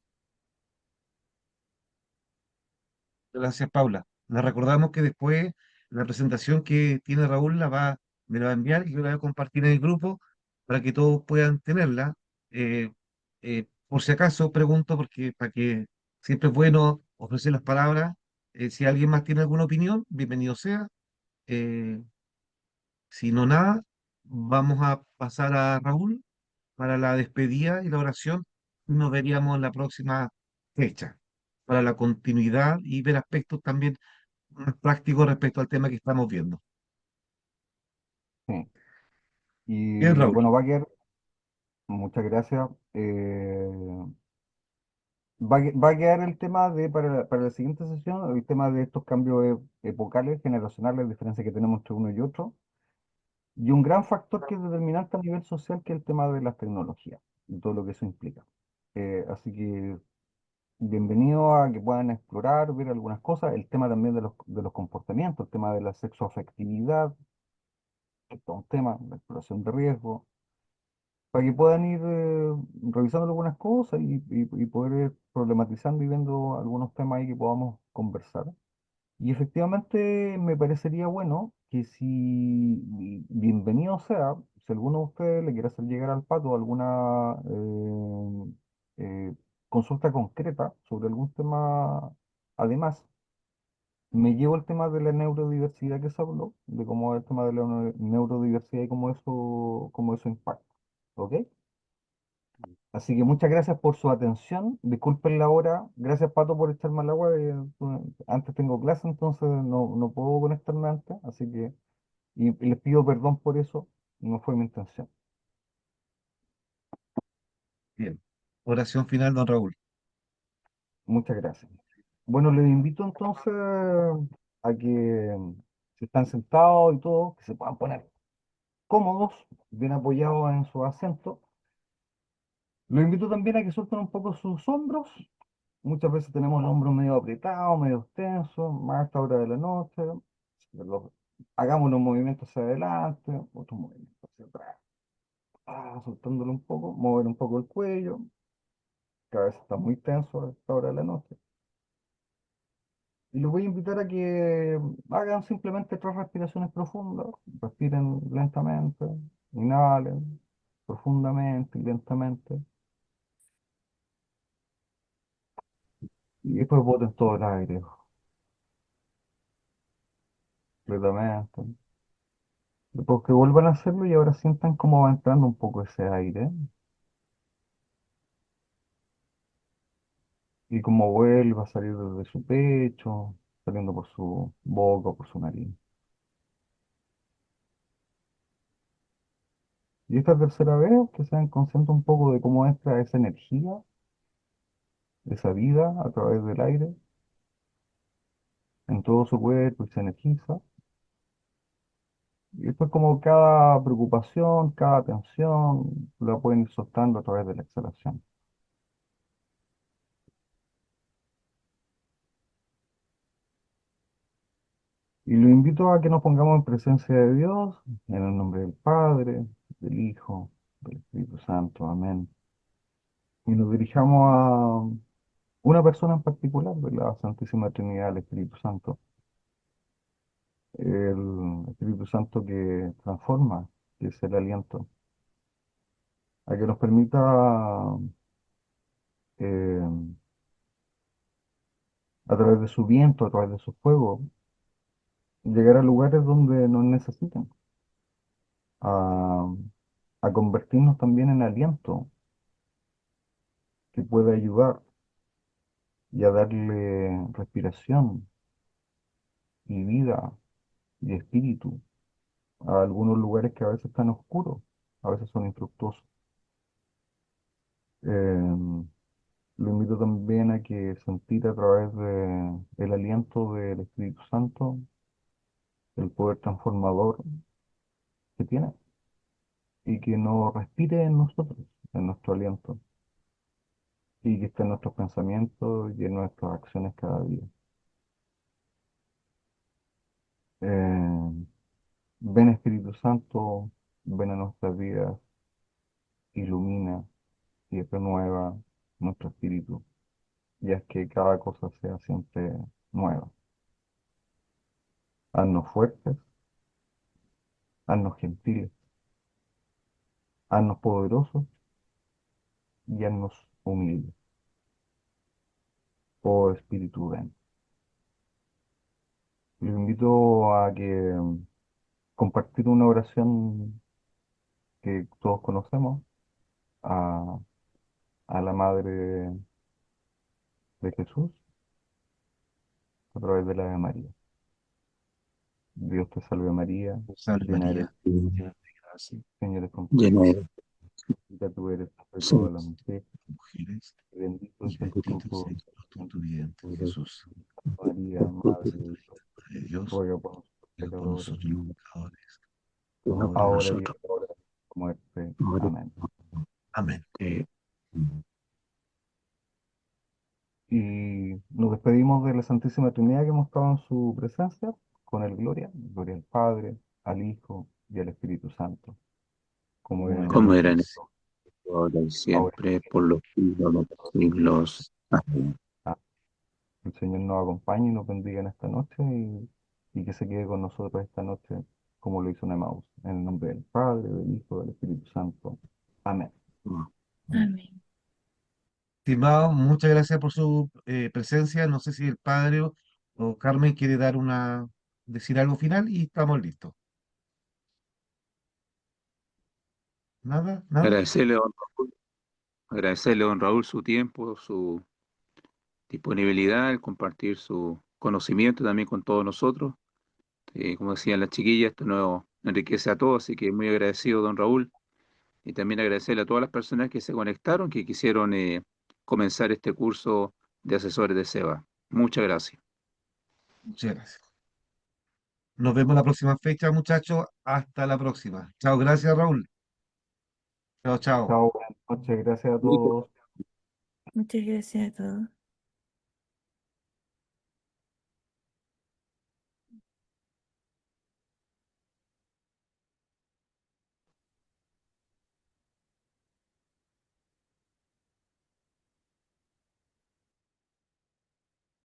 Gracias, Paula. Le recordamos que después la presentación que tiene Raúl me la va a enviar y yo la voy a compartir en el grupo para que todos puedan tenerla. Eh, por si acaso, pregunto, porque para que siempre es bueno ofrecer las palabras. Si alguien más tiene alguna opinión, bienvenido sea. Eh, si no, nada, vamos a pasar a Raúl para la despedida y la oración. Nos veríamos en la próxima fecha para la continuidad y ver aspectos también más prácticos respecto al tema que estamos viendo. Sí. Bien, Y Raúl. bueno, va a quedar, muchas gracias. Va a quedar el tema para la siguiente sesión, el tema de estos cambios epocales, generacionales, la diferencia que tenemos entre uno y otro, y un gran factor que es determinante a nivel social, que es el tema de las tecnologías y todo lo que eso implica. Así que bienvenido a que puedan explorar, ver algunas cosas, el tema también de los comportamientos, el tema de la sexoafectividad, que es todo un tema, la exploración de riesgo, para que puedan ir revisando algunas cosas y poder ir problematizando y viendo algunos temas ahí que podamos conversar. Y efectivamente me parecería bueno que si, bienvenido sea, si alguno de ustedes le quiere hacer llegar al pato alguna consulta concreta sobre algún tema, además, me llevo el tema de la neurodiversidad que se habló, de cómo es el tema de la neurodiversidad y cómo eso impacta. ¿Ok? Así que muchas gracias por su atención. Disculpen la hora. Gracias, Pato, por echarme al agua. Antes tengo clase, entonces no puedo conectarme antes. Así que, y les pido perdón por eso. No fue mi intención. Bien. Oración final, don Raúl. Muchas gracias. Bueno, les invito entonces a que, si están sentados y todo, que se puedan poner cómodos, bien apoyados en su asiento. Los invito también a que suelten un poco sus hombros. Muchas veces tenemos los hombros medio apretados, medio tensos, más a esta hora de la noche. Los- Hagamos unos movimientos hacia adelante, otros movimientos hacia atrás. Soltándolo un poco, mover un poco el cuello, que a veces está muy tenso a esta hora de la noche. Y los voy a invitar a que hagan simplemente 3 respiraciones profundas. Respiren lentamente, inhalen profundamente y lentamente. Y después boten todo el aire completamente. Después que vuelvan a hacerlo y ahora sientan cómo va entrando un poco ese aire y cómo vuelve a salir desde su pecho, saliendo por su boca o por su nariz. Y esta tercera vez que sean conscientes un poco de cómo entra esa energía, esa vida a través del aire en todo su cuerpo y se energiza. Y después como cada preocupación, cada tensión, la pueden ir soltando a través de la exhalación. Y lo invito a que nos pongamos en presencia de Dios, en el nombre del Padre, del Hijo, del Espíritu Santo. Amén. Y nos dirijamos a una persona en particular de la Santísima Trinidad, el Espíritu Santo. El Espíritu Santo que transforma, que es el aliento, a que nos permita eh, a través de su viento, a través de su fuego, llegar a lugares donde nos necesitan, a, a convertirnos también en aliento que puede ayudar y a darle respiración y vida y espíritu a algunos lugares que a veces están oscuros a veces son infructuosos. Em, Lo invito también a que sentir a través del aliento del Espíritu Santo el poder transformador que tiene y que nos respire en nosotros, en nuestro aliento, y que esté en nuestros pensamientos y en nuestras acciones cada día. Eh, Ven Espíritu Santo, ven a nuestras vidas, ilumina y renueva nuestro espíritu, y haz que cada cosa sea siempre nueva. Haznos fuertes, haznos gentiles, haznos poderosos y haznos humildes. Oh Espíritu, ven. Los invito a que compartir una oración que todos conocemos, a, a la Madre de Jesús, a través de la Ave María. Dios te salve María, Salve llena eres, María, llena de gracia, Señor es Llena contigo, de bendita tú eres entre sí, todas las mujeres, mujeres, y bendito y es el bendito es fruto el fruto de tu vientre, Jesús. de María, Madre de Dios, De Dios, ruega por nosotros ruega por pecadores, nosotros los pecadores, ahora ahora y en ahora y la en nosotros. la hora de nuestra muerte. Ahora, Amén. Amén. Y nos despedimos de la Santísima Trinidad que hemos estado en su presencia, con el gloria, gloria al Padre, al Hijo y al Espíritu Santo, como era en un como en era en el principio, ahora y ahora siempre, y por los siglos de los siglos. Amén. siempre. El Señor nos acompañe y nos bendiga en esta noche y que se quede con nosotros esta noche como lo hizo en Emmaus. En el nombre del Padre, del Hijo, del Espíritu Santo. Amén. Amén. Estimado, muchas gracias por su presencia. No sé si el padre o Carmen quiere decir algo final y estamos listos. ¿Nada? ¿Nada? Agradecerle, don Raúl, agradecerle, don Raúl, su tiempo, su disponibilidad, el compartir su conocimiento también con todos nosotros. Como decían las chiquillas, esto nos enriquece a todos, así que muy agradecido, don Raúl, y también agradecerle a todas las personas que se conectaron, que quisieron comenzar este curso de asesores de SEBA. Muchas gracias. Muchas gracias. Nos vemos la próxima fecha, muchachos. Hasta la próxima. Chao, gracias, Raúl. Chao, chao. Chao, buenas noches, gracias a todos. Muchas gracias a todos.